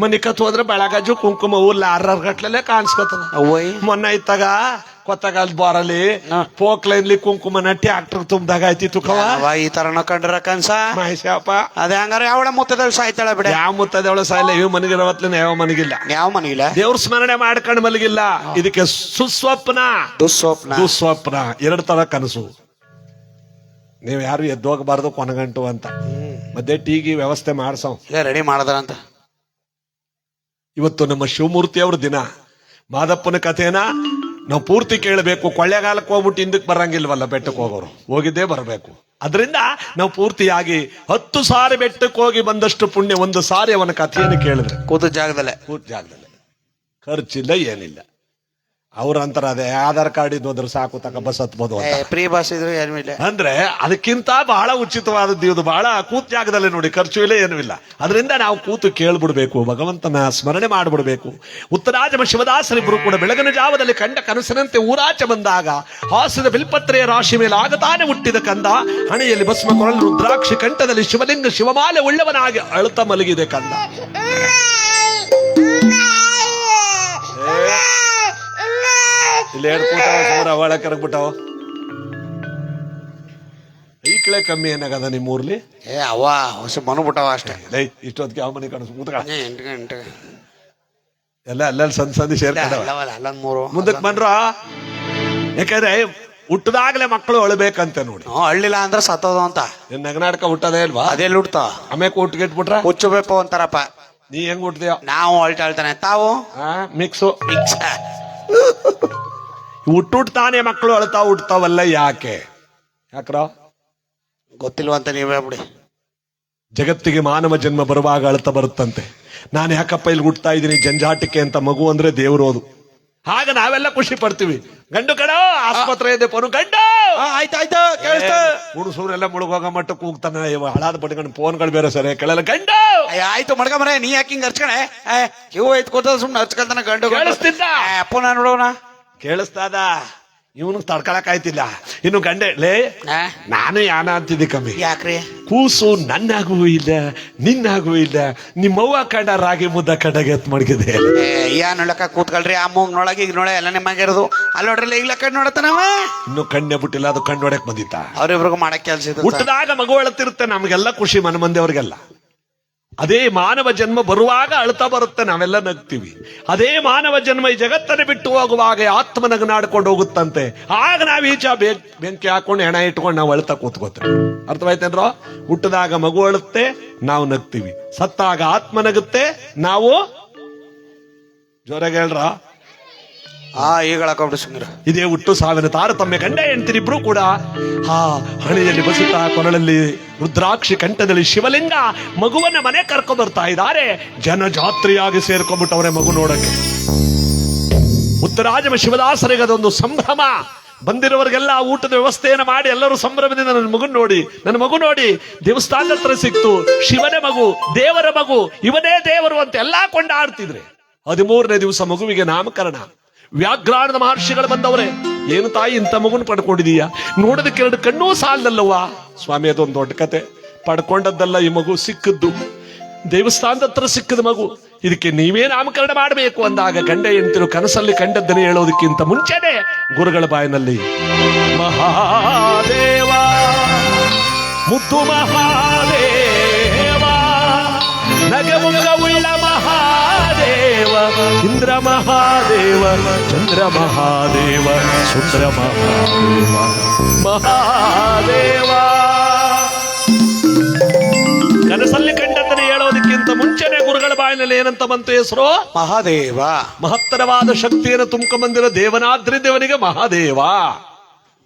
ಮನಿ ಕತ್ತು ಹೋದ್ರೆ ಬೆಳಗಾಜು ಕುಂಕುಮ ಊರ್ಲ 6 ಗಟ್ಲೆ ಕಾಣಿಸ್ಕೊತದ. ಮೊನ್ನೆ ಇತ್ತಾಗ ಕೊತ್ತಗಾಲ ಬಾರಲ್ಲಿ ಪೋಕ್ಲೈನ್ಲಿ ಕುಂಕುಮನ ಟ್ಯಾಕ್ಟರ್ ತುಂಬ್ದಾಗ ಆಯ್ತಿತ್ತು ಕವ. ಈ ತರ ಕಂಡ್ರ ಕನ್ಸ ಮಹೇಶಪ್ಪ. ಅದೇ ಹಂಗಾರ ಯಾವ ಮುತ್ತದವಳು ಸಾಯ್ತಾಳ ಬಿಡ. ಯಾವ ಮುತ್ತದವಳು ಸಾಯಿಲ್ಲ. ಇವ್ ಮನಗಿರವತ್ಲಿನ ಯಾವ ಮನಗಿಲ್ಲ. ಯಾವ ಮನಗಿಲ್ಲ. ದೇವ್ರ ಸ್ಮರಣೆ ಮಾಡ್ಕೊಂಡು ಮಲಗಿಲ್ಲ. ಇದಕ್ಕೆ ಸುಸ್ವಪ್ನ, ದುಸ್ವಪ್ನ. 2 ತರ ಕನಸು. ನೀವ್ ಯಾರು ಎದ್ದೋಗಬಾರ್ದು ಕೊನಗಂಟು ಅಂತ ಮಧ್ಯೆ ಟೀಗಿ ವ್ಯವಸ್ಥೆ ಮಾಡ್ಸೋ ರೆಡಿ ಮಾಡದ್ರಂತ. ಇವತ್ತು ನಮ್ಮ ಶಿವಮೂರ್ತಿ ಅವ್ರ ದಿನ. ಮಾದಪ್ಪನ ಕಥೆನ ನಾವು ಪೂರ್ತಿ ಕೇಳಬೇಕು. ಕೊಳ್ಳೆಗಾಲಕ್ಕೆ ಹೋಗ್ಬಿಟ್ಟು ಹಿಂದಕ್ಕೆ ಬರಂಗಿಲ್ವಲ್ಲ, ಬೆಟ್ಟಕ್ಕೆ ಹೋಗೋರು ಹೋಗಿದ್ದೇ ಬರಬೇಕು. ಅದರಿಂದ ನಾವು ಪೂರ್ತಿಯಾಗಿ 10 ಸಾರಿ ಬೆಟ್ಟಕ್ಕೆ ಹೋಗಿ ಬಂದಷ್ಟು ಪುಣ್ಯ 1 ಸಾರಿ ಅವನ ಕಥೆಯನ್ನು ಕೇಳಿದ್ರೆ ಕೂತ ಜಾಗದಲ್ಲೇ ಖರ್ಚಿಲ್ಲ, ಏನಿಲ್ಲ. ಅವ್ರ ಅಂತಾರ ಅದೇ ಆಧಾರ್ ಕಾರ್ಡ್ ಇದ್ದು ಅದ್ರ ಸಾಕು ತಕ ಬಸ್ ಹತ್ಬೋದು ಅಂತ. ಫ್ರೀ ಬಸ್ ಇದ್ರು ಏನೂ ಇಲ್ಲ. ಅಂದ್ರೆ ಅದಕ್ಕಿಂತ ಬಹಳ ಉಚಿತವಾದದ್ದು ಇದು. ಬಹಳ ಕೂತ್ ಜಾಗದಲ್ಲಿ ನೋಡಿ, ಖರ್ಚು ಇಲ್ಲ ಏನೂ ಇಲ್ಲ. ಅದರಿಂದ ನಾವು ಕೂತು ಕೇಳ್ಬಿಡ್ಬೇಕು, ಭಗವಂತನ ಸ್ಮರಣೆ ಮಾಡ್ಬಿಡ್ಬೇಕು. ಉತ್ತರಾಜಮ ಶಿವದಾಸರಿಬ್ಬರು ಕೂಡ ಬೆಳಗಿನ ಜಾವದಲ್ಲಿ ಕಂಡ ಕನಸಿನಂತೆ ಊರಾಚೆ ಬಂದಾಗ ಹಾಸಿದ ಬಿಲ್ಪತ್ರೆಯ ರಾಶಿ ಮೇಲೆ ಆಗತಾನೆ ಹುಟ್ಟಿದ ಕಂದ. ಹಣೆಯಲ್ಲಿ ಭಸ್ಮ ಕೊರಲು ರುದ್ರಾಕ್ಷಿ, ಕಂಠದಲ್ಲಿ ಶಿವಲಿಂಗ ಶಿವಮಾಲೆ ಉಳ್ಳವನಾಗಿ ಅಳುತ್ತ ಮಲಗಿದೆ ಕಂದ. ಇಲ್ಲಿ ಎರಡು ಕೂತಾವ ಸುಮಾರು ಅವಳ ಕರಗ್ಬಿಟ್ಟಾವ. ಈ ಕಡೆ ಕಮ್ಮಿ ಏನಾಗದ ನಿಮ್ಮೂರ್ಲಿ? ಅವ್ವ ಹೊಸ ಮನುಬಿಟ್ಟವ ಅಷ್ಟೇ. ಇಷ್ಟೊತ್ತಿಗೆ ಯಾವ ಮನೆ ಕಾಣಿಸ್ ಕೂತ್ಕ 8 ಗಂಟೆ ಎಲ್ಲ ಅಲ್ಲಲ್ಲಿ ಸಂದಿ ಸೇರ್ಕೊಂಡವ. ಅಲ್ಲೊಂದ್ 3 ಮುಂದಕ್ಕೆ ಬಂದ್ರ, ಯಾಕಂದ್ರೆ ಹುಟ್ಟದಾಗ್ಲೇ ಮಕ್ಕಳು ಅಳಬೇಕಂತೆ ನೋಡಿ. ಹಳ್ಳಿಲ್ಲ ಅಂದ್ರೆ ಸತ್ತೋದು ಅಂತ. ನಗನಾಟಕ ಹುಟ್ಟದೇ ಇಲ್ವಾ? ಅದೆಲ್ಲ ಹುಡ್ತ ಆಮೇಲೆ ಹುಟ್ಟಿಗೆಟ್ಬಿಟ್ರ ಹುಚ್ಚಬೇಕು ಅಂತಾರಪ್ಪ. ನೀ ಹೆಂಗ್ ಹುಟ್ಟಿದ್ಯೋ? ನಾವು ಅಳ್ತಾಳ್ತಾನೆ, ತಾವು ಮಿಕ್ಸು. ಮಿಕ್ಸ್. ಹುಟ್ಟುಟ್ತಾನೆ ಮಕ್ಕಳು ಅಳ್ತಾ ಹುಟ್ಟತಾವಲ್ಲ, ಯಾಕೆ? ಯಾಕ್ರ ಗೊತ್ತಿಲ್ವಂತ ನೀವೇ ಬಿಡಿ. ಜಗತ್ತಿಗೆ ಮಾನವ ಜನ್ಮ ಬರುವಾಗ ಅಳ್ತಾ ಬರುತ್ತಂತೆ. ನಾನು ಯಾಕಪ್ಪ ಇಲ್ಲಿ ಹುಟ್ಟತಾ ಇದ್ದೀನಿ ಜಂಜಾಟಿಕೆ ಅಂತ. ಮಗು ಅಂದ್ರೆ ದೇವ್ರೋದು. ಆಗ ನಾವೆಲ್ಲ ಖುಷಿ ಪಡ್ತೀವಿ. ಗಂಡು ಕಡೋ ಆಸ್ಪತ್ರೆ ಇದೆ ಫೋನು ಗಂಡು ಆಯ್ತಾಯ್ತು ಕೇಳಿಸ್ತು. ಹುಡುಸೂರೆಲ್ಲ ಮುಳುಗೋಗ ಮಟ್ಟಕ್ಕೆ ಕೂಗ್ತಾನೆ. ಹಳಾದ ಪಟ್ಕೊಂಡು ಫೋನ್ಗಳು ಬೇರೆ ಸರಿ ಕೇಳಲ್ಲ. ಗಂಡು ಆಯ್ತು ಮಡ್ಕಮರೆ, ನೀ ಯಾಕೆ ಹಿಂಗ್ ಹರ್ಚ್ಕಣೆ? ಇವು ಎತ್ಕೋತ ಸುಮ್ನೆ ಹರ್ಚ್ಕೊಂತಾನೆ ಗಂಡು. ಕೇಳಿಸ್ತಿದ್ದ ಅಪ್ಪನ ನೋಡೋಣ. ಕೇಳಿಸ್ತಾದ. ಇವನು ತಡ್ಕೊಳಕ್ ಆಯ್ತಿಲ್ಲ. ಇನ್ನು ಗಂಡೆ ಲೇ ನಾನು ಯಾನ ಅಂತಿದ್ದೆ ಕಮ್ಮಿ. ಯಾಕ್ರಿ? ಕೂಸು ನನ್ನಾಗೂ ಇಲ್ಲ ನಿನ್ನಾಗೂ ಇಲ್ಲ. ನಿಮ್ಮವ್ವ ಕಂಡ ರಾಗಿ ಮುದ್ದ ಕಡೆಗೆ ಎತ್ ಮಡಗಿದೆ. ಏನ್ ನೋಡಕ ಕೂತ್ಕೊಳ್ರಿ. ಆ ಮೂಗ್ ನೋಳಗ ಈಗ ನೋಡ ಎಲ್ಲ ನಿಮ್ಮಾಗಿರೋದು. ಅಲ್ಲಿ ನೋಡ್ರಿ ಈಗ್ಲ ಕಣ್ಣು ನೋಡತ್ತನವ. ಇನ್ನು ಕಣ್ಣೆ ಬಿಟ್ಟಿಲ್ಲ, ಅದು ಕಣ್ಣು ಹೊಡಕ್ ಬಂದಿತ್ತ. ಅವ್ರಿಬ್ರಿಗೂ ಮಾಡಕ್ ಕೆಲ್ಸ ಇದೆ. ಹುಟ್ಟದಾಗ ಮಗು ಅಳತಿರುತ್ತೆ, ನಮಗೆಲ್ಲ ಖುಷಿ, ಮನ ಮಂದಿ ಅವ್ರಿಗೆಲ್ಲ. ಅದೇ ಮಾನವ ಜನ್ಮ ಬರುವಾಗ ಅಳ್ತಾ ಬರುತ್ತೆ, ನಾವೆಲ್ಲ ನಗ್ತೀವಿ. ಅದೇ ಮಾನವ ಜನ್ಮ ಈ ಜಗತ್ತನ್ನು ಬಿಟ್ಟು ಹೋಗುವಾಗ ಆತ್ಮ ನಗನಾಡ್ಕೊಂಡು ಹೋಗುತ್ತಂತೆ. ಆಗ ನಾವು ಈಚ ಬೆಂಕಿ ಹಾಕೊಂಡು ಹೆಣ ಇಟ್ಕೊಂಡು ನಾವು ಅಳ್ತಾ ಕೂತ್ಕೋತೇವೆ. ಅರ್ಥವಾಯ್ತೇನ್ರೋ? ಹುಟ್ಟದಾಗ ಮಗು ಅಳುತ್ತೆ, ನಾವು ನಗ್ತೀವಿ. ಸತ್ತಾಗ ಆತ್ಮ ನಗುತ್ತೆ, ನಾವು ಜೋರಾಗಿ ಹೇಳ್ರ ಈಗ ಹೇಳಕೊಂಡ್ರಿ ಸುಂದರ. ಇದೇ ಹುಟ್ಟು ಸಾವಿನ ತಾರತಮ್ಯ. ಗಂಡ ಹೆಂಡತಿರಿಬ್ರು ಕೂಡ ಹಣೆಯಲ್ಲಿ ಬಸುತ್ತಾ, ಕೊರಳಲ್ಲಿ ರುದ್ರಾಕ್ಷಿ, ಕಂಠದಲ್ಲಿ ಶಿವಲಿಂಗ, ಮಗುವನ್ನ ಮನೆ ಕರ್ಕೊಂಡ್ ಬರ್ತಾ ಇದ್ದಾರೆ. ಜನಜಾತ್ರೆಯಾಗಿ ಸೇರ್ಕೊಂಡ್ಬಿಟ್ಟವ್ರೆ ಮಗು ನೋಡಕ್ಕೆ. ಉತ್ತರಾಜಮ ಶಿವದಾಸರಿಗೆ ಅದೊಂದು ಸಂಭ್ರಮ. ಬಂದಿರೋರಿಗೆಲ್ಲ ಊಟದ ವ್ಯವಸ್ಥೆಯನ್ನು ಮಾಡಿ ಎಲ್ಲರೂ ಸಂಭ್ರಮದಿಂದ ನನ್ನ ಮಗು ನೋಡಿ ದೇವಸ್ಥಾನದ ಹತ್ರ ಸಿಕ್ತು. ಶಿವನ ಮಗು, ದೇವರ ಮಗು, ಇವನೇ ದೇವರು ಅಂತ ಎಲ್ಲಾ ಕೊಂಡಾಡ್ತಿದ್ರೆ. 13ನೇ ದಿವಸ ಮಗುವಿಗೆ ನಾಮಕರಣ. ವ್ಯಾಘ್ರಾಣದ ಮಹರ್ಷಿಗಳು ಬಂದವ್ರೆ. ಏನು ತಾಯಿ ಇಂಥ ಮಗುನ ಪಡ್ಕೊಂಡಿದೀಯ? ನೋಡೋದಕ್ಕೆ 2 ಕಣ್ಣೂ ಸಾಲಲ್ಲವ್ವ. ಸ್ವಾಮಿ ಅದೊಂದು ದೊಡ್ಡ ಕತೆ. ಪಡ್ಕೊಂಡದ್ದಲ್ಲ, ಈ ಮಗು ಸಿಕ್ಕದ್ದು ದೇವಸ್ಥಾನದ ಹತ್ರ ಸಿಕ್ಕದ ಮಗು. ಇದಕ್ಕೆ ನೀವೇ ನಾಮಕರಣ ಮಾಡಬೇಕು ಅಂದಾಗ ಗಂಡ ಹೆಂಡತಿರು ಕನಸಲ್ಲಿ ಕಂಡದ್ದನ್ನು ಹೇಳೋದಕ್ಕಿಂತ ಮುಂಚೆನೆ ಗುರುಗಳ ಬಾಯಿನಲ್ಲಿ ಮಹಾದೇವ, ಮುದ್ದು ಮಹಾದೇವ, ನಗಮುಖವುಳ್ಳ ಮಹಾದೇವ, ಇಂದ್ರ ಮಹಾದೇವ, ಚಂದ್ರ ಮಹಾದೇವ, ಸುಂದರ ಮಹಾದೇವ, ಮಹಾದೇವ. ಕನಸಲ್ಲಿ ಕಂಡದ್ದನ್ನು ಹೇಳೋದಕ್ಕಿಂತ ಮುಂಚೆನೆ ಗುರುಗಳ ಬಾಯಿನಲ್ಲಿ ಏನಂತ ಬಂತು ಹೆಸರು? ಮಹಾದೇವ. ಮಹತ್ತರವಾದ ಶಕ್ತಿಯನ್ನು ತುಂಬಿಕೊಂಡ್ಬಂದಿರೋ ದೇವನಾದ್ರಿ ದೇವನಿಗೆ ಮಹಾದೇವ.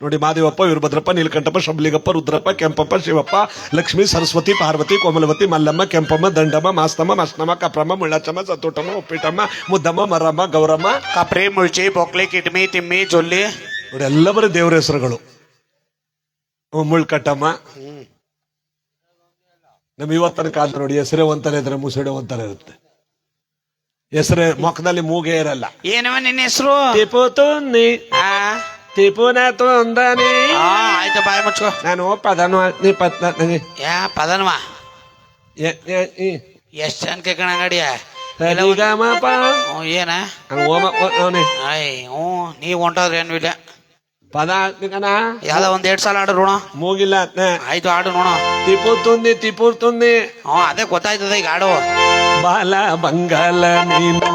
ನೋಡಿ, ಮಹಾದೇವಪ್ಪ, ವೀರಭದ್ರಪ್ಪ, ನೀಲಕಂಠಪ್ಪ, ಶಂಭಲಿಗಪ್ಪ, ರುದ್ರಪ್ಪ, ಕೆಂಪಪ್ಪ, ಶಿವಪ್ಪ, ಲಕ್ಷ್ಮೀ, ಸರಸ್ವತಿ, ಪಾರ್ವತಿ, ಕೋಮಲವತಿ, ಮಲ್ಲಮ್ಮ, ಕೆಂಪಮ್ಮ, ದಂಡಮ್ಮ, ಮಾಸ್ತಮ್ಮ, ಮಸ್ನಮ್ಮ, ಕಪ್ರಮ್ಮ, ಮುಳ್ಳಚ್ಚಮ್ಮ, ಸತ್ತೋಟಮ್ಮ, ಉಪ್ಪಿಟ್ಟಮ್ಮ, ಮುದ್ದಮ್ಮ, ಮರಮ್ಮ, ಗೌರಮ್ಮ, ಕಪ್ರಿ, ಮುಳ್ಚಿ, ಬೊಕ್ಲಿ, ಕಿಟ್ಮಿ, ತಿಮ್ಮಿ, ಜೊಲ್ಲಿ. ನೋಡಿ, ಎಲ್ಲ ಬರೀ ದೇವರ ಹೆಸರುಗಳು. ಮುಳ್ಕಟ್ಟಮ್ಮ. ನಮ್ ಇವತ್ತನ ಕಾಲ ನೋಡಿ, ಹೆಸರೇ ಒಂಥರ ಇದ್ರೆ ಮುಸುಡೆ ಒಂಥರ ಇರುತ್ತೆ. ಹೆಸರೇ ಮುಖದಲ್ಲಿ ಮೂಗೇ ಇರಲ್ಲ. ಏನವ ನಿನ್ನ ಹೆಸರು? ಟಿಪುನ ತೊಂದನೆ. ಆಯ್ತು, ಬಾಯ್ ಮುಚ್ಕೋ. ನಾನು ಪದನು ಯಾ ಪದನ್ವಾ ಎಷ್ಟ್ ಚಂದ ಕಣ ಗಡಿಯ ಏನ ನೀವ್ ಹೊಂಟೋದ್ರಿ ಏನು ಇಲ್ಲ. ಪದ ಯಾವ್ದ 1-2 ಸಾಲ ಆಡು ನೋಣ. ಮೂಗಿಲ್ಲ. ಆಯ್ತು, ಆಡು ನೋಣ. ತಿಪುರ್ ತುಂದಿ. ಅದೇ ಗೊತ್ತಾಯ್ತದ, ಈಗ ಆಡು. ಬಾಲ ಬಂಗಾಲ ನೀನು,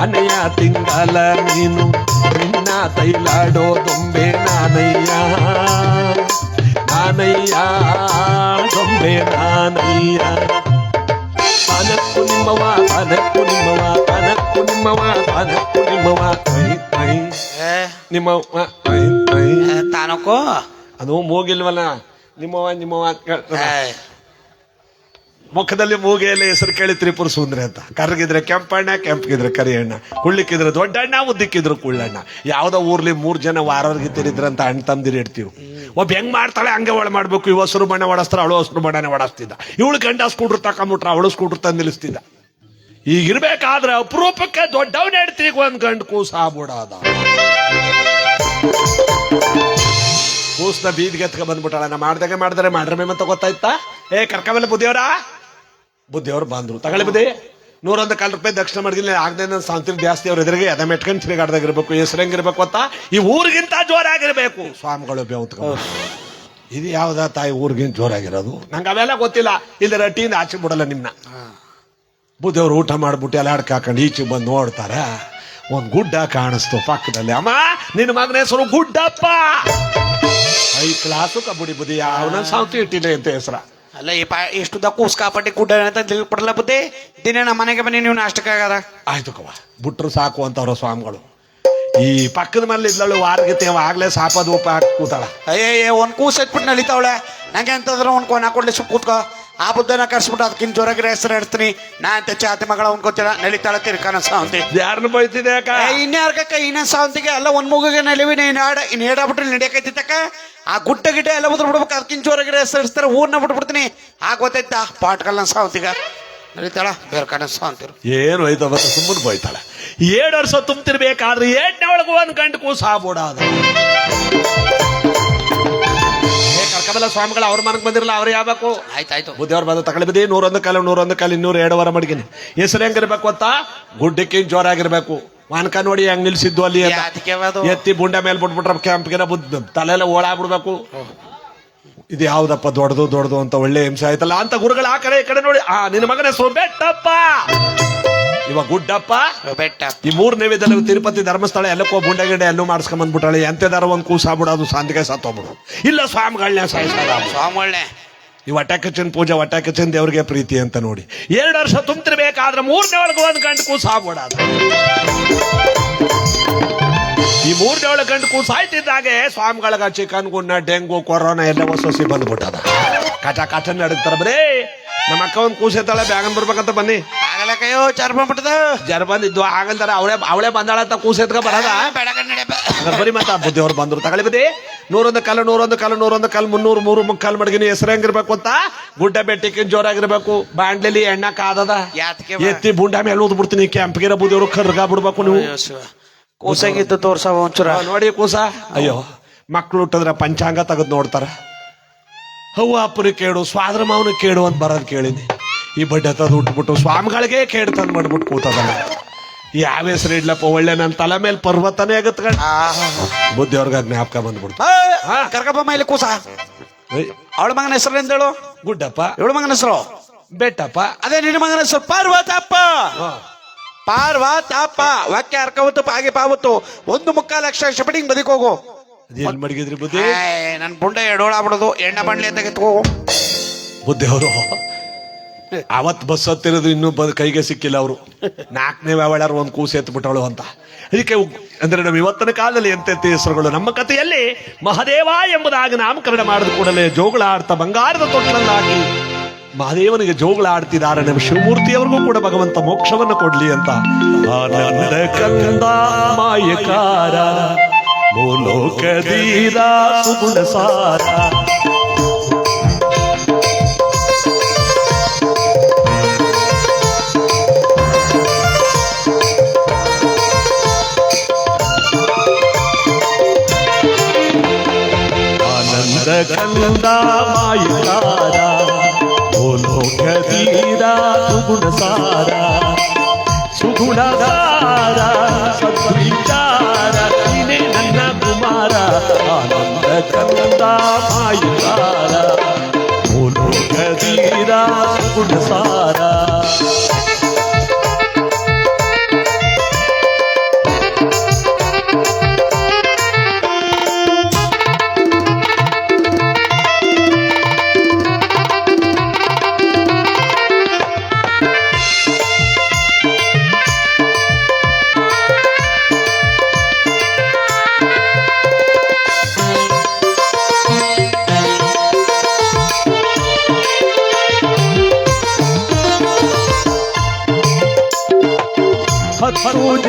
ಅನಯ ತಿಂಗಾಲ ನೀನು, ನಿನ್ನ ತೈಲಾಡೋ ದೊಂಬೆ ನಾನಯ್ಯ, ನಾನಯ್ಯ ದೊಂಬೆ ನಾನಯ್ಯ. ತಾನಕ್ಕು ನಿಮ್ಮವ, ತಾನಕ್ಕು ನಿಮ್ಮವ, ತಾನಕ್ಕು ನಿಮ್ಮವ, ತಾನಕ್ಕು ನಿಮ್ಮವ, ನಿಮ್ಮವ ತಾನಕ್ಕೋ. ಅದು ಮೂಗಿಲ್ವಲ್ಲ, ನಿಮ್ಮವ ಮುಖದಲ್ಲಿ ಮೂಗೆಯಲ್ಲಿ ಹೆಸರು ಕೇಳಿ ತ್ರಿಪುರ ಸುಂದ್ರಿ ಅಂತ. ಕರ್ಗಿದ್ರೆ ಕೆಂಪಣ್ಣ, ಕೆಂಪಗಿದ್ರೆ ಕರಿಯಣ್ಣ, ಕುಳ್ಳಿಕ್ಕಿದ್ರೆ ದೊಡ್ಡಣ್ಣ, ಉದ್ದಕ್ಕಿದ್ರು ಕುಳ್ಳಣ್ಣ. ಯಾವ್ದೋ ಊರ್ಲಿ 3 ಜನ ವಾರವ್ರಿಗೆ ತಿರಿದ್ರಂತ ಅಣ್ಣ ತಮ್ದಿರಿ ಇಡ್ತೀವಿ. ಒಬ್ಬ ಹೆಂಗ್ ಮಾಡ್ತಾಳೆ ಹಂಗೆ ಒಳ ಮಾಡ್ಬೇಕು. ಇವ ಹಸಿರು ಬಣ್ಣ ಓಡಿಸ್ತಾರ, ಅವಳು ಹಸಿರು ಬಣ್ಣನೆ ಓಡಿಸ್ತಿದ್ದ. ಇವಳು ಗಂಡ ಸ್ಕೂಟ್ರ್ ತಕೊಂಬಿಟ್ರ, ಅವಳು ಸ್ಕೂಟ್ರ್ ತಂದು ನಿಲ್ಲಿಸ್ತಿದ್ದ. ಈಗಿರ್ಬೇಕಾದ್ರೆ ಅಪರೂಪಕ್ಕೆ ದೊಡ್ಡವನ ಹೆಡ್ತಿಗೆ ಒಂದ್ ಗಂಡು ಕೂಸ ಆಗ್ಬಿಡೋದ. ಕೂಸ್ನ ಬೀದಿಗೆ ಎತ್ಕ ಬಂದ್ಬಿಟ್ಟಾಳ. ನಾ ಮಾಡಿದ್ರೆ ಮಾಡ್ರಮೇ ಅಂತ ಗೊತ್ತಾಯ್ತಾ? ಕರ್ಕವೆಲ್ಲ ಬುದ್ಧಿಯವ್ರು ಬಂದ್ರು. ತಗೊಳ್ಳಿ ಬುದ್ಧಿ, 101 ರೂಪಾಯಿ ದಕ್ಷಿಣ ಮಾಡಿದ್ರೆ ಆಗದೆ ಸಾಂತಿಲ್ ಜಾಸ್ತಿ ಅವ್ರ ಎದುರಿಗೆ ಅದ ಮೆಟ್ಕೊಂಡು ತಿರುಗಾಡ್ದಾಗಿರ್ಬೇಕು. ಹೆಸರು ಹೆಂಗಿರ್ಬೇಕು ಅಂತ ಈ ಊರಿಗಿಂತ ಜೋರಾಗಿರ್ಬೇಕು. ಸ್ವಾಮಿಗಳು ಬೆವತ್ಕ ಇದು ಯಾವ್ದ ತಾಯಿ ಊರಿಗಿಂತ ಜೋರಾಗಿರೋದು? ನಂಗೆ ಅವೆಲ್ಲ ಗೊತ್ತಿಲ್ಲ. ಇಲ್ಲಿ ರಟ್ಟಿಯಿಂದ ಆಚೆ ಬಿಡಲ್ಲ ನಿಮ್ನ. ಬುದ್ಧಿಯವ್ರು ಊಟ ಮಾಡ್ಬಿಟ್ಟು ಎಲ್ಲ ಅಡ್ಕ ಹಾಕೊಂಡು ಈಚೆ ಬಂದು ನೋಡ್ತಾರ. ಒಂದ್ ಗುಡ್ಡ ಕಾಣಿಸ್ತು ಪಕ್ಕದಲ್ಲಿ. ಅಮ್ಮ ನಿನ್ನ ಮಗನ ಹೆಸರು ಗುಡ್ಡಪ್ಪ. 5 ಕ್ಲಾಸು ಕಬಡ್ಡಿ ಬುದ್ಧಿ ಅವನ ಸಾಂತಿ ಇಟ್ಟಿಲ್ಲ ಅಂತ ಹೆಸರ. ಅಲ್ಲ ಇಷ್ಟುದ ಕೂಸ್ಕಾಪಟ್ಟಿ ಕುಡ್ಡ ಅಂತ ತಿಳ್ಕೊಡಲ್ಲ ಬುದ್ಧಿ. ದಿನ ನಮ್ಮ ಮನೆಗೆ ಬನ್ನಿ, ನೀವು ನಾಷ್ಟಕ್ಕಾಗದ. ಆಯ್ತು ಕವ ಬಿಟ್ರು ಸಾಕು ಅಂತವ್ರ ಸ್ವಾಮಿಗಳು. ಈ ಪಕ್ಕದ ಮೇಲೆ ಇದ್ಲಳು ವಾರಗತಿ ಆಗ್ಲೇ ಸಾಪದ ಉಪ ಹಾಕಿ ಕೂತಾಳ. ಅಯ್ಯಯ್ಯ ಒಂದ್ ಕೂಸ್ ಎತ್ಬಿಟ್ಟು ನಲಿತಾವಳೆ. ನಂಗೆ ಅಂತಂದ್ರೆ ಒಂದ್ ಕೋನ ಕೊಡ್ಲಿ ಸುಪ್ ಕೂತ್ಕೋ. ಆ ಬುದ್ಧನ ಕರ್ಸ್ಬಿಟ್ಟು ಅದಕ್ಕಿಂತ ಜೋರಾಗಿರೋ ಹೆಸರು ಇಡ್ತೀನಿ. ನಾ ಅಂತ ಚಾತಿ ಮಗಳ ಅನ್ಕೋತೀರ ನಲಿತಾಳ ತಿರ್ಕಾನ ಸಾವಂತಿ. ಯಾರನ್ನ ಬೈತಿದೆ ಅಕ್ಕ? ಇನ್ಯಾರ್ಕಕ್ಕ ಇನ್ನೊಂದ್ ಸಾವಂತಿಗೆ ಅಲ್ಲ ಒಂದ್ ಮುಗಿಗೆ ನಲಿವಿ ಇನ್ ಹೇಳಬಿಟ್ರೆ ನಡೆಯಕೈತಿತ್ತಕ್ಕ. ಆ ಗುಡ್ಡ ಗಿಡ್ಡ ಎಲ್ಲ ಉದ್ರ ಬಿಡ್ಬೇಕು. ಅದಕ್ಕಿಂತ ಜೋರಾಗಿರೋ ಹೆಸರು ಇಡ್ತಾರೆ. ಊರ್ನ ಬಿಟ್ಬಿಡ್ತೀನಿ. ಗೊತ್ತಾಯ್ತಾ ಪಾಟ್ಕಲ್ನ ಸಾವಂತಿಗ ನಲಿತಾಳ ಬೇರೆ ಕಣ ಸಾವಂತಿರು. ಏನು ಐತ ಬತ್ತ ಸುಮ್ಮನೆ ಬೈತಾಳ. 7 ವರ್ಷ ತುಂಬ್ತಿರ್ಬೇಕಾದ್ರೆ 7ನೇ ಒಳಗೂ ಒಂದ್ ಗಂಟು ಕೂಸ ಆಗ್ಬೋಡಾದ. ಕರ್ಕಬಲ್ಲ ಸ್ವಾಮಿಗಳು ಅವ್ರ ಮನಕ್ ಬಂದಿರಲ್ಲ, ಅವ್ರು ಯಾವಬೇಕು? ಆಯ್ತಾಯ್ತು ಬುದ್ಧಿಯವ್ರು ಬಂದು ತಗೊಳ್ಳಿ ಬುದ್ಧಿ. 101 ಕಾಲ 202 ವಾರ ಮಡಗಿನಿ. ಹೆಸರು ಹೆಂಗಿರ್ಬೇಕು ಅಂತ ಗುಡ್ಡಕ್ಕಿಂತ ಜೋರಾಗಿರ್ಬೇಕು. ಮಾನಕ ನೋಡಿ ಹೆಂಗ್ ನಿಲ್ಸಿದ್ದು ಅಲ್ಲಿ ಎತ್ತಿ ಬುಂಡ ಮೇಲೆ ಬಿಟ್ಬಿಟ್ರ ಕೆಂಪಿಗೆನ ತಲೆಲ್ಲ ಓಡಾಗ್ಬಿಡ್ಬೇಕು. ಇದು ಯಾವ್ದಪ್ಪ ದೊಡ್ಡದು ಅಂತ ಒಳ್ಳೆ ಹಿಂಸೆ ಆಯ್ತಲ್ಲ ಅಂತ ಗುರುಗಳು ಆ ಕಡೆ ಈ ಕಡೆ ನೋಡಿ. ನಿನ್ನ ಮಗನ ಹೆಸರು ಬೆಟ್ಟಪ್ಪ, ಇವಾಗ ಗುಡ್ಡಪ್ಪ ಬೆಟ್ಟ. ಈ 3 ನೈವೇದ್ಯ ತಿರುಪತಿ ಧರ್ಮಸ್ಥಳ ಎಲ್ಲಕ್ಕೋ ಬುಂಡ ಗಿಂಡ ಎಲ್ಲೂ ಮಾಡ್ಸ್ಕೊಂಡ್ ಬಂದ್ಬಿಟ್ಟಾಳೆ. ಎಂತೆದಾರ ಒಂದ್ ಕೂಸಾಗ್ಬಿಡೋದು ಶಾಂತಿಗೆ ಸತ್ತೋಗ್ಬಿಡು. ಇಲ್ಲ ಸ್ವಾಮಿಗಳನ್ನ ಸ್ವಾಮಿಗಳನ್ನೇ ಈ ವಟಕಚನ್ ಪೂಜೆ, ವಟಕಚನ್ ದೇವ್ರಿಗೆ ಪ್ರೀತಿ ಅಂತ ನೋಡಿ 2 ವರ್ಷ ತುಂಬ್ತಿರ್ಬೇಕಾದ್ರೆ 3ನೇ ಒಳಗೆ ಒಂದ್ ಗಂಟು ಕೂಸಾಗ್ಬಿಡೋದು. ಈ 3ನೇ ಒಳಗೆ ಗಂಟು ಕೂಸಾಯ್ತಿದ್ದಾಗೆ ಸ್ವಾಮಿಗಳಿಗೆ ಚಿಕನ್ ಗುನ್ನ, ಡೆಂಗು, ಕೊರೋನಾ ಎಲ್ಲ ಹೊಸ ಬಂದ್ಬಿಟ್ಟದ. ಕಚ ನಡೀತಾರ. ಬರೀ ನಮ್ಮ ಅಕ್ಕ ಒಂದ್ ಕೂಸೈತಾಳೆ, ಬ್ಯಾಗನ್ ಬರ್ಬೇಕಂತ ಬನ್ನಿ. ಆಗಲಕಯ್ಯೋ ಜರ್ ಬಂದ್ಬಿಟ್ಟದ. ಜರ್ ಬಂದಿದ್ದು ಆಗಂತಾರ. ಅವಳೇ ಬಂದಾಳ ಅಂತ ಕೂಸೆತ್ಕ ಬರದ ಬರೀ ಮತ್ತ ಬುದ್ಧಿಯವ್ರು ಬಂದ್ರು. ತಗೊಳ್ಳಿ ಬುದ್ಧಿ. 101 ಕಾಲ 300 ಮುಕ್ಕಾಲ್ ಮಡಗಿನಿ. ಹೆಸರು ಹೆಂಗಿರ್ಬೇಕು ಅಂತ ಗುಡ್ಡ ಬೆಟ್ಟಿಕ್ಕಿಂತ ಜೋರಾಗಿರ್ಬೇಕು. ಬಾಂಡ್ಲಿ ಎಣ್ಣ ಕಾದದ ಎತ್ತಿ ಬುಂಡ ಮೇಲೆ ಊದ್ ಬಿಡ್ತೀನಿ. ಕೆಂಪಗಿರ ಬುದ್ಧಿಯವ್ರು ಕರ್ಗ ಬಿಡ್ಬೇಕು. ನೀವು ಕೂಸಂಗಿತ್ತು ತೋರ್ಸ ಒಂಚೂರ ನೋಡಿ ಕೂಸ. ಅಯ್ಯೋ ಮಕ್ಳು ಹುಟ್ಟಿದ್ರೆ ಪಂಚಾಂಗ ತೆಗೆದು ನೋಡ್ತಾರ. ಅವ್ವ ಅಪ್ಪನ ಕೇಳು, ಸ್ವಾದ್ರ ಮಾವನ ಕೇಳು ಅಂತ ಬರೋದ್ ಕೇಳಿನಿ. ಈ ಬಡ್ಡೆ ತಂದು ಉಟ್ಬಿಟ್ಟು ಸ್ವಾಮಿಗಳಿಗೆ ಕೇಡು ತಂದು ಮಾಡ್ಬಿಟ್ಟು ಕೂತದಲ್ಲ. ಯಾವ ಹೆಸರು ಇಡ್ಲಪ್ಪ ಒಳ್ಳೆ ನನ್ನ ತಲೆ ಮೇಲೆ ಪರ್ವತನೇ ಆಗತ್ಕ. ಬುದ್ಧಿಯವ್ರಿಗೆ ಜ್ಞಾಪಕ ಬಂದ್ಬಿಡ್ತು. ಕರ್ಕಪ್ಪ ಮೇಲೆ ಕೂಸ. ಅವಳ ಮಗನ ಹೆಸರು ಎಂದೇಳು? ಗುಡ್ಡಪ್ಪ. ಇವಳ ಮಗನ ಹೆಸರು ಬೆಟ್ಟಪ್ಪ. ಅದೇ ನಿನ್ನ ಮಗನ ಹೆಸರು ಪಾರ್ವತಪ್ಪ. ಪಾರ್ವತಪ್ಪ ವಾಕ್ಯ ಅರ್ಕವತ್ತು ಪಾಗೆ ಪಾವತ್ತು 1.25 ಲಕ್ಷ ಶಪಟಿಂಗ್ ಬದಿಕ್ ಹೋಗು. ಅದೇನ್ ಮಡಗಿದ್ರಿ ಬುದ್ಧಿ? ನನ್ ಬುಂಡ ಎಡೋಳಾಗ್ಬಿಡೋದು. ಎಣ್ಣ ಬಂಡ್ಲಿ ಅಂತ ಕಿತ್ಕೋ. ಬುದ್ಧಿಯವರು ಅವತ್ ಬಸ್ ಹತ್ತಿರೋದು ಇನ್ನೂ ಕೈಗೆ ಸಿಕ್ಕಿಲ್ಲ. ಅವರು 4ನೇ ವ್ಯಾವಳರು ಒಂದ್ ಕೂಸು ಎತ್ಬಿಟ್ಟವಳು ಅಂತ. ಅದಕ್ಕೆ ಅಂದ್ರೆ ನಮ್ಮ ಇವತ್ತಿನ ಕಾಲದಲ್ಲಿ ಎಂತೆಂತ ಹೆಸರುಗಳು. ನಮ್ಮ ಕಥೆಯಲ್ಲಿ ಮಹದೇವ ಎಂಬುದಾಗಿ ನಾಮಕರಣ ಮಾಡಿದ ಕೂಡಲೇ ಜೋಗಳ ಆಡ್ತಾ ಬಂಗಾರದ ತೊಟ್ಟಲನ್ನಾಗಿ ಮಹಾದೇವನಿಗೆ ಜೋಗಳ ಆಡ್ತಿದ್ದಾರೆ. ನಮ್ಮ ಶಿವಮೂರ್ತಿಯವರಿಗೂ ಕೂಡ ಭಗವಂತ ಮೋಕ್ಷವನ್ನು ಕೊಡ್ಲಿ ಅಂತ. ಆನಂದ ಕಂದ ಮಾಯಕಾರ ಭೂಲೋಕದೀರ ಸುಗುಣ ಸಾರ. ಆನಂದ ಕಂದ ಮಾಯಕಾರ ಭೂಲೋಕದೀರ ಸುಗುಣ ಸಾರ. ಸುಗುಣಸಾರ ಸದ್ವಿಚಾರ ನೀನೇ ನನ್ನ ಕುಮಾರ. ಆನಂದ ಕಂದ ಮಾಯಕಾರ ಭೂಲೋಕದೀರ ಸುಗುಣಸಾರ.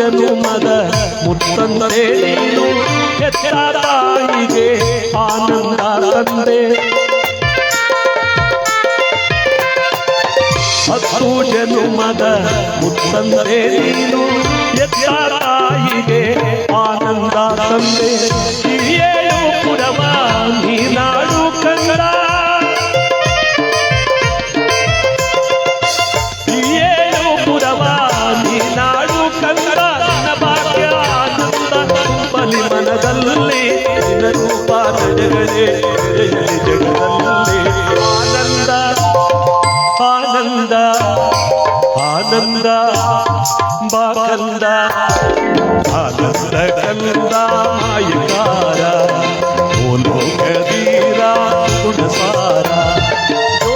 ಜನುಮದ ಮುತ್ತಂದೆ ನೀನು ಹೆತ್ತ ತಾಯಿಗೆ ಆನಂದ ತಂದೆ. 10 ಜನುಮದ ಮುತ್ತಂದೆ ನೀನು ಹೆತ್ತ ತಾಯಿಗೆ ಆನಂದ ತಂದೆ. ಏಳು ಪುರವ ನೀನಾಡು ಕಂದ, ಏಳು ಪುರವ ನೀನಾಡು ಕಂದ. ನನ್ನ ಭಾಗ್ಯ ಆನಂದ ತುಂಬಲಿ ಮನದಲ್ಲಿ, ನಿನ್ನ ರೂಪ ನಡೆಗಡೆ ಜಗದಲ್ಲಿ. ಆನಂದ ಆನಂದ ಆನಂದ ಬಾಕಂದ, ಆನಂದ ಕಂದ ಮಾಯಕಾರ, ಓ ಲೋಕದೀರ ಗುಣಸಾರ. ಜೋ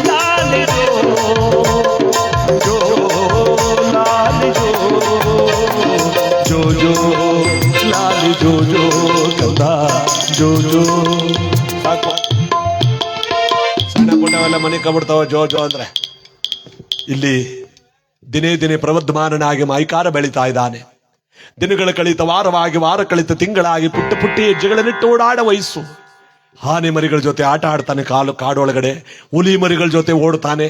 ಲಾಲಿ ಜೋ, ಜೋ ಲಾಲಿ ಜೋ, ಜೋ ಜೋ ಲಾಲಿ ಜೋ ಜೋ ಕಂದ ಜೋ ಜೋ. ಸಾಕು, ಸಣ್ಣ ಪುಟ್ಟವೆಲ್ಲ ಮನೆ ಕಬಿಡ್ತಾವ ಜೋ ಜೋ ಅಂದ್ರೆ. ಇಲ್ಲಿ ದಿನೇ ದಿನೇ ಪ್ರವರ್ಧಮಾನನಾಗಿ ಮೈಕಾರ ಬೆಳೀತಾ ಇದ್ದಾನೆ. ದಿನಗಳ ಕಳಿತ ವಾರವಾಗಿ, ವಾರ ಕಳಿತ ತಿಂಗಳಾಗಿ, ಪುಟ್ಟ ಪುಟ್ಟಿ ಹೆಜ್ಜೆಗಳನ್ನಿಟ್ಟು ಓಡಾಡ ವಯಸ್ಸು. ಆನೆ ಮರಿಗಳ ಜೊತೆ ಆಟ ಆಡ್ತಾನೆ ಕಾಡೊಳಗಡೆ, ಹುಲಿ ಮರಿಗಳ ಜೊತೆ ಓಡ್ತಾನೆ,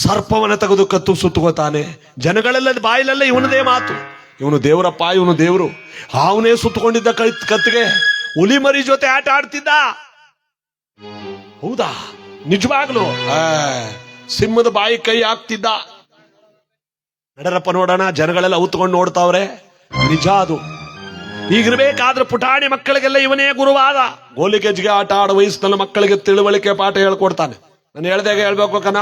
ಸರ್ಪವನ್ನ ತೆಗೆದು ಕತ್ತು ಸುತ್ತುಕೋತಾನೆ. ಜನಗಳೆಲ್ಲ ಬಾಯಿಲೆಲ್ಲ ಇವನದೇ ಮಾತು, ಇವನು ದೇವರಪ್ಪ, ಇವನು ದೇವರು. ಅವನೇ ಸುತ್ತಕೊಂಡಿದ್ದ ಕತ್ತಿಗೆ ಹುಲಿ ಮರಿ ಜೊತೆ ಆಟ ಆಡ್ತಿದ್ದ. ಹೌದಾ? ನಿಜವಾಗ್ಲು ಸಿಂಹದ ಬಾಯಿ ಕೈ ಹಾಕ್ತಿದ್ದ. ನಡರಪ್ಪ ನೋಡೋಣ, ಜನಗಳೆಲ್ಲ ಉತ್ಕೊಂಡು ನೋಡ್ತಾವ್ರೆ. ನಿಜ ಅದು. ಈಗಿರ್ಬೇಕಾದ್ರೆ ಪುಟಾಣಿ ಮಕ್ಕಳಿಗೆಲ್ಲ ಇವನೇ ಗುರುವಾದ. ಗೋಲಿಗೆಜ್ಜಿಗೆ ಆಟ ಆಡೋ ವಯಸ್ಸಿನಲ್ಲಿ ಮಕ್ಕಳಿಗೆ ತಿಳುವಳಿಕೆ ಪಾಠ ಹೇಳ್ಕೊಡ್ತಾನೆ. ನಾನು ಹೇಳ್ದಾಗ ಹೇಳ್ಬೇಕು ಕಣ.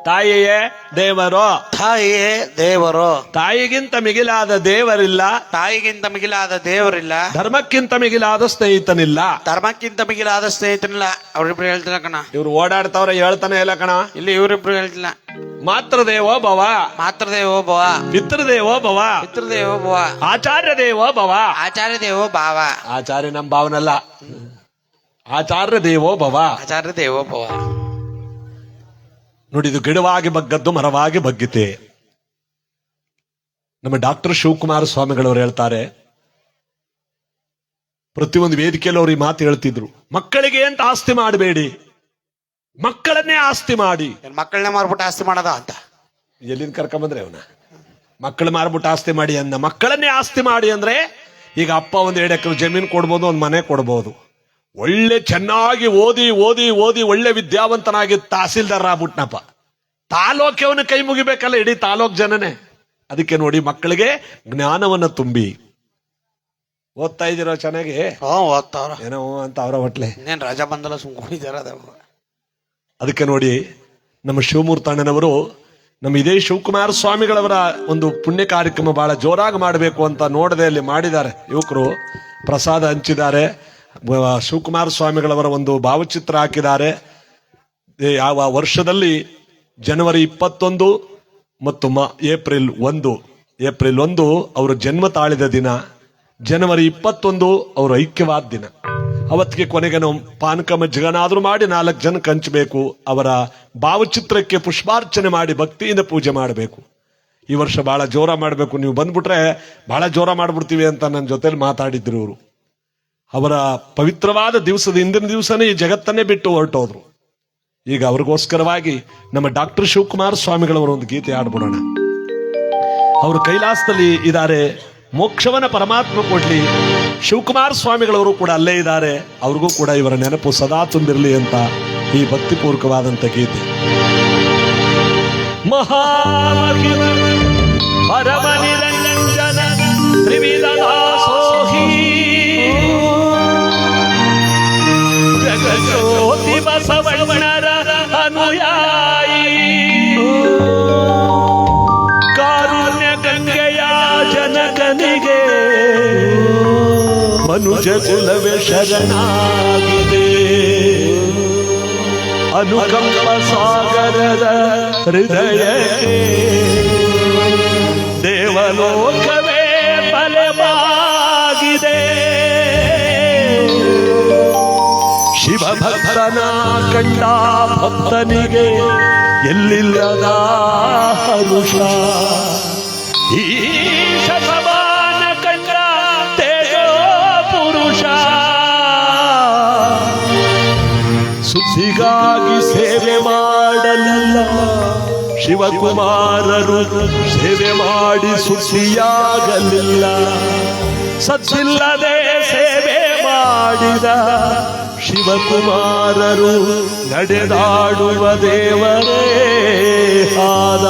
ತಾಯಿಯೇ ದೇವರು, ತಾಯಿಯೇ ದೇವರು, ತಾಯಿಗಿಂತ ಮಿಗಿಲಾದ ದೇವರಿಲ್ಲ, ತಾಯಿಗಿಂತ ಮಿಗಿಲಾದ ದೇವರಿಲ್ಲ, ಧರ್ಮಕ್ಕಿಂತ ಮಿಗಿಲಾದ ಸ್ನೇಹಿತನಿಲ್ಲ, ಧರ್ಮಕ್ಕಿಂತ ಮಿಗಿಲಾದ ಸ್ನೇಹಿತನಿಲ್ಲ. ಅವ್ರಿಬ್ರು ಹೇಳ್ತಿಲ್ಲ ಕಣ. ಇವ್ರು ಓಡಾಡ್ತಾವ್ರೆ, ಹೇಳ್ತಾನೆ ಇಲ್ಲ ಕಣ. ಇಲ್ಲಿ ಇವರಿಬ್ರು ಹೇಳ್ತಿಲ್ಲ. ಮಾತೃ ದೇವೋ ಭವ, ಮಾತೃ ದೇವೋ ಭವ, ಪಿತೃದೇವೋ ಭವ, ಪಿತೃದೇವೋ ಭವ, ಆಚಾರ್ಯ ದೇವೋ ಭವ. ಆಚಾರ್ಯ ದೇವೋ ಭಾವ. ಆಚಾರ್ಯ ನಮ್ ಭಾವನಲ್ಲ, ಆಚಾರ್ಯ ದೇವೋ ಭವ. ಆಚಾರ್ಯ ದೇವೋ ಭವ. ನೋಡಿ, ಇದು ಗಿಡವಾಗಿ ಬಗ್ಗದ್ದು ಮರವಾಗಿ ಬಗ್ಗಿತೆ. ನಮ್ಮ ಡಾಕ್ಟರ್ ಶಿವಕುಮಾರ ಸ್ವಾಮಿಗಳವರು ಹೇಳ್ತಾರೆ, ಪ್ರತಿಯೊಂದು ವೇದಿಕೆಯಲ್ಲಿ ಅವ್ರು ಈ ಮಾತು ಹೇಳ್ತಿದ್ರು, ಮಕ್ಕಳಿಗೆ ಅಂತ ಆಸ್ತಿ ಮಾಡಬೇಡಿ, ಮಕ್ಕಳನ್ನೇ ಆಸ್ತಿ ಮಾಡಿ. ಮಕ್ಕಳನ್ನೇ ಮಾರ್ಬಿಟ್ಟು ಆಸ್ತಿ ಮಾಡದ ಅಂತ ಎಲ್ಲಿಂದ ಕರ್ಕೊಂಬಂದ್ರೆ ಅವನ ಮಕ್ಕಳು ಮಾರ್ಬಿಟ್ಟು ಆಸ್ತಿ ಮಾಡಿ ಅಂದ. ಮಕ್ಕಳನ್ನೇ ಆಸ್ತಿ ಮಾಡಿ ಅಂದ್ರೆ, ಈಗ ಅಪ್ಪ ಒಂದ್ 2 ಎಕರೆ ಜಮೀನು ಕೊಡ್ಬೋದು, ಒಂದ್ ಮನೆ ಕೊಡ್ಬೋದು. ಒಳ್ಳೆ ಚೆನ್ನಾಗಿ ಓದಿ ಓದಿ ಓದಿ ಒಳ್ಳೆ ವಿದ್ಯಾವಂತನಾಗಿ ತಹಸೀಲ್ದಾರ್ ಆಗ್ಬಿಟ್ನಪ್ಪ, ತಾಲೂಕವನ್ನ ಕೈ ಮುಗಿಬೇಕಲ್ಲ ಇಡೀ ತಾಲೂಕ್ ಜನನೇ. ಅದಕ್ಕೆ ನೋಡಿ, ಮಕ್ಕಳಿಗೆ ಜ್ಞಾನವನ್ನ ತುಂಬಿ. ಓದ್ತಾ ಇದ್ದೀರೋ ಚೆನ್ನಾಗಿ? ಓದ್ತಾವ್ರ ಏನೋ ಅಂತ ಅವರ ಹೊಟ್ಲೆ ಇನ್ನೇನ್ ರಜಾ ಬಂದಲ್ಲ ಸುಮ್ಕೊಂಡಿದ್ದಾರ. ಅದಕ್ಕೆ ನೋಡಿ, ನಮ್ಮ ಶಿವಮೂರ್ತಣ್ಣನವರು ನಮ್ಮ ಇದೇ ಶಿವಕುಮಾರ ಸ್ವಾಮಿಗಳವರ ಒಂದು ಪುಣ್ಯ ಕಾರ್ಯಕ್ರಮ ಬಹಳ ಜೋರಾಗಿ ಮಾಡಬೇಕು ಅಂತ ನೋಡದೆ ಅಲ್ಲಿ ಮಾಡಿದ್ದಾರೆ. ಯುವಕರು ಪ್ರಸಾದ ಹಂಚಿದ್ದಾರೆ, ಶಿವಕುಮಾರ ಸ್ವಾಮಿಗಳವರ ಒಂದು ಭಾವಚಿತ್ರ ಹಾಕಿದ್ದಾರೆ. ಯಾವ ವರ್ಷದಲ್ಲಿ ಜನವರಿ 21 ಮತ್ತು ಏಪ್ರಿಲ್ 1 ಅವರ ಜನ್ಮ ತಾಳಿದ ದಿನ, ಜನವರಿ 21 ಅವರು ಐಕ್ಯವಾದ ದಿನ. ಅವತ್ತಿಗೆ ಕೊನೆಗೆ ನಾವು ಪಾನಕ ಮಜ್ಜಿಗನಾದ್ರೂ ಮಾಡಿ 4 ಜನಕ್ಕೆ ಹಂಚಬೇಕು. ಅವರ ಭಾವಚಿತ್ರಕ್ಕೆ ಪುಷ್ಪಾರ್ಚನೆ ಮಾಡಿ ಭಕ್ತಿಯಿಂದ ಪೂಜೆ ಮಾಡಬೇಕು. ಈ ವರ್ಷ ಬಹಳ ಜೋರ ಮಾಡಬೇಕು, ನೀವು ಬಂದ್ಬಿಟ್ರೆ ಬಹಳ ಜೋರ ಮಾಡ್ಬಿಡ್ತೀವಿ ಅಂತ ನನ್ನ ಜೊತೆಲಿ ಮಾತಾಡಿದ್ರು ಇವರು. ಅವರ ಪವಿತ್ರವಾದ ದಿವಸದ ಹಿಂದಿನ ದಿವಸನೇ ಈ ಜಗತ್ತನ್ನೇ ಬಿಟ್ಟು ಹೊರಟೋದ್ರು. ಈಗ ಅವ್ರಿಗೋಸ್ಕರವಾಗಿ ನಮ್ಮ ಡಾಕ್ಟರ್ ಶಿವಕುಮಾರ ಸ್ವಾಮಿಗಳವರ ಒಂದು ಗೀತೆ ಆಡ್ಬಿಡೋಣ. ಅವರು ಕೈಲಾಸದಲ್ಲಿ ಇದ್ದಾರೆ, ಮೋಕ್ಷವನ್ನ ಪರಮಾತ್ಮ ಕೊಡ್ಲಿ. ಶಿವಕುಮಾರ ಸ್ವಾಮಿಗಳವರು ಕೂಡ ಅಲ್ಲೇ ಇದ್ದಾರೆ, ಅವ್ರಿಗೂ ಕೂಡ ಇವರ ನೆನಪು ಸದಾ ತುಂಬಿರಲಿ ಅಂತ ಈ ಭಕ್ತಿಪೂರ್ವಕವಾದಂತ ಗೀತೆ. ಮಹಾಮಹಿಮ ಪರಮ ನಿರಂಜನ ತ್ರಿವಿಧ ದಾಸೋಹಿ ಜಗಜ್ಯೋತಿ ಬಸವಣ್ಣರ ಅನುಯಾಯಿ, ಕಾರುಣ್ಯ ಗಂಗೆಯ ಜನಕನಿಗೆ ಮನುಜ ಕುಲವೇ ಶರಣಾಗಿದೆ. ಅನುಕಂಪ ಸಾಗರದ ಹೃದಯಕ್ಕೆ ದೇವಲೋಕವೇ ಬಲವಾಗಿದೆ. ಶಿವಭಕ್ತನ ಕಂಡ ಭಕ್ತನಿಗೆ ಎಲ್ಲಿಲ್ಲದ ಹರುಷ. ಈಶ ಸಮಾನ ಕಂಡ ತೇಜೋ ಪುರುಷ ಸುದ್ದಿಗಾಗಿ ಸೇವೆ ಮಾಡಲಿಲ್ಲ ಶಿವಕುಮಾರರು ಸೇವೆ ಮಾಡಿ ಸುದ್ದಿಯಾಗಲಿಲ್ಲ ಸದ್ದಿಲ್ಲದೆ ಸೇವೆ ಮಾಡಿದ ಶಿವಕುಮಾರರು ನಡೆದಾಡುವ ದೇವರೇ ಆದ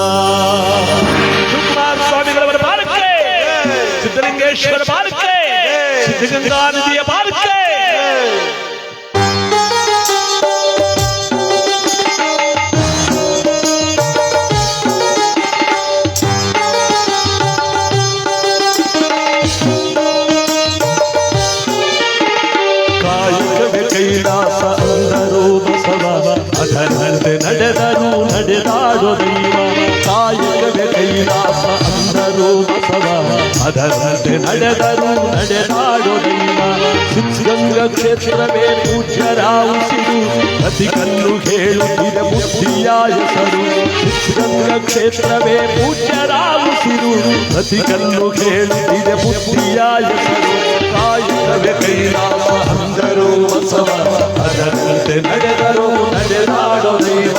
ಶಿವಕುಮಾರ ಸ್ವಾಮಿಗಳವರ ಬಾರಕ್ಕೆ ಸಿದ್ಧಲಿಂಗೇಶ್ವರ ಬಾರಕ್ಕೆ ಸಿದ್ಧಗಂಗಾ ನದಿಯ ಬಾರಕ್ಕೆ ಕೈಲಾಸ ಅಂದರು ಬಸವ ಅದರಂತೆ ನಡೆದರು ನಡೆದಾಡೋ ದೈವ ಕಾಯಕವೇ ಕೈಲಾಸ ಅಂದರು ಬಸವ ಅದರಂತೆ ನಡೆದರು ನಡೆದಾಡೋ ದೈವ ಸಿದ್ಧಗಂಗ ಕ್ಷೇತ್ರವೇ ಪೂಜ್ಯರ ಉಸಿರು ಪ್ರತಿ ಕಲ್ಲು ಹೇಳುತ್ತಿದೆ ಬುದ್ಧಿಯ ಹೆಸರು ಸಿದ್ಧಗಂಗ ಕ್ಷೇತ್ರವೇ ಪೂಜ್ಯರ ಉಸಿರು ಪ್ರತಿ ಕಲ್ಲು ಹೇಳುತ್ತಿದೆ ಬುದ್ಧಿಯ ಹೆಸರು ಕಾಯಕವೇ ಕೈಲಾಸ ಅಂದರು ಬಸವ ಅದರಂತೆ ನಡೆದರು ನಡೆದಾಡೋ ದೈವ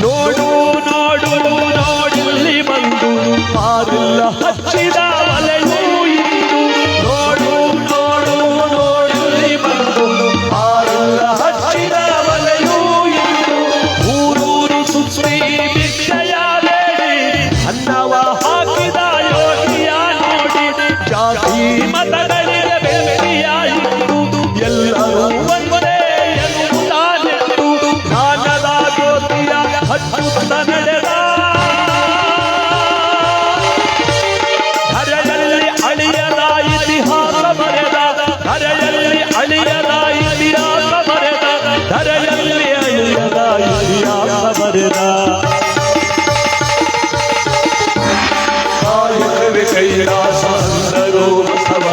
ನೋಡು ನೋಡು ನೋಡಿಲ್ಲಿ ಬಂದು ಆರಿಲ್ಲ ಹಚ್ಚಿದ ಮಲೆಯೂ ಇಂದು ನೋಡು ನೋಡು ನೋಡಿಲ್ಲಿ ಬಂದು ಆರಿಲ್ಲ ಹಚ್ಚಿದ ಮಲೆಯೂ ಇಂದು ಊರೂರು ಸುತ್ತಿ ಭಿಕ್ಷೆಯ ಬೇಡಿ ಅನ್ನವ ಹಾಕಿದ ಯೋಗಿಯ ನೋಡಿ ಜಾತಿ ಮತಗಳಿಗೆ ಬೆಂಕಿಯ ಇಟ್ಟು ಎಲ್ಲರೂ ಒಂದೇ ಎನ್ನುತ್ತಾನೆಂದು ಜ್ಞಾನದ ಜ್ಯೋತಿಯ ಹಚ್ಚುತ್ತ ನಡೆದ ಧರೆಯಲ್ಲಿ ಅಳಿಯದ ಇತಿಹಾಸ ಬರೆದ ಧರೆಯಲ್ಲಿ ಅಳಿಯದ ಇತಿಹಾಸ ಬರೆದ ಧರೆಯಲ್ಲಿ ಅಳಿಯದ ಇತಿಹಾಸ ಬರೆದ ಕಾಯಕವೇ ಕೈಲಾಸ ಅಂದರು ಬಸವ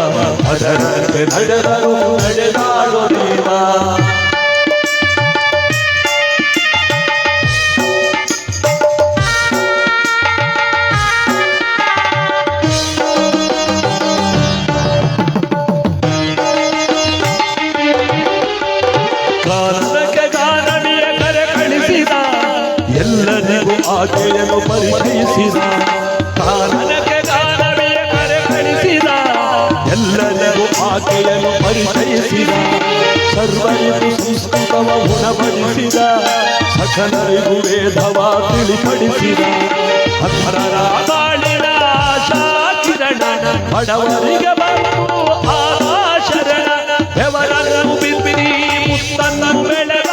ಅದರಂತೆ ನಡೆದರು ನಡೆದಾಡೋ ದೇವ ಕಾರಣಕ್ಕೆ ಗಾನವಿಯ ಕರೆ ಕಳಿಸಿದ ಎಲ್ಲರಿಗೂ ಆಕೆಯನ್ನು ಪರಿಚಯಿಸಿದ ಕಾರಣಕ್ಕೆ ಗಾನವಿಯ ಕರೆ ಕಳಿಸಿದ ಎಲ್ಲರಿಗೂ ಆಕೆಯನ್ನು ಪರಿಚಯಿಸಿದ ಸರ್ವರಿಗೂ ಸಂಸ್ಕೃತವ ಗುಣಪಡಿಸಿದ ಸಕಲರಿಗೂ ವೇದವ ತಿಳಿಪಡಿಸಿದ ಅಂಧರ ಬಾಳಿನ ಆಶಾ ಕಿರಣ ಬಡವರಿಗೆ ಬಂದು ಶರಣ ಬೆವರನ್ನು ಬಿತ್ತಿ ಮುತ್ತನ್ನು ಬೆಳೆದ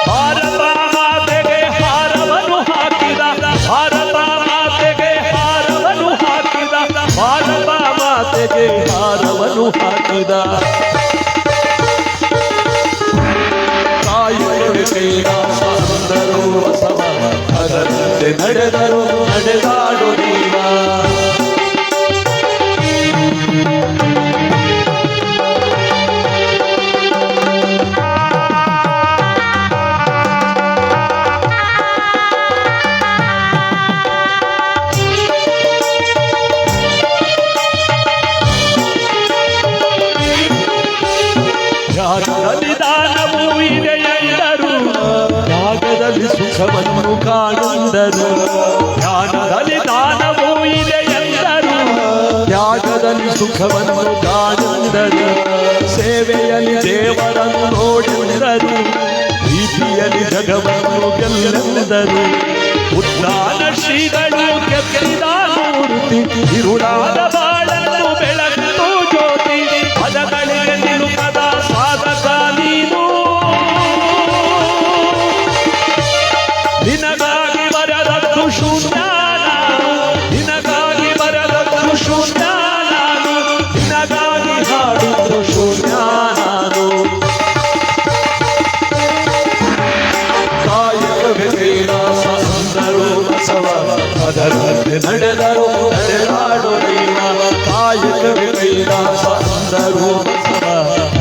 ಭಾರತ ಮಾತೆಗೆ ಹಾರವನ್ನು ಹಾಕಿದ ಭಾರತ ಮಾತೆಗೆ ಹಾರವನ್ನು ಹಾಕಿದ ಭಾರತ ಮಾತೆಗೆ ಹಾರವನ್ನು ಹಾಕಿದ ಕಾಯಕವೇ ಕೈಲಾಸ ಅಂದರು ಬಸವ ಅದರಂತೆ ನಡೆದರು ನಡೆದಾಡೋ ದೇವ ತ್ಯಾಗದಲ್ಲಿ ದಾನವೂ ಇದೆ ಎಂದರು ತ್ಯಾಗದಲ್ಲಿ ಸುಖವನ್ನು ಕಾಣುಂದರು ಧ್ಯಾನದಲ್ಲಿ ದಾನವೂ ಇದೆ ಎಂದರು ತ್ಯಾಗದಲ್ಲಿ ಸುಖವನ್ನು ಕಾಣುಂದರು ಸೇವೆಯಲ್ಲಿ ದೇವರನ್ನು ನೋಡಿದರು ಪ್ರೀತಿಯಲ್ಲಿ ಜಗವನ್ನು ಗೆಲ್ಲೆಂದರು ಉದ್ದಾನ ಶ್ರೀಗಳು ಕೆತ್ತಿದ ಮೂರ್ತಿ ಇರುಳಾದ ಬಾಳನ್ನು ಬೆಳಕು ಜ್ಯೋತಿ ಪದಗಳಿಗೆ ನಿಲುಕದ ಸಾಧಕ ನೀನು ನಿನಗಾಗಿ ಬರದದ್ದು ಶೂನ್ಯ ನಿನಗಾಗಿ ಬರದದ್ದು ಶೂನ್ಯ ನಾನು ನಿನಗಾಗಿ ಹಾಡಿದ್ದು ಶೂನ್ಯ ನಾನು ಕಾಯಕವೇ ಉತ್ಸವ ಅದರಂತೆ ನಡೆದರು ನಡೆದಾಡೋ ದೈವ ಕಾಯಕವೇ ಕೈಲಾಸ ಅಂದರು ಉತ್ಸವ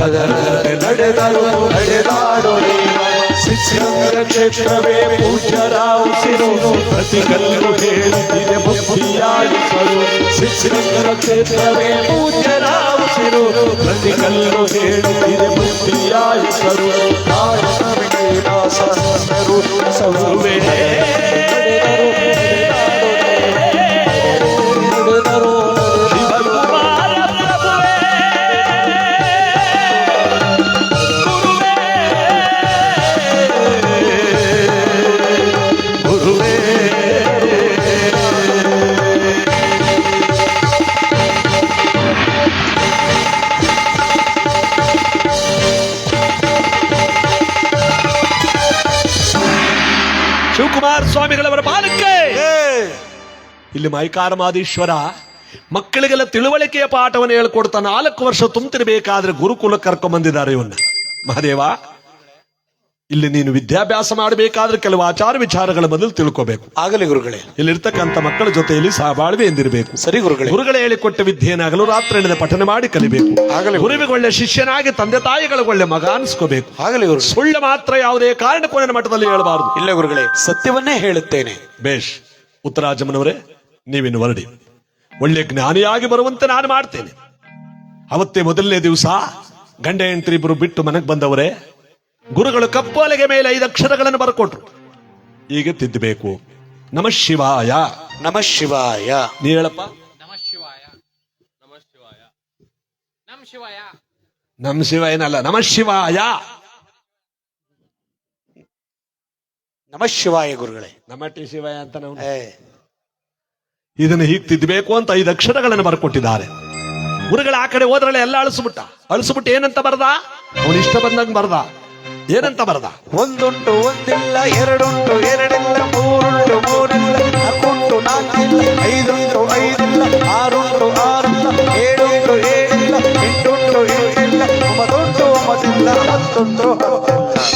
ಅದರಂತೆ ನಡೆದರು ನಡೆದಾಡೋ ದೈವ ಶಿಕ್ಷಣದ ಕ್ಷೇತ್ರವೇ ಪೂಜ್ಯರ ಉಸಿರು ಪ್ರತಿ ಕಲ್ಲು ಹೇಳುತ್ತಿದೆ ಬುದ್ಧಿಯಾಗಿಸರು ಶಿಕ್ಷಣದ ಕ್ಷೇತ್ರವೇ ಪೂಜ್ಯರ ಉಸಿರು ಪ್ರತಿ ಕಲ್ಲು ಹೇಳುತ್ತಿದೆ ಬುದ್ಧಿಯಾಗಿಸರು ಕಾಯಕವೇ ಕೈಲಾಸ ಅಂದರು ಉತ್ಸವವೇ ಶಿವಕುಮಾರ ಸ್ವಾಮಿಗಳವರ ಬಾಲಕ್ಕೆ ಇಲ್ಲಿ ಮೈಕಾರ ಮಾದೇಶ್ವರ ಮಕ್ಕಳಿಗೆಲ್ಲ ತಿಳುವಳಿಕೆಯ ಪಾಠವನ್ನು ಹೇಳ್ಕೊಡ್ತಾ 4 ವರ್ಷ ತುಂಬಿರಬೇಕಾದ್ರೆ ಗುರುಕುಲ ಕರ್ಕೊಂಡ್ ಬಂದಿದ್ದಾರೆ ಇವನ್ನ. ಮಹಾದೇವ, ಇಲ್ಲಿ ನೀನು ವಿದ್ಯಾಭ್ಯಾಸ ಮಾಡಬೇಕಾದ್ರೆ ಕೆಲವು ಆಚಾರ ವಿಚಾರಗಳ ಮೊದಲು ತಿಳ್ಕೋಬೇಕು. ಆಗಲಿ ಗುರುಗಳೇ. ಇಲ್ಲಿರ್ತಕ್ಕಂಥ ಮಕ್ಕಳ ಜೊತೆಯಲ್ಲಿ ಸಹಬಾಳ್ವೆ ಎಂದಿರಬೇಕು. ಸರಿ ಗುರುಗಳೇ. ಗುರುಗಳೇ ಹೇಳಿಕೊಟ್ಟ ವಿದ್ಯೆನಾಗಲು ರಾತ್ರಿ ಎಣ್ಣೆ ಪಠನ ಮಾಡಿ ಕಲಿಬೇಕು. ಆಗಲಿ. ಗುರುವಿಗೆ ಒಳ್ಳೆ ಶಿಷ್ಯನಾಗಿ ತಂದೆ ತಾಯಿಗಳಿಗೆ ಒಳ್ಳೆ ಮಗ ಅನ್ಸ್ಕೋಬೇಕು. ಆಗಲಿ ಗುರು. ಸುಳ್ಳು ಮಾತ್ರ ಯಾವುದೇ ಕಾರಣಕ್ಕೂ ನನ್ನ ಮಠದಲ್ಲಿ ಹೇಳಬಾರದು. ಇಲ್ಲ ಗುರುಗಳೇ, ಸತ್ಯವನ್ನೇ ಹೇಳುತ್ತೇನೆ. ಬೇಷ್. ಉತ್ತರಾಜಮ್ಮನವರೇ, ನೀವಿನ್ನು ಹೊರಡಿ. ಒಳ್ಳೆ ಜ್ಞಾನಿಯಾಗಿ ಬರುವಂತೆ ನಾನು ಮಾಡ್ತೇನೆ. ಅವತ್ತೇ ಮೊದಲನೇ ದಿವಸ ಗಂಡ ಹೆಂಡತಿ ಇಬ್ಬರು ಬಿಟ್ಟು ಮನೆಗೆ ಬಂದವರೇ, ಗುರುಗಳು ಕಪ್ಪು ಅಲೆಗೆ ಮೇಲೆ 5 ಅಕ್ಷರಗಳನ್ನು ಬರ್ಕೊಟ್ರು. ಈಗ ತಿದ್ದಬೇಕು. ನಮಃ ಶಿವಾಯ. ನಮಃ ಶಿವಾಯ. ನೀ ಹೇಳಪ್ಪ. ನಮಃ ಶಿವಾಯ. ನಮಃ ಶಿವಾಯ. ನಮಃ ಶಿವಾಯ. ನಮ್ ಶಿವ ಏನಲ್ಲ, ನಮಃ ಶಿವಾಯ. ನಮಃ ಶಿವಾಯ ಗುರುಗಳೇ. ನಮಟಿ ಶಿವಾಯ ಅಂತ ನಾವು ಏ, ಇದನ್ನು ಹೀಗೆ ತಿದ್ದಬೇಕು ಅಂತ 5 ಅಕ್ಷರಗಳನ್ನು ಬರ್ಕೊಟ್ಟಿದ್ದಾರೆ. ಗುರುಗಳ ಆ ಕಡೆ ಹೋದ್ರಲ್ಲ ಎಲ್ಲ ಅಳಿಸ್ಬಿಟ್ಟು ಏನಂತ ಬರ್ದ? ಅವನು ಇಷ್ಟ ಬಂದಂಗೆ ಬರ್ದ. ಏನಂತ ಬರ್ದ? ಒಂದುಂಟು ಒಂದಿಲ್ಲ, ಎರಡುಂಟು ಎರಡಿಲ್ಲ, ಮೂರುಂಟು ಮೂರಿಲ್ಲ, ನಾಲ್ಕುಂಟು ನಾಲ್ಕಿಲ್ಲ, ಐದುಂಟು ಐದಿಲ್ಲ, ಆರುಂಟು ಆರಿಲ್ಲ, ಏಳುಂಟು ಏಳಿಲ್ಲ, ಎಂಟುಂಟು ಎಂಟಿಲ್ಲ, 9 9 ಹತ್ತುಂಟು ಹತ್ತಿಲ್ಲ.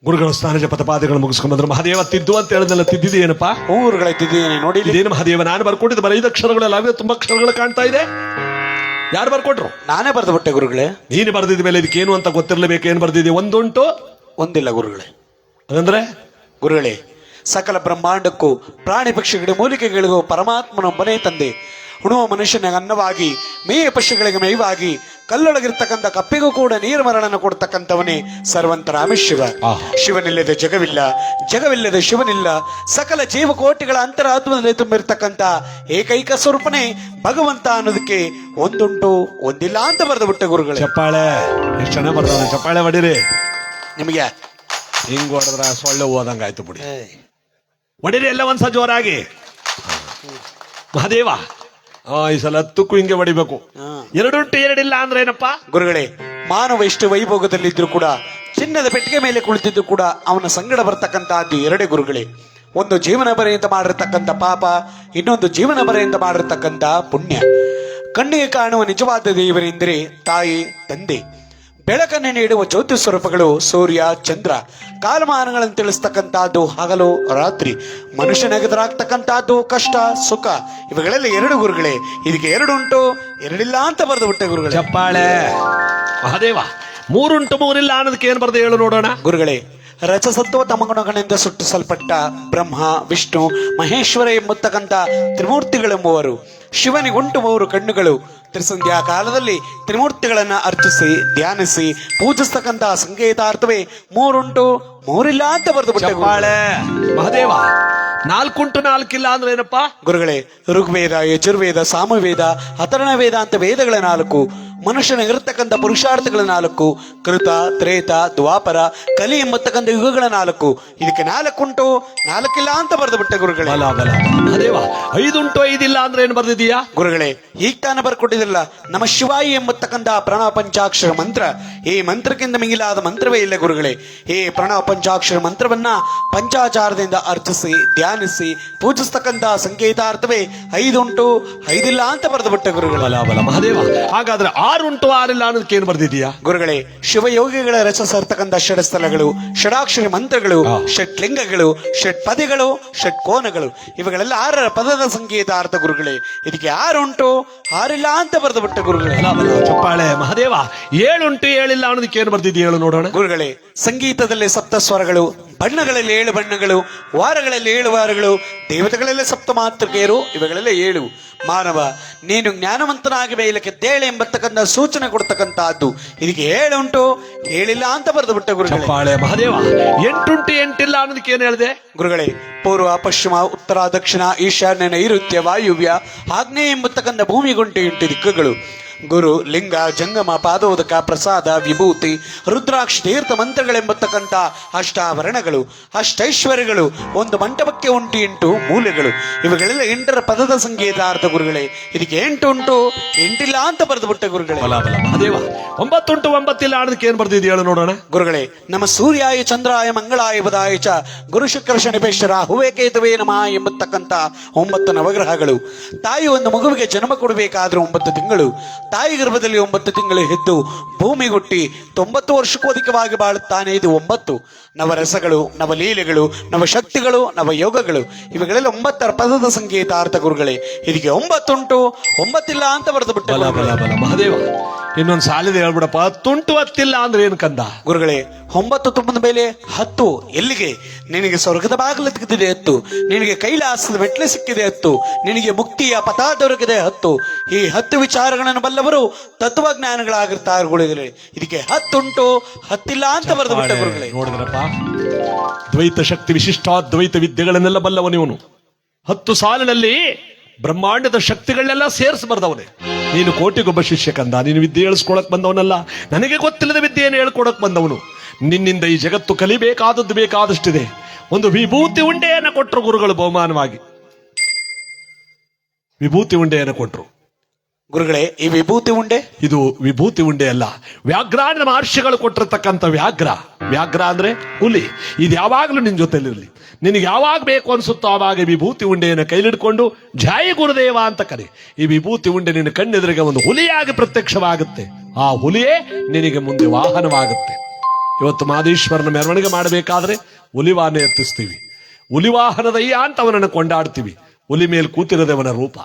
ಗುರುಗಳ ಸ್ನಾನ ಜಪತಪಾದಿಗಳು ಮುಗಿಸ್ಕೊಂಡ್ ಬಂದ್ರು. ಮಹಾದೇವ ತಿದ್ದು ಅಂತ ಹೇಳಿದ್ನಲ್ಲ, ತಿದ್ದಿದೇನಪ್ಪ? ಊರುಗಳ ತಿದ್ದಿದ್ದೇನೆ ನೋಡಿ. ಇದೇನು ಮಹಾದೇವ? ನಾನು ಬರ್ಕೊಟ್ಟಿದ್ದು ಬರೀ 5 ಅಕ್ಷರಗಳೆಲ್ಲ, ಅವೇ ತುಂಬಾ ಅಕ್ಷರಗಳು ಕಾಣ್ತಾ ಇದೆ. ಯಾರು ಬರ್ಕೊಟ್ರು? ನಾನೇ ಬರೆದು ಬಿಟ್ಟೆ ಗುರುಗಳೇ. ನೀನು ಬರ್ದಿದ ಮೇಲೆ ಇದಕ್ಕೇನು ಅಂತ ಗೊತ್ತಿರ್ಲೇಬೇಕು. ಏನು ಬರ್ದಿದೆ? ಒಂದುಂಟು ಒಂದಿಲ್ಲ ಗುರುಗಳೇ. ಅದಂದ್ರೆ ಗುರುಗಳೇ, ಸಕಲ ಬ್ರಹ್ಮಾಂಡಕ್ಕೂ ಪ್ರಾಣಿ ಪಕ್ಷಿಗಳಿಗೆ ಮೂಲಿಕೆಗಳಿಗೂ ಪರಮಾತ್ಮನೊಬ್ಬನೇ ತಂದೆ. ಉಣುವ ಮನುಷ್ಯನಿಗೆ ಅನ್ನವಾಗಿ, ಮೇಯ ಪಕ್ಷಿಗಳಿಗೆ ಮೇವಾಗಿ, ಕಲ್ಲೊಳಗಿರ್ತಕ್ಕಂಥ ಕಪ್ಪಿಗೂ ಕೂಡ ನೀರು ಮರಣನ ಕೊಡ್ತಕ್ಕಂಥವನೇ ಸರ್ವಂತರಾಮ ಶಿವ. ಶಿವನಿಲ್ಲದೆ ಜಗವಿಲ್ಲ, ಜಗವಿಲ್ಲದೆ ಶಿವನಿಲ್ಲ. ಸಕಲ ಜೀವಕೋಟಿಗಳ ಅಂತರಾತ್ಮದಲ್ಲಿ ತುಂಬಿರ್ತಕ್ಕಂಥ ಏಕೈಕ ಸ್ವರೂಪನೇ ಭಗವಂತ ಅನ್ನೋದಕ್ಕೆ ಒಂದುಂಟು ಒಂದಿಲ್ಲ ಅಂತ ಬರೆದು ಬಿಟ್ಟೆ ಗುರುಗಳೇ. ಚಪ್ಪಾಳೆ ಎಷ್ಟು ಚೆನ್ನಾಗಿ ಬರ್ತಾನೆ. ಚಪ್ಪಾಳೆ ಹೊಡಿರಿ. ನಿಮಗೆ ಹಿಂಗ್ ಹೊಡೆದ್ರ ಸೊಳ್ಳೆ ಹೋದಂಗಾಯ್ತು ಬಿಡಿ. ಹೊಡಿರಿ ಎಲ್ಲ ಒಂದ್ಸ ಜೋರಾಗಿ. ಮಹಾದೇವ, ಈ ಸಲ 10ಕ್ಕೂ ಹಿಂಗೆ ಹೊಡಿಬೇಕು. 2 2 ಅಂದ್ರೆ ಏನಪ್ಪಾ? ಗುರುಗಳೇ, ಮಾನವ ಎಷ್ಟು ವೈಭೋಗದಲ್ಲಿದ್ರು ಕೂಡ, ಚಿನ್ನದ ಪೆಟ್ಟಿಗೆ ಮೇಲೆ ಕುಳಿತಿದ್ದು ಕೂಡ ಅವನ ಸಂಗಡ ಬರ್ತಕ್ಕಂತಹದ್ದು 2 ಗುರುಗಳೇ. ಒಂದು ಜೀವನ ಬರೆಯಿಂದ ಮಾಡಿರ್ತಕ್ಕಂಥ ಪಾಪ, ಇನ್ನೊಂದು ಜೀವನ ಬರೆಯಿಂದ ಮಾಡಿರ್ತಕ್ಕಂಥ ಪುಣ್ಯ. ಕಣ್ಣಿಗೆ ಕಾಣುವ ನಿಜವಾದ ದೇವರೆಂದರೆ ತಾಯಿ ತಂದೆ. ಬೆಳಕನ್ನು ನೀಡುವ ಜ್ಯೋತಿ ಸ್ವರೂಪಗಳು ಸೂರ್ಯ ಚಂದ್ರ. ಕಾಲಮಾನಗಳನ್ನು ತಿಳಿಸ್ತಕ್ಕಂತಹದ್ದು ಹಗಲು ರಾತ್ರಿ. ಮನುಷ್ಯನೆಗೆದರಾಗ್ತಕ್ಕಂತಹದ್ದು ಕಷ್ಟ ಸುಖ. ಇವುಗಳೆಲ್ಲ 2 ಗುರುಗಳೇ. ಇದಕ್ಕೆ 2 ಉಂಟು 2 ಇಲ್ಲ ಅಂತ ಬರೆದು ಬಿಟ್ಟೆ ಗುರುಗಳೇ. ಚಪ್ಪಾಳೆ. ಮಹಾದೇವ, 3 ಉಂಟು 3 ಇಲ್ಲ ಅನ್ನೋದಕ್ಕೆ ಏನ್ ಬರ್ದೆ ಹೇಳು ನೋಡೋಣ. ಗುರುಗಳೇ, ರಜಸತ್ವ ತಮಗುಣಗಳಿಂದ ಸೃಷ್ಟಿಸಲ್ಪಟ್ಟ ಬ್ರಹ್ಮ ವಿಷ್ಣು ಮಹೇಶ್ವರ ಎಂಬತಕ್ಕಂಥ ತ್ರಿಮೂರ್ತಿಗಳೆಂಬುವರು. ಶಿವನಿಗುಂಟು 3 ಕಣ್ಣುಗಳು. ತ್ರಿಸಂಧ್ಯಾ ಕಾಲದಲ್ಲಿ ತ್ರಿಮೂರ್ತಿಗಳನ್ನ ಅರ್ಚಿಸಿ ಧ್ಯಾನಿಸಿ ಪೂಜಿಸ್ತಕ್ಕಂಥ ಸಂಕೇತಾರ್ಥವೇ 3 ಉಂಟು 3 ಇಲ್ಲ ಅಂತ ಬರೆದು ಬಿಟ್ಟೆ. ಮಹಾದೇವ, 4 ಉಂಟು 4 ಇಲ್ಲ ಅಂದ್ರೆ ಏನಪ್ಪಾ? ಗುರುಗಳೇ, ಋಗ್ವೇದ ಯಜುರ್ವೇದ ಸಾಮವೇದ ಅಥರ್ಣ ವೇದ ಅಂತ ವೇದಗಳ 4, ಮನುಷ್ಯನಿಗಿರ್ತಕ್ಕಂಥ ಪುರುಷಾರ್ಥಗಳ 4, ಕೃತ ತ್ರೇತ ದ್ವಾಪರ ಕಲಿ ಎಂಬತಕ್ಕಂಥ ಯುಗಗಳ 4. ಇದಕ್ಕೆ 4 ಉಂಟು 4 ಇಲ್ಲ ಅಂತ ಬರೆದು ಬಿಟ್ಟೆ ಗುರುಗಳೇ. ಮಹಾದೇವ, 5 ಉಂಟು 5 ಇಲ್ಲ ಅಂದ್ರೆ ಏನು ಬರ್ದಿದೀಯಾ? ಗುರುಗಳೇ, ಈಗ ತಾನು ಬರ್ಕೊಟ್ಟಿದಿಲ್ಲ. ನಮ್ಮ ಶಿವಾಯಿ ಎಂಬತಕ್ಕಂಥ ಪ್ರಣವ ಪಂಚಾಕ್ಷರ ಮಂತ್ರ. ಈ ಮಂತ್ರಕ್ಕಿಂತ ಮಿಗಿಲಾದ ಮಂತ್ರವೇ ಇಲ್ಲ ಗುರುಗಳೇ. ಈ ಪ್ರಣವ ಪಂಚಾಕ್ಷರ ಮಂತ್ರವನ್ನ ಪಂಚಾಚಾರದಿಂದ ಅರ್ಚಿಸಿ ಧ್ಯಾನಿಸಿ ಪೂಜಿಸ್ತಕ್ಕಂಥ ಸಂಕೇತಾರ್ಥವೇ 5 ಉಂಟು 5 ಇಲ್ಲ ಅಂತ ಬರೆದು ಬಿಟ್ಟೆ ಗುರುಗಳೇ. ಮಹಾದೇವ, ಹಾಗಾದ್ರೆ ಆರುಂಟು ಆರಿಲ್ಲ ಅನ್ನೋದಕ್ಕೆ ಏನ್ ಬರ್ದಿದೀಯಾ? ಗುರುಗಳೇ, ಶಿವಯೋಗಿಗಳ ರಚಿಸಿರ್ತಕ್ಕಂಥ ಷಡಸ್ಥಲಗಳು, ಷಡಾಕ್ಷರಿ ಮಂತ್ರಗಳು, ಷಟ್ಲಿಂಗಗಳು, ಷಟ್ಪದಿಗಳು, ಷಟ್ಕೋನಗಳು, ಇವುಗಳೆಲ್ಲ 6 ಪದದ ಸಂಗೀತ ಅರ್ಥ ಗುರುಗಳೇ. ಇದಕ್ಕೆ 6 ಉಂಟು 6 ಇಲ್ಲ ಅಂತ ಬರೆದು ಬಿಟ್ಟ ಗುರುಗಳೇ. ಬಲ ಬಲ ಚಪ್ಪಾಳೆ ಮಹಾದೇವ. 7 ಉಂಟು 7 ಇಲ್ಲ ಅನ್ನೋದಕ್ಕೆ ಏನ್ ಬರ್ದಿದೀಯ ಹೇಳು ನೋಡೋಣ. ಗುರುಗಳೇ, ಸಂಗೀತದಲ್ಲಿ 7 ಸ್ವರಗಳು, ಬಣ್ಣಗಳಲ್ಲಿ 7 ಬಣ್ಣಗಳು, ವಾರಗಳಲ್ಲಿ 7 ವಾರಗಳು, ದೇವತೆಗಳಲ್ಲಿ 7 ಮಾತೃಕೆಯರು, ಇವುಗಳೆಲ್ಲ 7. ಮಾನವ, ನೀನು ಜ್ಞಾನವಂತನಾಗಿ ಬೇಯಲಿಕ್ಕಿದ್ದೇಳೆ ಎಂಬತಕ್ಕಂಥ ಸೂಚನೆ ಕೊಡ್ತಕ್ಕಂತಹದ್ದು. ಇದಕ್ಕೆ 7 ಉಂಟು 7 ಇಲ್ಲ ಅಂತ ಬರೆದು ಬಿಟ್ಟ ಗುರುಗಳೇ. ಚಪ್ಪಾಳೆ ಮಹಾದೇವ. 8 ಉಂಟು 8 ಇಲ್ಲ ಅನ್ನೋದಕ್ಕೆ ಏನ್ ಹೇಳಿದೆ? ಗುರುಗಳೇ, ಪೂರ್ವ, ಪಶ್ಚಿಮ, ಉತ್ತರ, ದಕ್ಷಿಣ, ಈಶಾನ್ಯ, ನೈಋತ್ಯ, ವಾಯುವ್ಯ, ಆಗ್ನೇಯ ಎಂಬತಕ್ಕಂಥ ಭೂಮಿಗುಂಟು 8 ದಿಕ್ಕುಗಳು. ಗುರು, ಲಿಂಗ, ಜಂಗಮ, ಪಾದೋದಕ, ಪ್ರಸಾದ, ವಿಭೂತಿ, ರುದ್ರಾಕ್ಷ, ತೀರ್ಥ ಮಂತ್ರಗಳೆಂಬತಕ್ಕಂಥ ಅಷ್ಟಾವರಣಗಳು, ಅಷ್ಟೈಶ್ವರ್ಯಗಳು, ಒಂದು ಮಂಟಪಕ್ಕೆ ಉಂಟು 8 ಮೂಲೆಗಳು. ಇವುಗಳೆಲ್ಲ 8 ಪದದ ಸಂಗೀತ ಅರ್ಥ ಗುರುಗಳೇ. ಇದಕ್ಕೆ 8 ಉಂಟು 8 ಇಲ್ಲ ಅಂತ ಬರೆದು ಬಿಟ್ಟ ಗುರುಗಳೇ. ಬಲ ಬಲ ಮಹಾದೇವ. 9 ಉಂಟು 9 ಇಲ್ಲ ಅನ್ನೋದಕ್ಕೆ ಏನ್ ಬರ್ದಿದೀಯ ಹೇಳು ನೋಡೋಣ. ಗುರುಗಳೇ, ನಮ್ಮ ಸೂರ್ಯಾಯ ಚಂದ್ರಾಯ ಮಂಗಳಾಯ ಬುಧಾಯ ಚ ಗುರು ಶುಕ್ರ ಶನಿಪೇಶ್ವರ ಹುವೆ ಕೇತುವೆ ನಮಃ ಎಂಬತಕ್ಕಂಥ 9 ನವಗ್ರಹಗಳು. ತಾಯಿ ಒಂದು ಮಗುವಿಗೆ ಜನ್ಮ ಕೊಡಬೇಕಾದ್ರೂ 9 ತಿಂಗಳು, ತಾಯಿ ಗರ್ಭದಲ್ಲಿ 9 ತಿಂಗಳು ಹೆದ್ದು ಭೂಮಿಗುಟ್ಟಿ 90 ವರ್ಷಕ್ಕೂ ಅಧಿಕವಾಗಿ ಬಾಳುತ್ತಾನೆ. ಇದು 9 ನವರಸಗಳು, ನವಲೀಲೆಗಳು, ನವಶಕ್ತಿಗಳು, ನವಯೋಗಗಳು, ಇವುಗಳೆಲ್ಲ 9 ಪದದ ಸಂಗೀತ ಅರ್ಥ ಗುರುಗಳೇ. ಇದಕ್ಕೆ 9 ಉಂಟು 9 ಇಲ್ಲ ಅಂತ ಬರೆದು ಬಿಟ್ಟ ಬಲ ಬಲ ಬಲ ಮಹಾದೇವ. ಇನ್ನೊಂದು ಸಾಲಿದೆ ಹೇಳ್ಬಿಡಪ್ಪ. 10 ಉಂಟು 10 ಇಲ್ಲ ಅಂದ್ರೆ ಏನ್ ಕಂದ? ಗುರುಗಳೇ, 9 ತುಂಬಿದ ಮೇಲೆ 10 ಎಲ್ಲಿಗೆ? ನಿನಗೆ ಸ್ವರ್ಗದ ಬಾಗಿಲು ತೆಗೆದಿದೆ 10, ನಿನಗೆ ಕೈಲಾಸದ ಮೆಟ್ಲೆ ಸಿಕ್ಕಿದೆ 10, ನಿನಗೆ ಮುಕ್ತಿಯ ಪಥ ದೊರಕಿದೆ 10. ಈ 10 ವಿಚಾರಗಳನ್ನು ಬಲ್ಲವರು ತತ್ವಜ್ಞಾನಿಗಳಾಗಿರ್ತಾರೆ ಗುರುಗಳೇ. ಇದಕ್ಕೆ 10 ಉಂಟು 10 ಇಲ್ಲ ಅಂತ ಬರೆದು ಬಿಟ್ಟ ಗುರುಗಳೇ. ನೋಡಿದ್ರಪ್ಪ, ದ್ವೈತ ಶಕ್ತಿ ವಿಶಿಷ್ಟಾದ್ವೈತ ವಿದ್ಯೆಗಳನ್ನೆಲ್ಲ ಬಲ್ಲವನಿವನು. 10 ಸಾಲಿನಲ್ಲಿ ಬ್ರಹ್ಮಾಂಡದ ಶಕ್ತಿಗಳನ್ನೆಲ್ಲ ಸೇರಿಸಿ ಬರ್ದವನೇ. ನೀನು ಕೋಟಿಗೊಬ್ಬ ಶಿಷ್ಯ ಕಂದ. ನೀನು ವಿದ್ಯೆ ಹೇಳಿಸ್ಕೊಳಕ್ ಬಂದವನಲ್ಲ, ನನಗೆ ಗೊತ್ತಿಲ್ಲದ ವಿದ್ಯೆಯನ್ನು ಹೇಳ್ಕೊಡಕ್ ಬಂದವನು. ನಿನ್ನಿಂದ ಈ ಜಗತ್ತು ಕಲಿಬೇಕಾದದ್ದು ಬೇಕಾದಷ್ಟಿದೆ. ಒಂದು ವಿಭೂತಿ ಉಂಡೆಯನ್ನು ಕೊಟ್ಟರು ಗುರುಗಳು ಬಹುಮಾನವಾಗಿ. ವಿಭೂತಿ ಉಂಡೆಯನ್ನು ಕೊಟ್ಟರು ಗುರುಗಳೇ. ಈ ವಿಭೂತಿ ಉಂಡೆ, ಇದು ವಿಭೂತಿ ಉಂಡೆ ಅಲ್ಲ, ವ್ಯಾಘ್ರಾನ ಮಹರ್ಷಿಗಳು ಕೊಟ್ಟಿರ್ತಕ್ಕಂಥ ವ್ಯಾಘ್ರ. ವ್ಯಾಘ್ರ ಅಂದ್ರೆ ಹುಲಿ. ಇದು ಯಾವಾಗಲೂ ನಿನ್ ಜೊತೆಲಿರಲಿ. ನಿನಗೆ ಯಾವಾಗ ಬೇಕು ಅನ್ಸುತ್ತೋ ಆವಾಗ ವಿಭೂತಿ ಉಂಡೆಯನ್ನು ಕೈಲಿಡ್ಕೊಂಡು ಜಯ ಗುರುದೇವ ಅಂತ ಕರೆ. ಈ ವಿಭೂತಿ ಉಂಡೆ ನಿನ್ನ ಕಣ್ಣೆದುರಿಗೆ ಒಂದು ಹುಲಿಯಾಗಿ ಪ್ರತ್ಯಕ್ಷವಾಗುತ್ತೆ. ಆ ಹುಲಿಯೇ ನಿನಗೆ ಮುಂದೆ ವಾಹನವಾಗುತ್ತೆ. ಇವತ್ತು ಮಾದೇಶ್ವರನ ಮೆರವಣಿಗೆ ಮಾಡಬೇಕಾದ್ರೆ ಹುಲಿವಾಹನ ಎತ್ತಿಸ್ತೀವಿ. ಹುಲಿವಾಹನದಯ್ಯ ಅಂತ ಅವನನ್ನು ಕೊಂಡಾಡ್ತೀವಿ. ಹುಲಿ ಮೇಲೆ ಕೂತಿರದವನ ರೂಪ.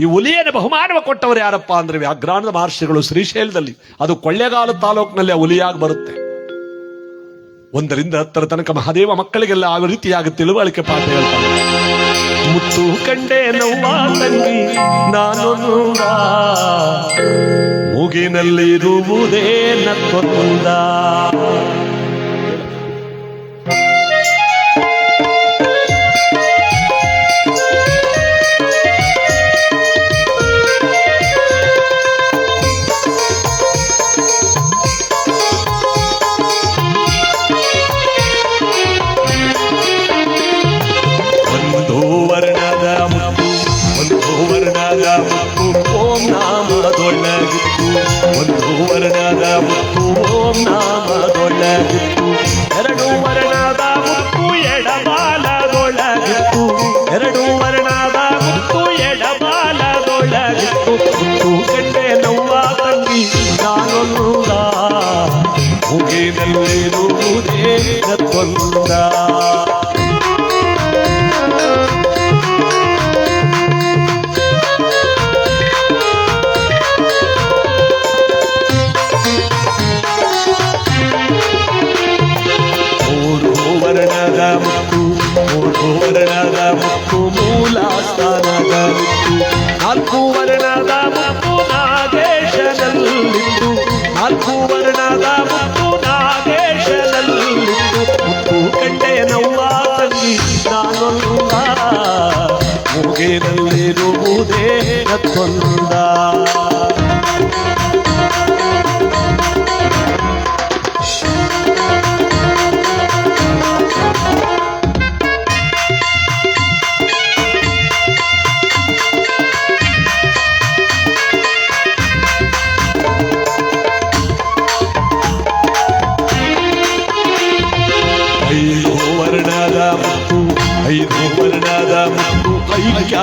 ಈ ಹುಲಿಯನ್ನು ಬಹುಮಾನವ ಕೊಟ್ಟವರು ಯಾರಪ್ಪ ಅಂದ್ರೆ ವ್ಯಾಘ್ರಾನದ ಮಹರ್ಷಿಗಳು ಶ್ರೀಶೈಲದಲ್ಲಿ. ಅದು ಕೊಳ್ಳೇಗಾಲ ತಾಲೂಕಿನಲ್ಲಿ ಆ ಹುಲಿಯಾಗಿ ಬರುತ್ತೆ. 1 ರಿಂದ 10 ತನಕ ಮಹಾದೇವ ಮಕ್ಕಳಿಗೆಲ್ಲ ಆ ರೀತಿಯಾಗಿ ತಿಳುವಳಿಕೆ ಪಾಠ ಹೇಳ್ತಾರೆ. ಮುತ್ತು ಕಂಡೆ ನೋವ ತಂಗಿ ನಾನು ಮೂಗಿನಲ್ಲಿರುವುದೇ ನಕ್ಕೊಂದ. ಓಂ ನಾಮದೊಳಗಿತ್ತು, ಒಂದು ವರ್ಣದ ಮುತ್ತು ಓಂ ನಾಮದೊಳಗಿತ್ತು. 2 ವರ್ಣದ ಮುತ್ತು ಎಡಬಾಲದೊಳಗಿತ್ತು, 2 ವರ್ಣದ ಮುತ್ತು ಎಡಬಾಲದೊಳಗಿತ್ತು. ಮುತ್ತು ಕಂಡೆ ನೋವ ತಂಗಿ ನಾನೊಂದ ಮುಗಿನಲ್ಲಿರುವುದೇ ನಕ್ಕೊಂದ. ಮೂರು ವರ್ಣದ ಮುತ್ತು ಮೂಲ ಸ್ಥಾನದ ಮುತ್ತು. 4 ವರ್ಣದ ಮುತ್ತು ನಾಗೇಶನಲ್ಲಿತ್ತು, 4 ವರ್ಣದ ಮುತ್ತು ನಾಗೇಶನಲ್ಲಿತ್ತು. ಮುತ್ತು ಕಂಡೆ ನೋವ ತಂಗಿ ನಾನೊಂದ ಮೂಗಿನಲ್ಲಿರುವುದೇ ನಕ್ಕೊಂದ. ಐದು ವರ್ಣದ ಮುತ್ತು ಐಕ್ಯ